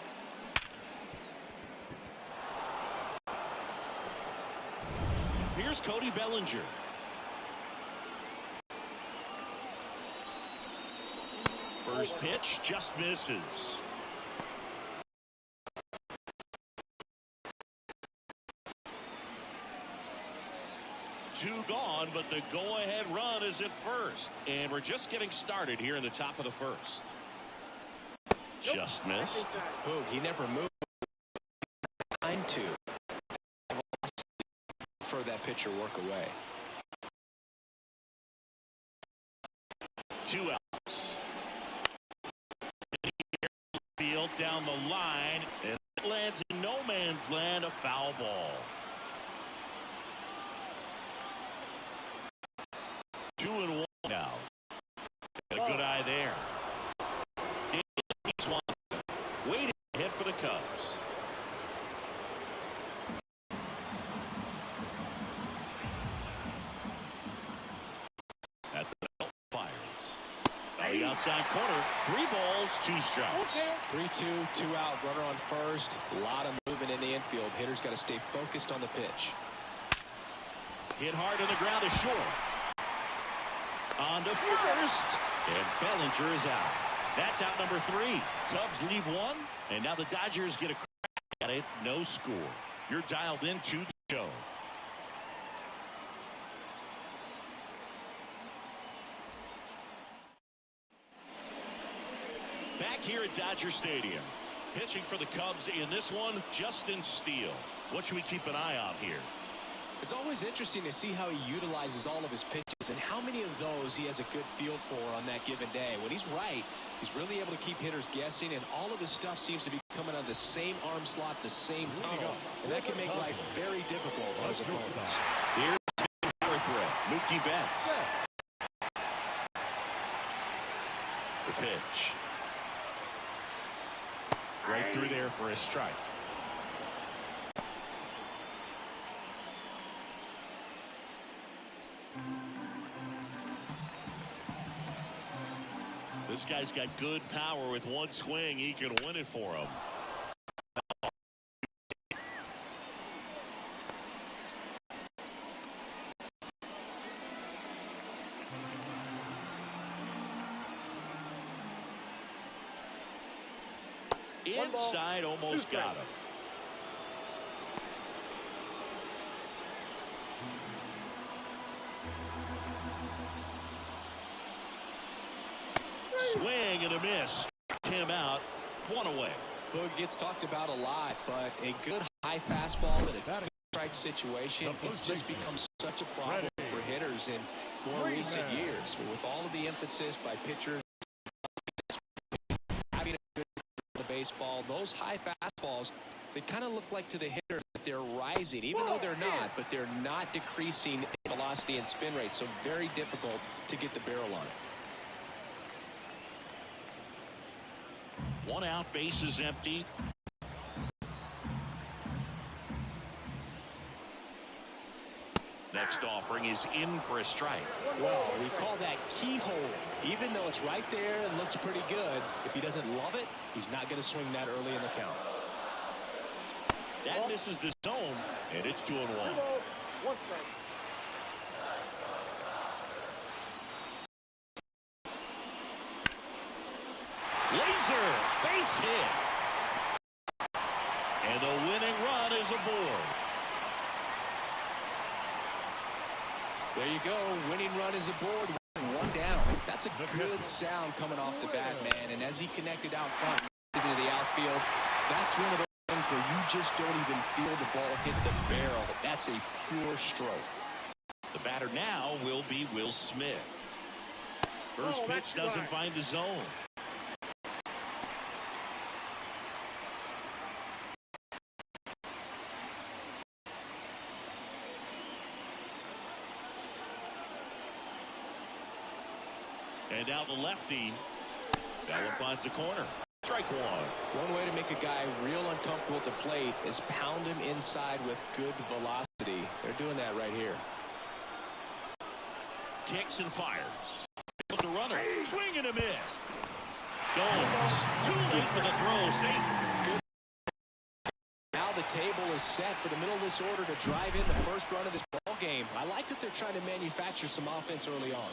it. Here's Cody Bellinger. First pitch just misses. 2 gone, but the go-ahead run is at first. And we're just getting started here in the top of the first. Just missed. Boog, he never moved. 9-2. For that pitcher work away. 2 outs. Field down the line, and it lands in no man's land, a foul ball. 2-1 now. A good eye there. Waiting to hit for the Cubs. At the belt, fires. On the outside corner, 3 balls, 2 strikes. 3-2, 2 out, runner on first. A lot of movement in the infield. Hitters got to stay focused on the pitch. Hit hard on the ground is short. On to first, and Bellinger is out. That's out number 3. Cubs leave 1, and now the Dodgers get a crack at it. No score. You're dialed into the show. Back here at Dodger Stadium. Pitching for the Cubs in this one, Justin Steele. What should we keep an eye on here? It's always interesting to see how he utilizes all of his pitches and how many of those he has a good feel for on that given day. When he's right, he's really able to keep hitters guessing, and all of his stuff seems to be coming out of the same arm slot, the same tunnel, and that can make life very difficult on his opponents. Here's the fourth threat, Mookie Betts. The pitch. Right through there for a strike. This guy's got good power. With one swing, he can win it for him. Inside, almost got him. Swing and a miss. Him out. One away. Boog gets talked about a lot, but a good high fastball in a two-strike situation, it's just become such a problem for hitters in more recent years. But with all of the emphasis by pitchers having a good the baseball, those high fastballs, they kind of look like to the hitter that they're rising, even though they're not, but they're not decreasing in velocity and spin rate, so very difficult to get the barrel on it. One out, base is empty. Next offering is in for a strike. Well, we call that keyhole. Even though it's right there and looks pretty good, if he doesn't love it, he's not going to swing that early in the count. That misses the zone, and it's 2-1. One strike. Laser, base hit. And the winning run is aboard. There you go. Winning run is aboard. One down. That's a good sound coming off the bat, man. And as he connected out front into the outfield, that's one of those things where you just don't even feel the ball hit the barrel. That's a pure stroke. The batter now will be Will Smith. First pitch doesn't find the zone. And now the lefty. That one finds the corner. Strike one. One way to make a guy real uncomfortable at the plate is pound him inside with good velocity. They're doing that right here. Kicks and fires. Goes the runner. Swing and a miss. Goes. Too late for the throw. Safe. Good. Now the table is set for the middle of this order to drive in the first run of this ball game. I like that they're trying to manufacture some offense early on.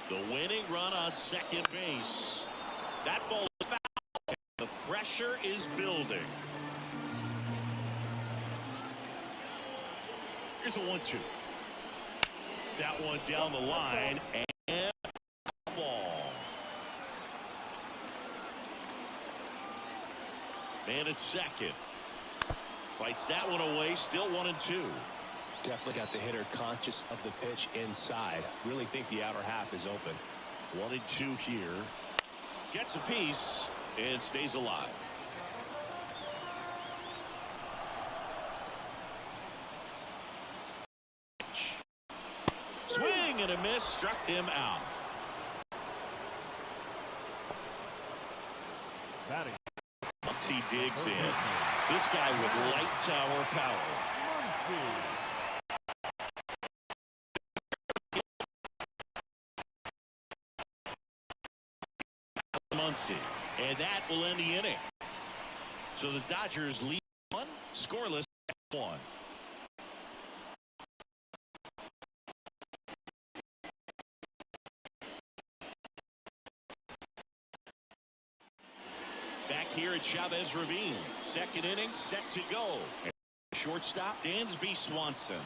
The winning run on second base. That ball is foul. The pressure is building. Here's a 1-2. That one down the line and ball. Man at second. Fights that one away. Still 1-2. Definitely got the hitter conscious of the pitch inside. Really think the outer half is open. 1-2 here. Gets a piece and stays alive. Swing and a miss. Struck him out. Batting. Once he digs in. This guy with light tower power. Muncy. And that will end the inning. So the Dodgers lead 1, scoreless 1. Back here at Chavez Ravine. Second inning set to go. Shortstop Dansby Swanson.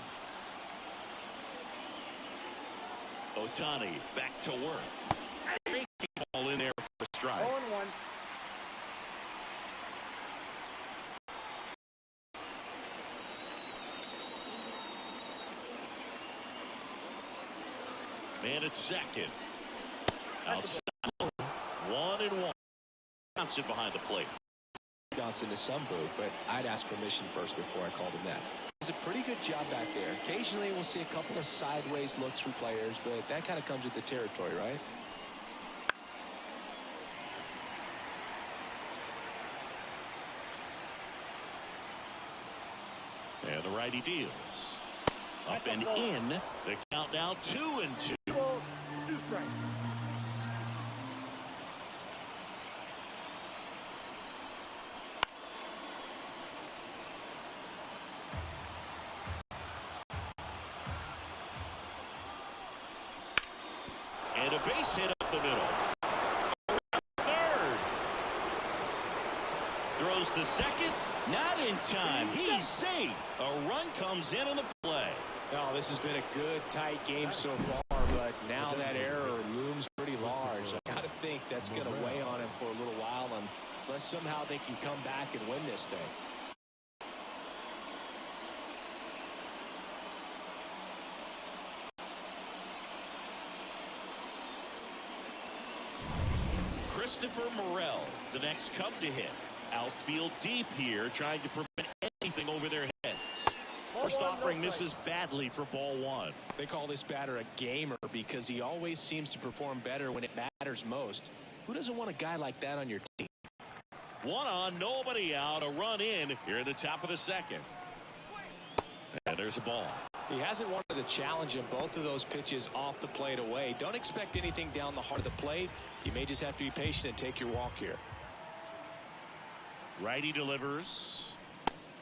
Ohtani back to work. Great ball in there for a strike. 0-1. Man at second. Outside. 1-1. Johnson behind the plate. Johnson to some booth, but I'd ask permission first before I called him that. Does a pretty good job back there. Occasionally we'll see a couple of sideways looks from players, but that kind of comes with the territory, right? And the righty deals. Up and in. The count now 2-2. 2 strikes. And a base hit up the middle. Third. Throws to second. Not in time. He's safe. A run comes in on the play. Oh, this has been a good, tight game so far, but now that error looms pretty large. I got to think that's going to weigh on him for a little while unless somehow they can come back and win this thing. Christopher Morel, the next Cub to hit. Outfield deep here, trying to prevent anything over their heads. First offering misses badly for ball one. They call this batter a gamer because he always seems to perform better when it matters most. Who doesn't want a guy like that on your team? One on, nobody out, a run in here at the top of the second. And there's a ball. He hasn't wanted to challenge him. Both of those pitches off the plate away. Don't expect anything down the heart of the plate. You may just have to be patient and take your walk here. Righty delivers.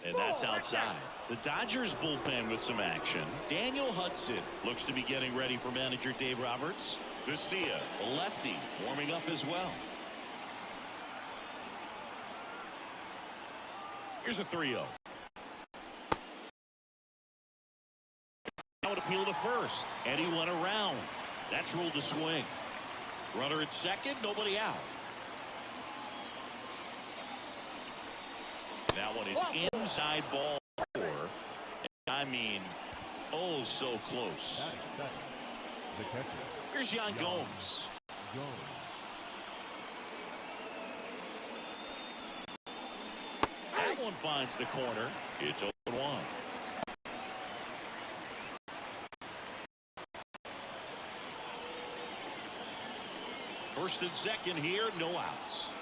And that's outside. The Dodgers bullpen with some action. Daniel Hudson looks to be getting ready for manager Dave Roberts. Garcia, the lefty, warming up as well. Here's a 3-0. Now an appeal to first, and he went around. That's ruled a swing. Runner at second, nobody out. That one is inside ball 4. I mean, oh, so close. The catcher. Here's Yan Gomes. That one finds the corner. It's 0-1. First and second here, no outs.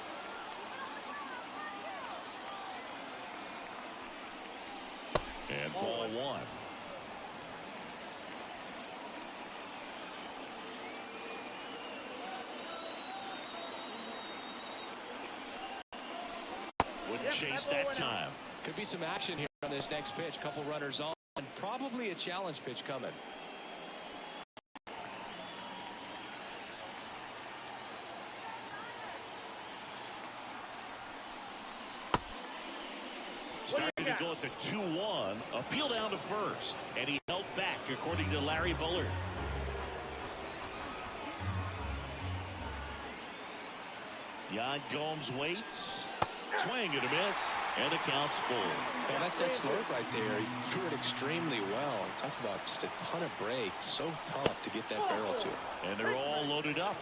And ball one. Wouldn't chase that time. Could be some action here on this next pitch. Couple runners on. Probably a challenge pitch coming. Starting to go at the 2-1. Appeal down to first. And he held back, according to Larry Bullard. Yan Gomes waits. Swing and a miss. And the count's full. Man, that's that slurve right there. He threw it extremely well. Talk about just a ton of breaks. So tough to get that barrel to. And they're all loaded up.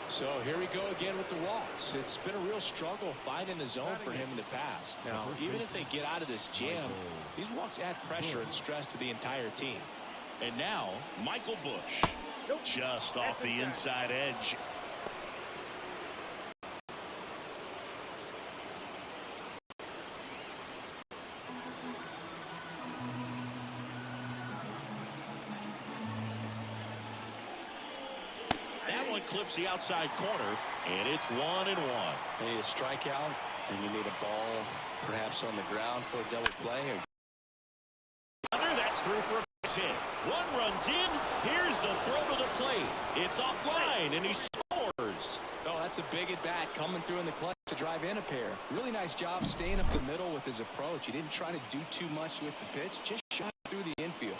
So here we go again with the walks. It's been a real struggle finding the zone for him in the past. Now, even if they get out of this jam, these walks add pressure and stress to the entire team. And now, Michael Busch. Just off the inside edge. Clips the outside corner, and it's 1-1. You need a strikeout, and you need a ball perhaps on the ground for a double play. That's through for a base hit. One runs in. Here's the throw to the plate. It's offline, and he scores. first. Oh, that's a big at bat coming through in the clutch to drive in a pair. Really nice job staying up the middle with his approach. He didn't try to do too much with the pitch, just shot through the infield.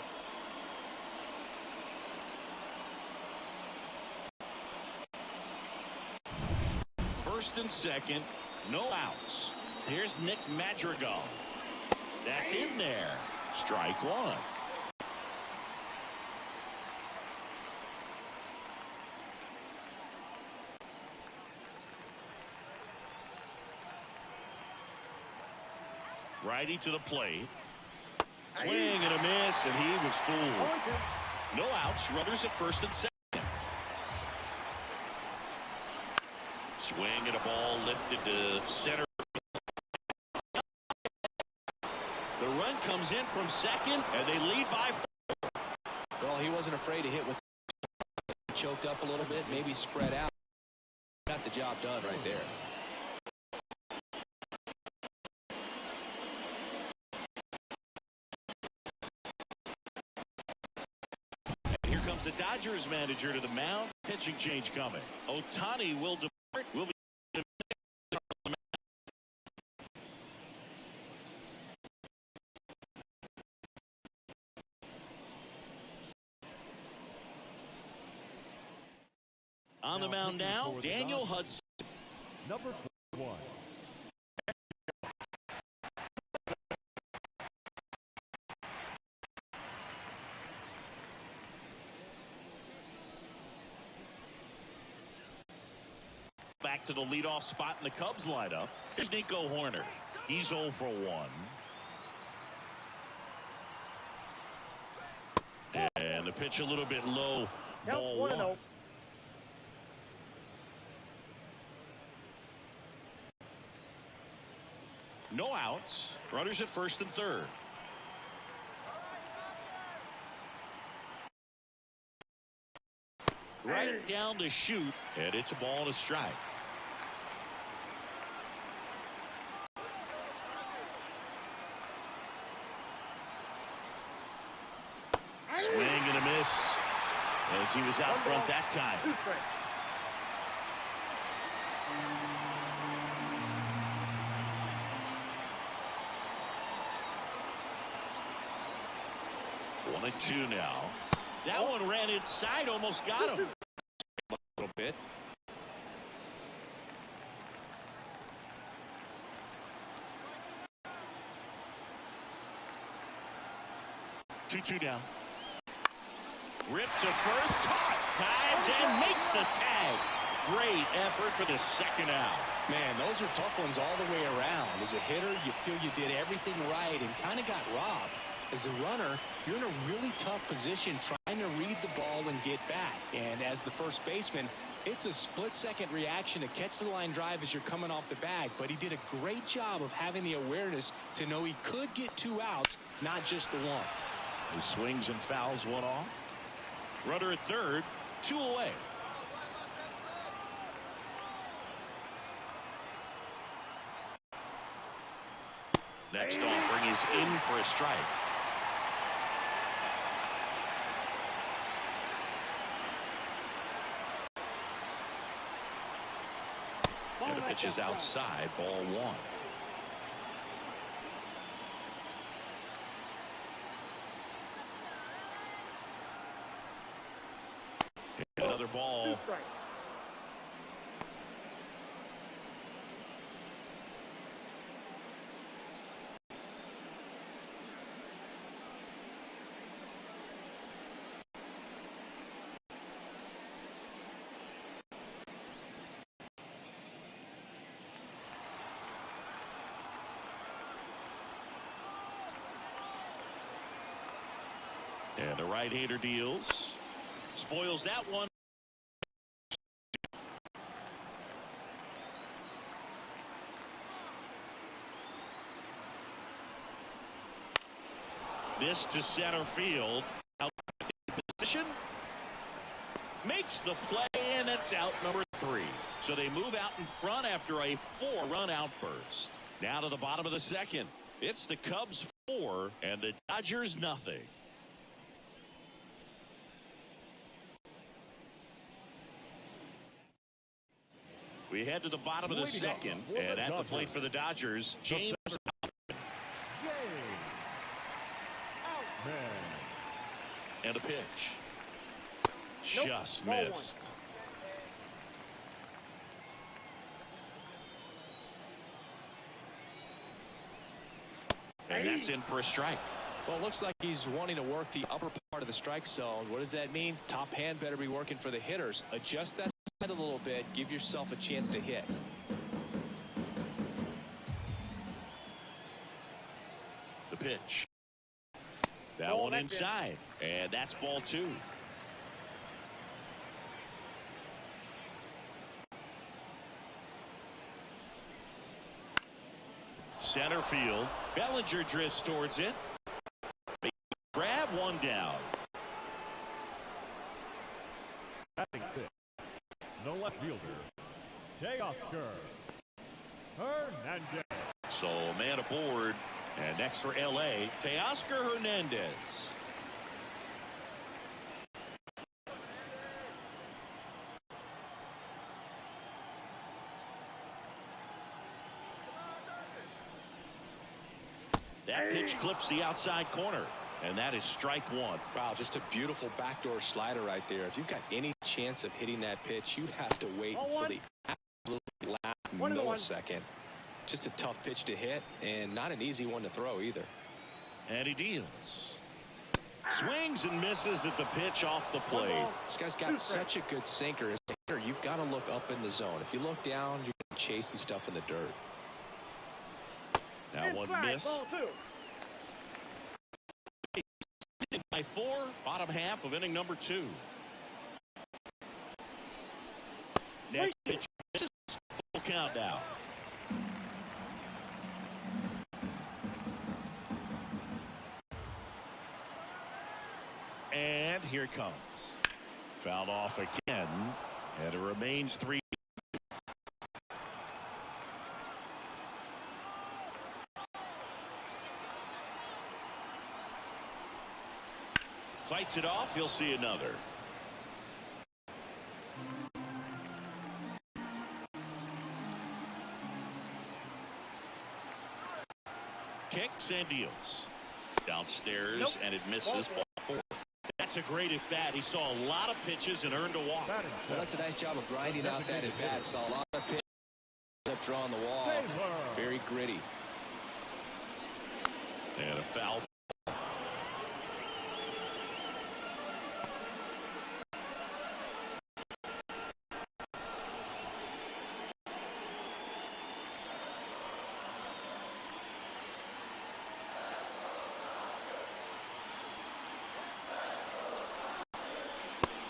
First and second, no outs. Here's Nick Madrigal. That's in there. Strike one. Righty to the plate. Swing and a miss, and he was fooled. No outs. Runners at first and second. Swing and a ball lifted to center. The run comes in from second, and they lead by 4. Well, he wasn't afraid to hit with choked up a little bit, maybe spread out. Got the job done right there. Here comes the Dodgers manager to the mound. Pitching change coming. Ohtani will depart. Will be on the mound now. Daniel Hudson. Number 1. Back to the leadoff spot in the Cubs lineup. Here's Nico Horner. He's 0 for 1. And the pitch a little bit low. Ball 1. No outs. Runners at first and third. Right down to shoot, and it's a ball and a strike. Swing and a miss as he was out front that time. 1-2 now. That one ran inside, almost got him. A little bit. Two down. Ripped to first, caught, dives and makes the tag. Great effort for the second out. Man, those are tough ones all the way around. As a hitter, you feel you did everything right and kind of got robbed. As a runner, you're in a really tough position trying to read the ball and get back. And as the first baseman, it's a split-second reaction to catch the line drive as you're coming off the bag. But he did a great job of having the awareness to know he could get 2 outs, not just the 1. He swings and fouls one off. Runner at third, 2 away. Next offering is in for a strike. And the pitch is outside, ball 1. Another ball. And the right-hander deals. Spoils that one. This to center field. Out position. Makes the play, and it's out number 3. So they move out in front after a 4-run outburst. Now to the bottom of the second. It's the Cubs 4 and the Dodgers nothing. We head to the bottom of the second, and at the plate for the Dodgers, James. And a pitch. Just missed. And that's in for a strike. Well, it looks like he's wanting to work the upper part of the strike zone. What does that mean? Top hand better be working for the hitters. Adjust that side a little bit. Give yourself a chance to hit. The pitch. That one inside. And that's ball 2. Center field. Bellinger drifts towards it. Grab one down. Batting 6. The left fielder, Teoscar Hernandez. So a man aboard. And next for L.A., Teoscar Hernandez. That pitch clips the outside corner, and that is strike 1. Wow, just a beautiful backdoor slider right there. If you've got any chance of hitting that pitch, you have to wait until the absolute last millisecond. Just a tough pitch to hit, and not an easy one to throw either. And he deals. Swings and misses at the pitch off the plate. This guy's got such a good sinker. As a hitter, you've got to look up in the zone. If you look down, you're chasing stuff in the dirt. That one missed. By 4, bottom half of inning number 2. Next pitch, full count now. And here it comes. Fouled off again, and it remains 3. Fights it off. He'll see another. Kicks and deals. Downstairs, and it misses ball 4. That's a great at bat. He saw a lot of pitches and earned a walk. Well, that's a nice job of grinding out that at bat. Saw a lot of pitches up drawing the wall. Very gritty. And a foul.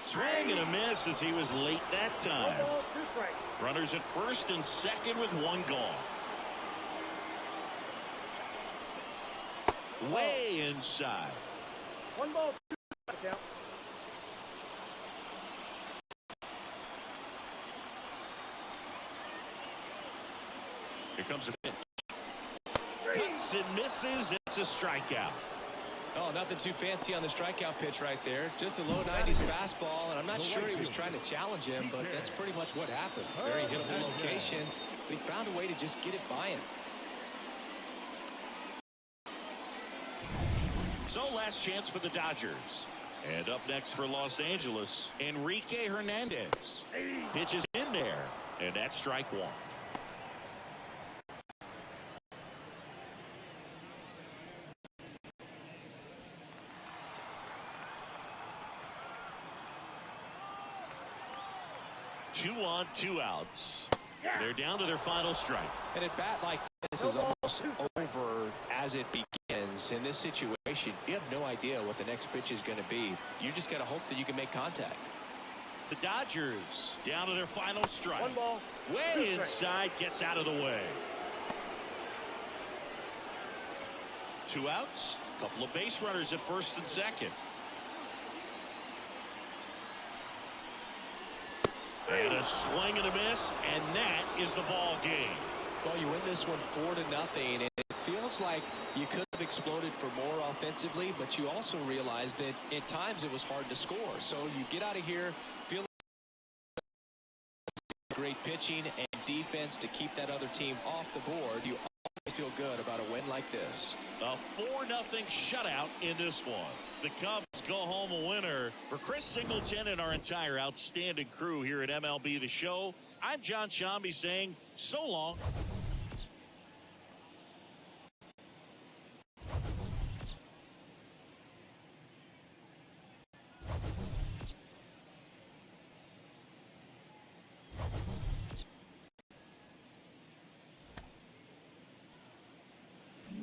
Swing and a miss as he was late that time. Runners at first and second with 1 gone. Way inside. 1 ball, 2 strikes out. Here comes a pitch. Cuts and misses. It's a strikeout. Oh, nothing too fancy on the strikeout pitch right there. Just a low 90s fastball, and I'm not sure he was trying to challenge him, but that's pretty much what happened. Very hittable location, but he found a way to just get it by him. So last chance for the Dodgers. And up next for Los Angeles, Enrique Hernandez. Pitches in there, and that's strike 1. Two on, 2 outs. They're down to their final strike. And at bat like this is almost over as it begins. In this situation, you have no idea what the next pitch is going to be. You just got to hope that you can make contact. The Dodgers down to their final strike. 1 ball. Way inside, gets out of the way. 2 outs. Couple of base runners at first and second. And a swing and a miss, and that is the ball game. Well, you win this one 4-0, and it feels like you could have exploded for more offensively, but you also realize that at times it was hard to score. So you get out of here feeling great pitching, and defense to keep that other team off the board, you always feel good about a win like this. A 4-0 shutout in this one. The Cubs go home a winner. For Chris Singleton and our entire outstanding crew here at MLB The Show, I'm John Shambi saying so long.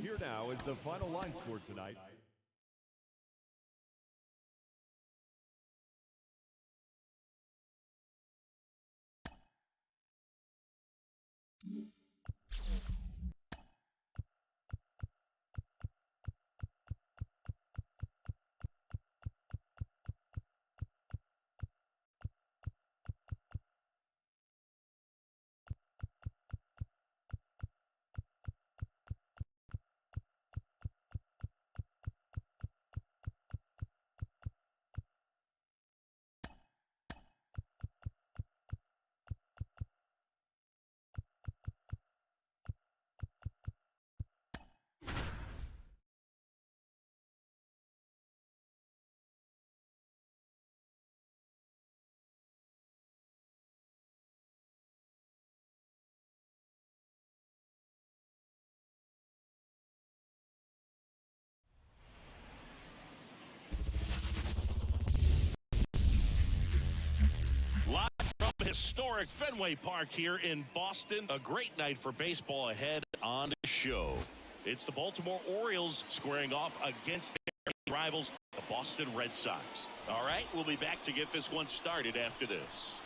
Here now is the final line score tonight. Live from historic Fenway Park here in Boston. A great night for baseball ahead on the show. It's the Baltimore Orioles squaring off against their rivals, the Boston Red Sox. All right, we'll be back to get this one started after this.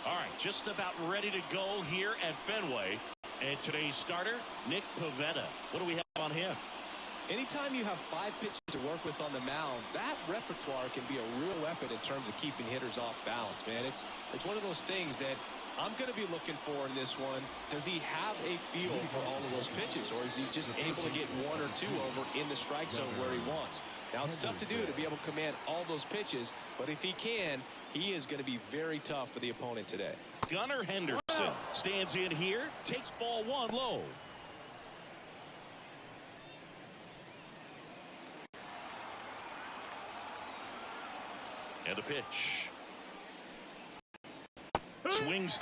All right, just about ready to go here at Fenway. And today's starter, Nick Pivetta. What do we have on him? Anytime you have 5 pitches to work with on the mound, that repertoire can be a real weapon in terms of keeping hitters off balance, man. It's one of those things that I'm going to be looking for in this one. Does he have a feel for all of those pitches, or is he just able to get 1 or 2 over in the strike zone where he wants? Now, it's tough to do to be able to command all those pitches, but if he can, he is going to be very tough for the opponent today. Gunnar Henderson stands in here, takes ball 1 low. And a pitch. Swings.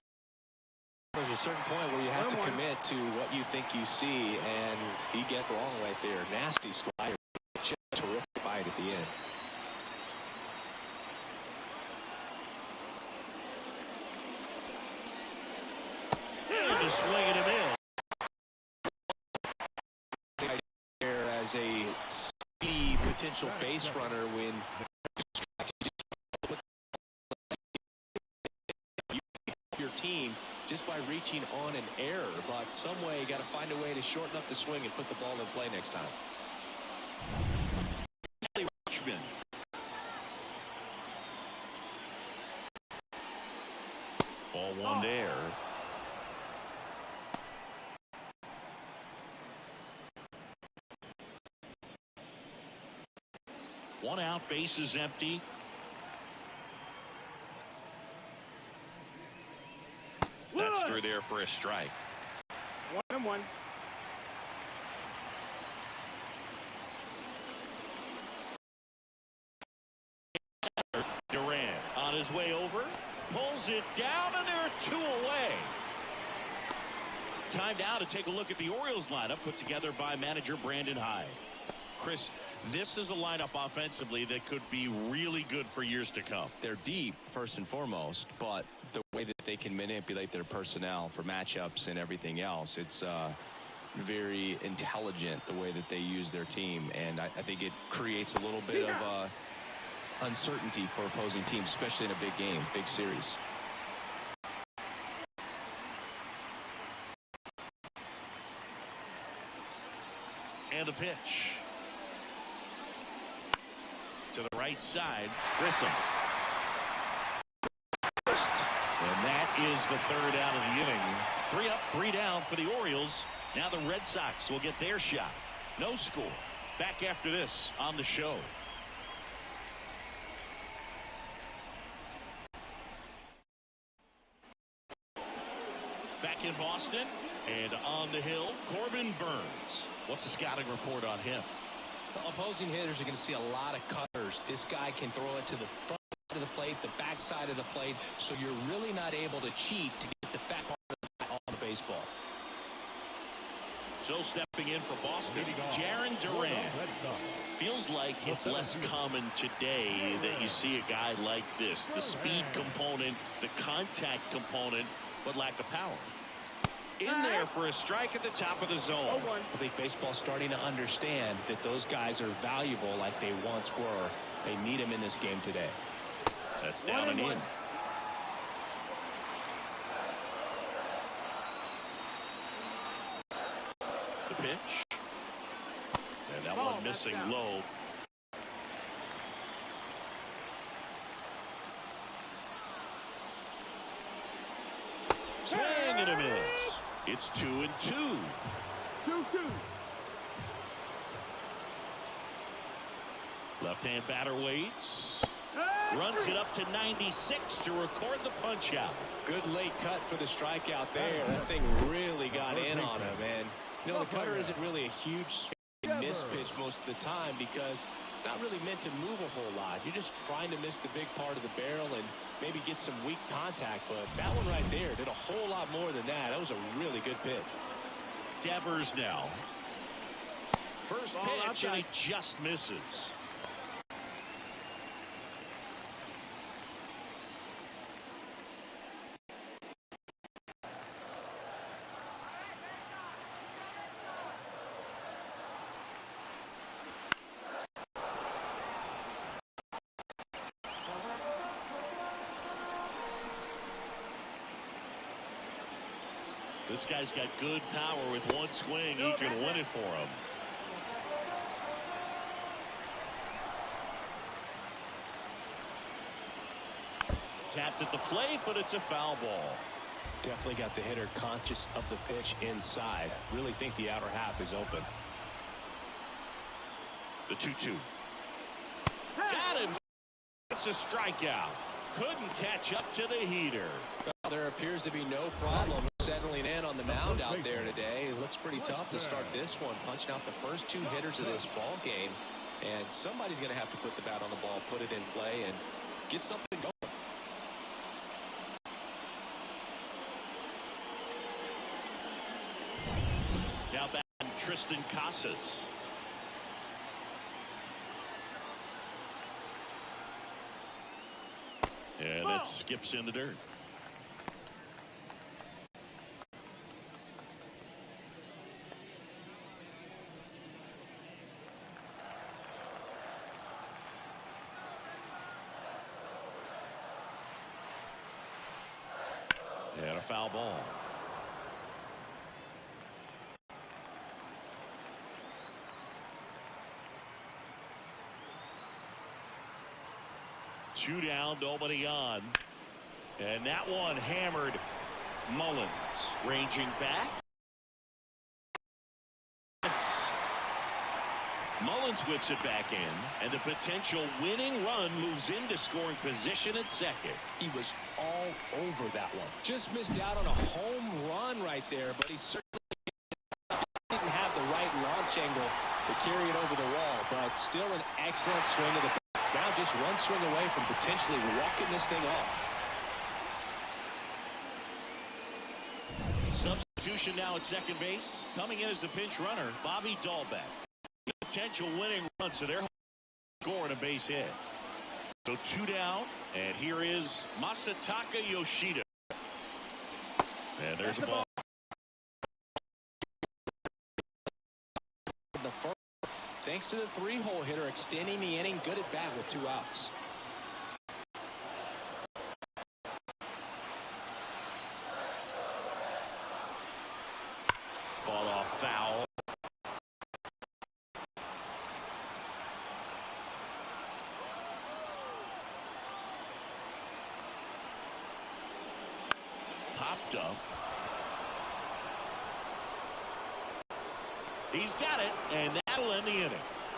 There's a certain point where you have to commit to what you think you see, and he gets wrong right there. Nasty slider. Just a terrific bite at the end. And a swing and a miss. There as a speedy potential base runner when your team just by reaching on an error, but some way you got to find a way to shorten up the swing and put the ball in play next time. Richmond. Ball 1 there. One out, base is empty. That's through there for a strike. 1-1. Durant on his way over, pulls it down, and they're 2 away. Time now to take a look at the Orioles lineup put together by manager Brandon Hyde. Chris, this is a lineup offensively that could be really good for years to come. They're deep, first and foremost, but the way that they can manipulate their personnel for matchups and everything else, it's very intelligent the way that they use their team, and I think it creates a little bit of uncertainty for opposing teams, especially in a big game, big series. And a pitch. To the right side, Grissom. And that is the 3rd out of the inning. 3 up, 3 down for the Orioles. Now the Red Sox will get their shot. No score. Back after this on the show. Back in Boston and on the hill, Corbin Burns. What's the scouting report on him? The opposing hitters are going to see a lot of cutters. This guy can throw it to the front of the plate, the back side of the plate, so you're really not able to cheat to get the fat part of the bat on the baseball. So stepping in for Boston, Jarren Duran. Feels like it's less common today that you see a guy like this. The speed component, the contact component, but lack of power. In there for a strike at the top of the zone. I think baseball's starting to understand that those guys are valuable like they once were. They need them in this game today. That's down and in. The pitch. And that one missing low. Swing and a miss. It's 2-2. 2-2. Left-hand batter waits. Runs it up to 96 to record the punch out. Good late cut for the strikeout there. That thing really got in on him. And, you know, the cutter isn't really a huge miss pitch most of the time because it's not really meant to move a whole lot. You're just trying to miss the big part of the barrel and maybe get some weak contact. But that one right there did a whole lot more than that. That was a really good pitch. Devers now. First pitch, and he just misses. This guy's got good power. With one swing, he can win it for him. Tapped at the plate, but it's a foul ball. Definitely got the hitter conscious of the pitch inside. Really think the outer half is open. The 2-2. Got him. It's a strikeout. Couldn't catch up to the heater. Well, there appears to be no problem settling in on the mound out there today. It looks pretty tough to start this one, punching out the first two hitters of this ball game. And somebody's going to have to put the bat on the ball, put it in play, and get something going. Now back to Tristan Casas. And that skips in the dirt. And a foul ball. Two down, nobody on. And that one hammered. Mullins ranging back. Mullins whips it back in, and the potential winning run moves into scoring position at second. He was all over that one. Just missed out on a home run right there, but he certainly didn't have the right launch angle to carry it over the wall, but still an excellent swing of the bat. Now just one swing away from potentially walking this thing off. Substitution now at second base. Coming in as the pinch runner, Bobby Dahlbeck. Potential winning run, so they're scoring a base hit. So two down, and here is Masataka Yoshida. And there's the ball. The first, thanks to the three-hole hitter extending the inning, good at bat with 2 outs. Fought off foul. Popped up. He's got it, and That'll end the inning.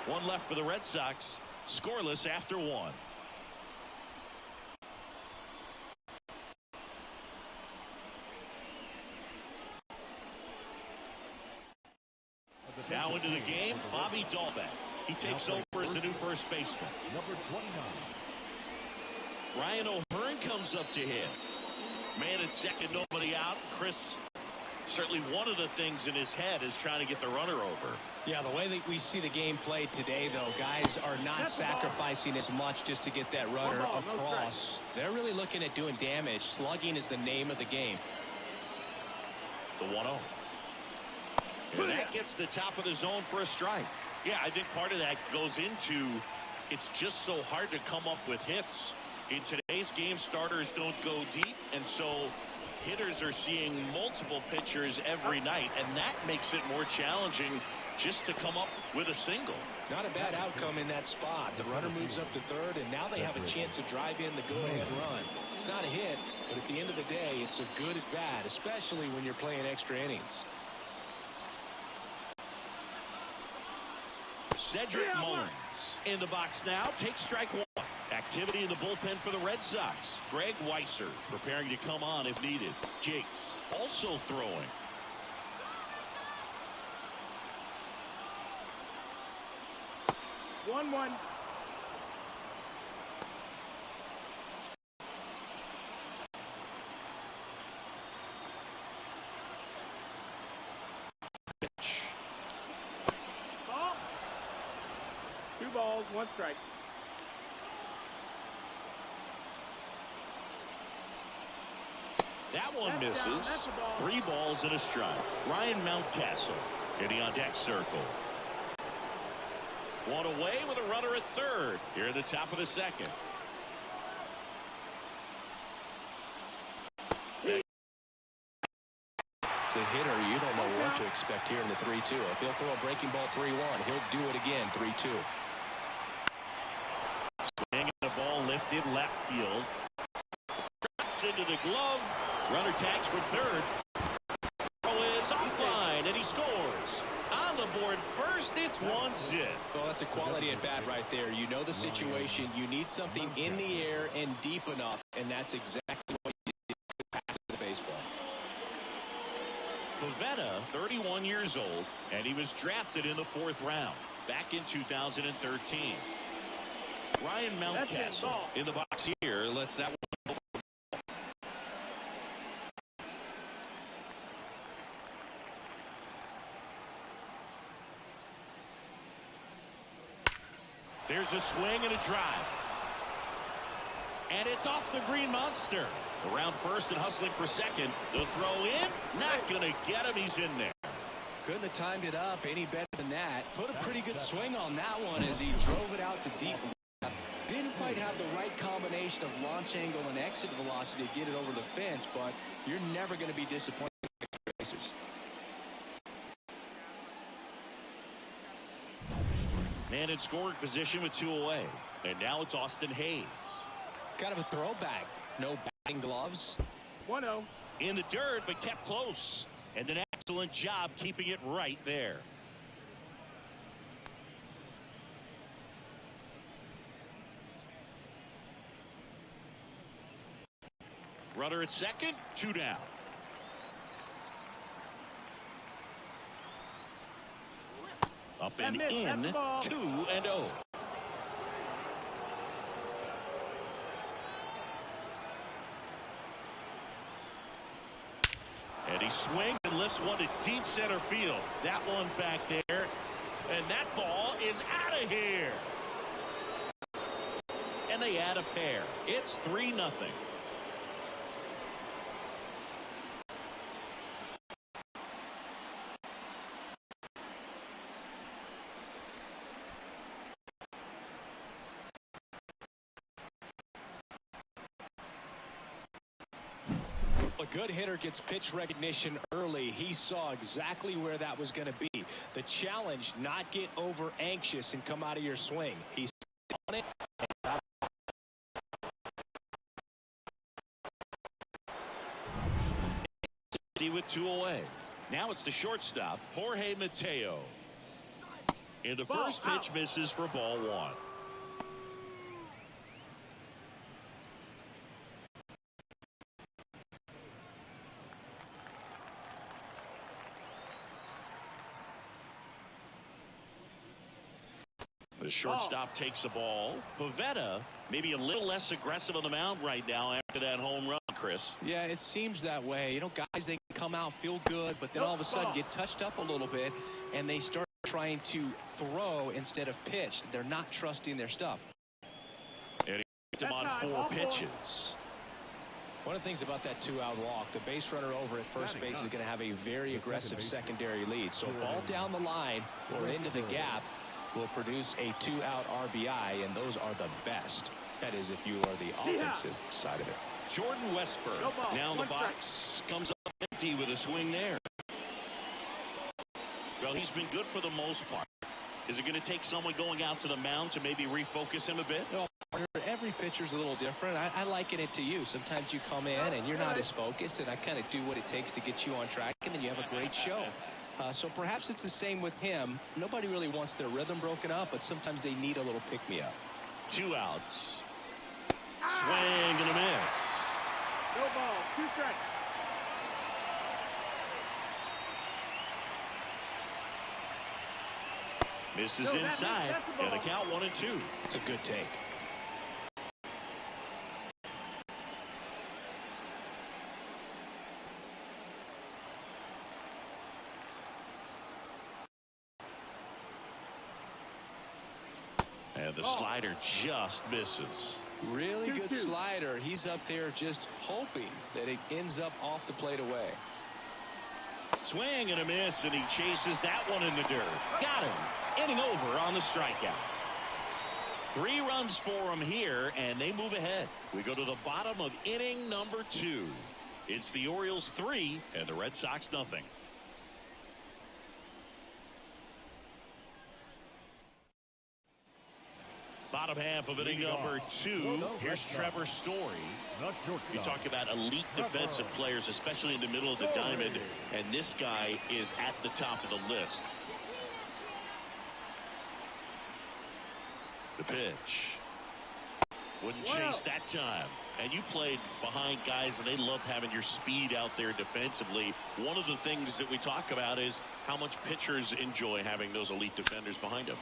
One left for the Red Sox. Scoreless after one. Now into the game, Bobby Dahlbeck. He takes over as the new first baseman. Number 29. Ryan O'Hearn comes up to hit. Man at second, nobody out. Chris, certainly one of the things in his head is trying to get the runner over. Yeah, the way that we see the game played today, though, guys are not sacrificing as much just to get that runner across. They're really looking at doing damage. Slugging is the name of the game. The 1-0. And that gets the top of the zone for a strike. Yeah, I think part of that goes into it's just so hard to come up with hits. In today's game, starters don't go deep, and so hitters are seeing multiple pitchers every night, and that makes it more challenging just to come up with a single. Not a bad outcome in that spot. The runner moves up to third, and now they have a chance to drive in the go-ahead run. It's not a hit, but at the end of the day, it's a good at-bat, especially when you're playing extra innings. Cedric Mullins in the box now. Takes strike one. Activity in the bullpen for the Red Sox. Greg Weisser preparing to come on if needed. Jakes also throwing. One. Ball. 2 balls, 1 strike. That one misses. 3 balls and a strike. Ryan Mountcastle hitting on deck circle. One away with a runner at third. Here at the top of the second. It's a hitter. You don't know what to expect here in the 3-2. If he'll throw a breaking ball 3-1, he'll do it again 3-2. Swinging the ball lifted left field. Drops into the glove. Runner tags from third. Throw is offline, and he scores. On the board first, it's 1-0. Well, that's a quality at bat right there. You know the situation. You need something in the air and deep enough, and that's exactly what you need to pass to the baseball. Pavetta, 31 years old, and he was drafted in the 4th round back in 2013. Ryan Mountcastle in the box here. Let's that one. There's a swing and a drive. And it's off the Green Monster. Around first and hustling for second. The throw in. Not going to get him. He's in there. Couldn't have timed it up any better than that. Put a pretty good swing on that one as he drove it out to deep left. Didn't quite have the right combination of launch angle and exit velocity to get it over the fence, but you're never going to be disappointed with extra bases. Man in scoring position with 2 away. And now it's Austin Hayes. Kind of a throwback. No batting gloves. 1-0. In the dirt, but kept close. And an excellent job keeping it right there. Runner at second, 2 down. Up and in, 2-0. And he swings and lifts one to deep center field. That one back there. And that ball is out of here. And they add a pair. It's 3-0. A good hitter gets pitch recognition early. He saw exactly where that was going to be. The challenge, not get over anxious and come out of your swing. He's on it. With 2 away. Now it's the shortstop, Jorge Mateo. And the first pitch misses for ball one. The shortstop takes the ball. Pivetta maybe a little less aggressive on the mound right now after that home run, Chris. Yeah, it seems that way. You know, guys, they come out, feel good, but then all of a sudden get touched up a little bit, and they start trying to throw instead of pitch. They're not trusting their stuff. And he hit him on 4 pitches. One of the things about that 2-out walk, the base runner over at first base is going to have a very aggressive secondary lead. So ball down the line or into the gap will produce a 2-out RBI, and those are the best. That is, if you are the offensive side of it. Jordan Westburg now in the box, comes up empty with a swing there. Well, he's been good for the most part. Is it going to take someone going out to the mound to maybe refocus him a bit? Well, every pitcher's a little different. I liken it to you. Sometimes you come in and you're not as focused, and I kind of do what it takes to get you on track, and then you have a great show. So perhaps it's the same with him. Nobody really wants their rhythm broken up, but sometimes they need a little pick-me-up. 2 outs. Swing and a miss. No ball, 2 strikes. Misses inside, and a count 1-2. It's a good take. And the slider just misses. Really good slider. He's up there just hoping that it ends up off the plate away. Swing and a miss, and he chases that one in the dirt. Got him. Inning over on the strikeout. 3 runs for him here, and they move ahead. We go to the bottom of inning number 2. It's the Orioles 3 and the Red Sox nothing. Bottom half of inning number 2. Here's Trevor Story. You talk about elite defensive players, especially in the middle of the diamond, and this guy is at the top of the list. The pitch. Wouldn't chase that time. And you played behind guys, and they love having your speed out there defensively. One of the things that we talk about is how much pitchers enjoy having those elite defenders behind them.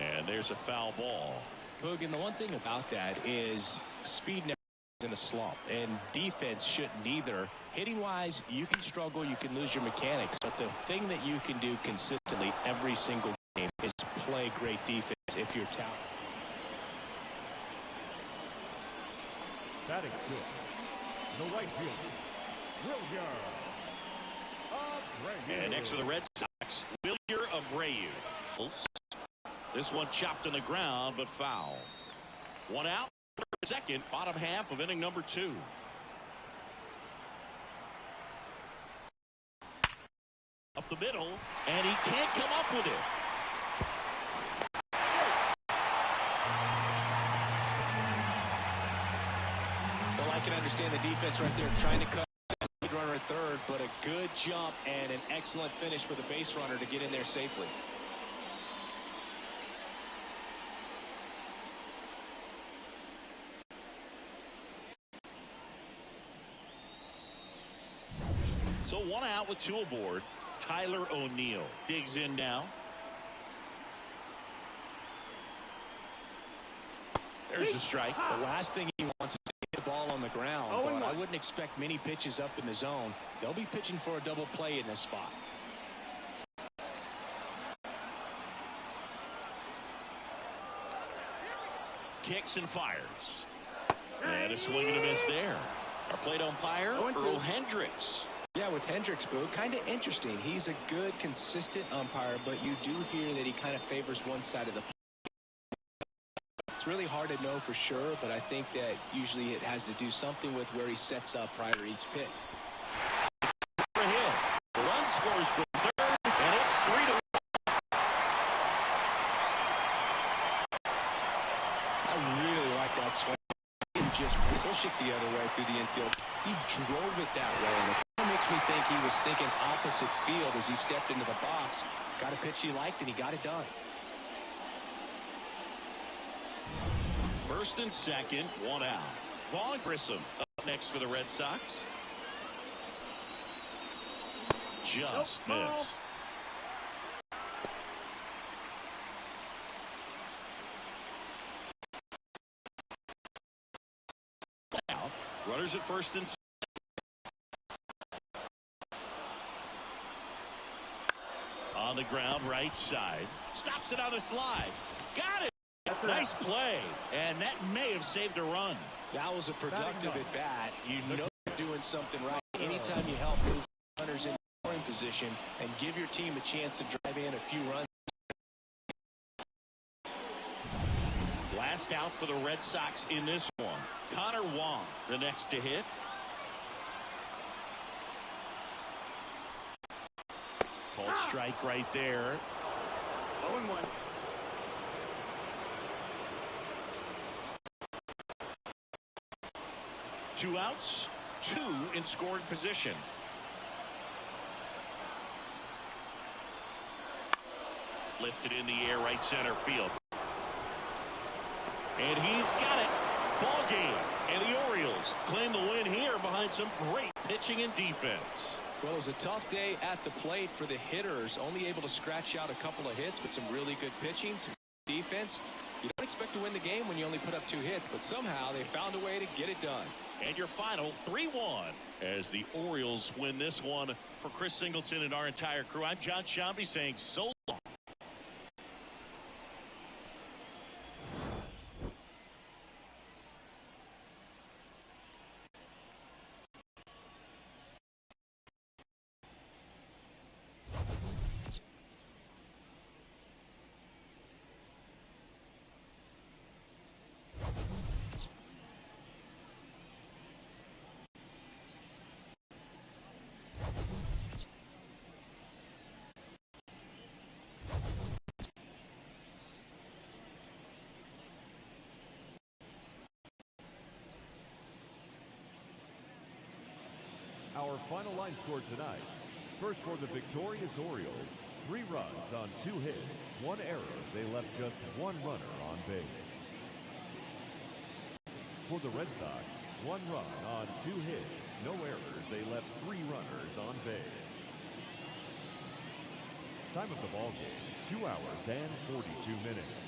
And there's a foul ball. Hogan, the one thing about that is speed never is in a slump, and defense shouldn't either. Hitting-wise, you can struggle, you can lose your mechanics, but the thing that you can do consistently every single game is play great defense if you're talented. Batting 6, the right fielder, Wilyer Abreu. And next for the Red Sox, Wilyer Abreu. This one chopped on the ground, but foul. 1 out, second, bottom half of inning number 2. Up the middle, and he can't come up with it. Well, I can understand the defense right there trying to cut the runner at third, but a good jump and an excellent finish for the base runner to get in there safely. So 1 out with 2 aboard. Tyler O'Neill digs in now. There's a strike. The last thing he wants is to hit the ball on the ground, but I wouldn't expect many pitches up in the zone. They'll be pitching for a double play in this spot. Kicks and fires. And a swing and a miss there. Our plate umpire, Earl Hendricks. Yeah, with Hendricks, Boo, kind of interesting. He's a good, consistent umpire, but you do hear that he kind of favors one side of the plate. It's really hard to know for sure, but I think that usually it has to do something with where he sets up prior to each pitch. For him, the run scores from third, and it's 3-1. I really like that swing. He didn't just push it the other way through the infield. He drove it that way, and it makes me think he was thinking opposite field as he stepped into the box. Got a pitch he liked, and he got it done. First and second, one out. Vaughn Grissom up next for the Red Sox. Just missed. Out. Runners at first and second. On the ground, right side. Stops it on a slide. Got it. Nice play. And that may have saved a run. That was a productive at bat. You know you're doing something right. Anytime you help move runners in scoring position and give your team a chance to drive in a few runs. Last out for the Red Sox in this one. Connor Wong, the next to hit. Called strike right there. 0-1. Two outs, two in scoring position. Lifted in the air, right center field. And he's got it. Ball game. And the Orioles claim the win here behind some great pitching and defense. Well, it was a tough day at the plate for the hitters. Only able to scratch out a couple of hits, but some really good pitching, some defense. You don't expect to win the game when you only put up 2 hits, but somehow they found a way to get it done. And your final 3-1 as the Orioles win this one. For Chris Singleton and our entire crew, I'm John Shambi saying so long. Our final line score tonight. First for the victorious Orioles, 3 runs on 2 hits, 1 error. They left just 1 runner on base. For the Red Sox, 1 run on 2 hits, no errors. They left 3 runners on base. Time of the ball game, 2 hours and 42 minutes.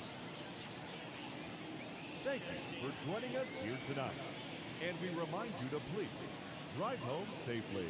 Thank you for joining us here tonight. And we remind you to please drive home safely.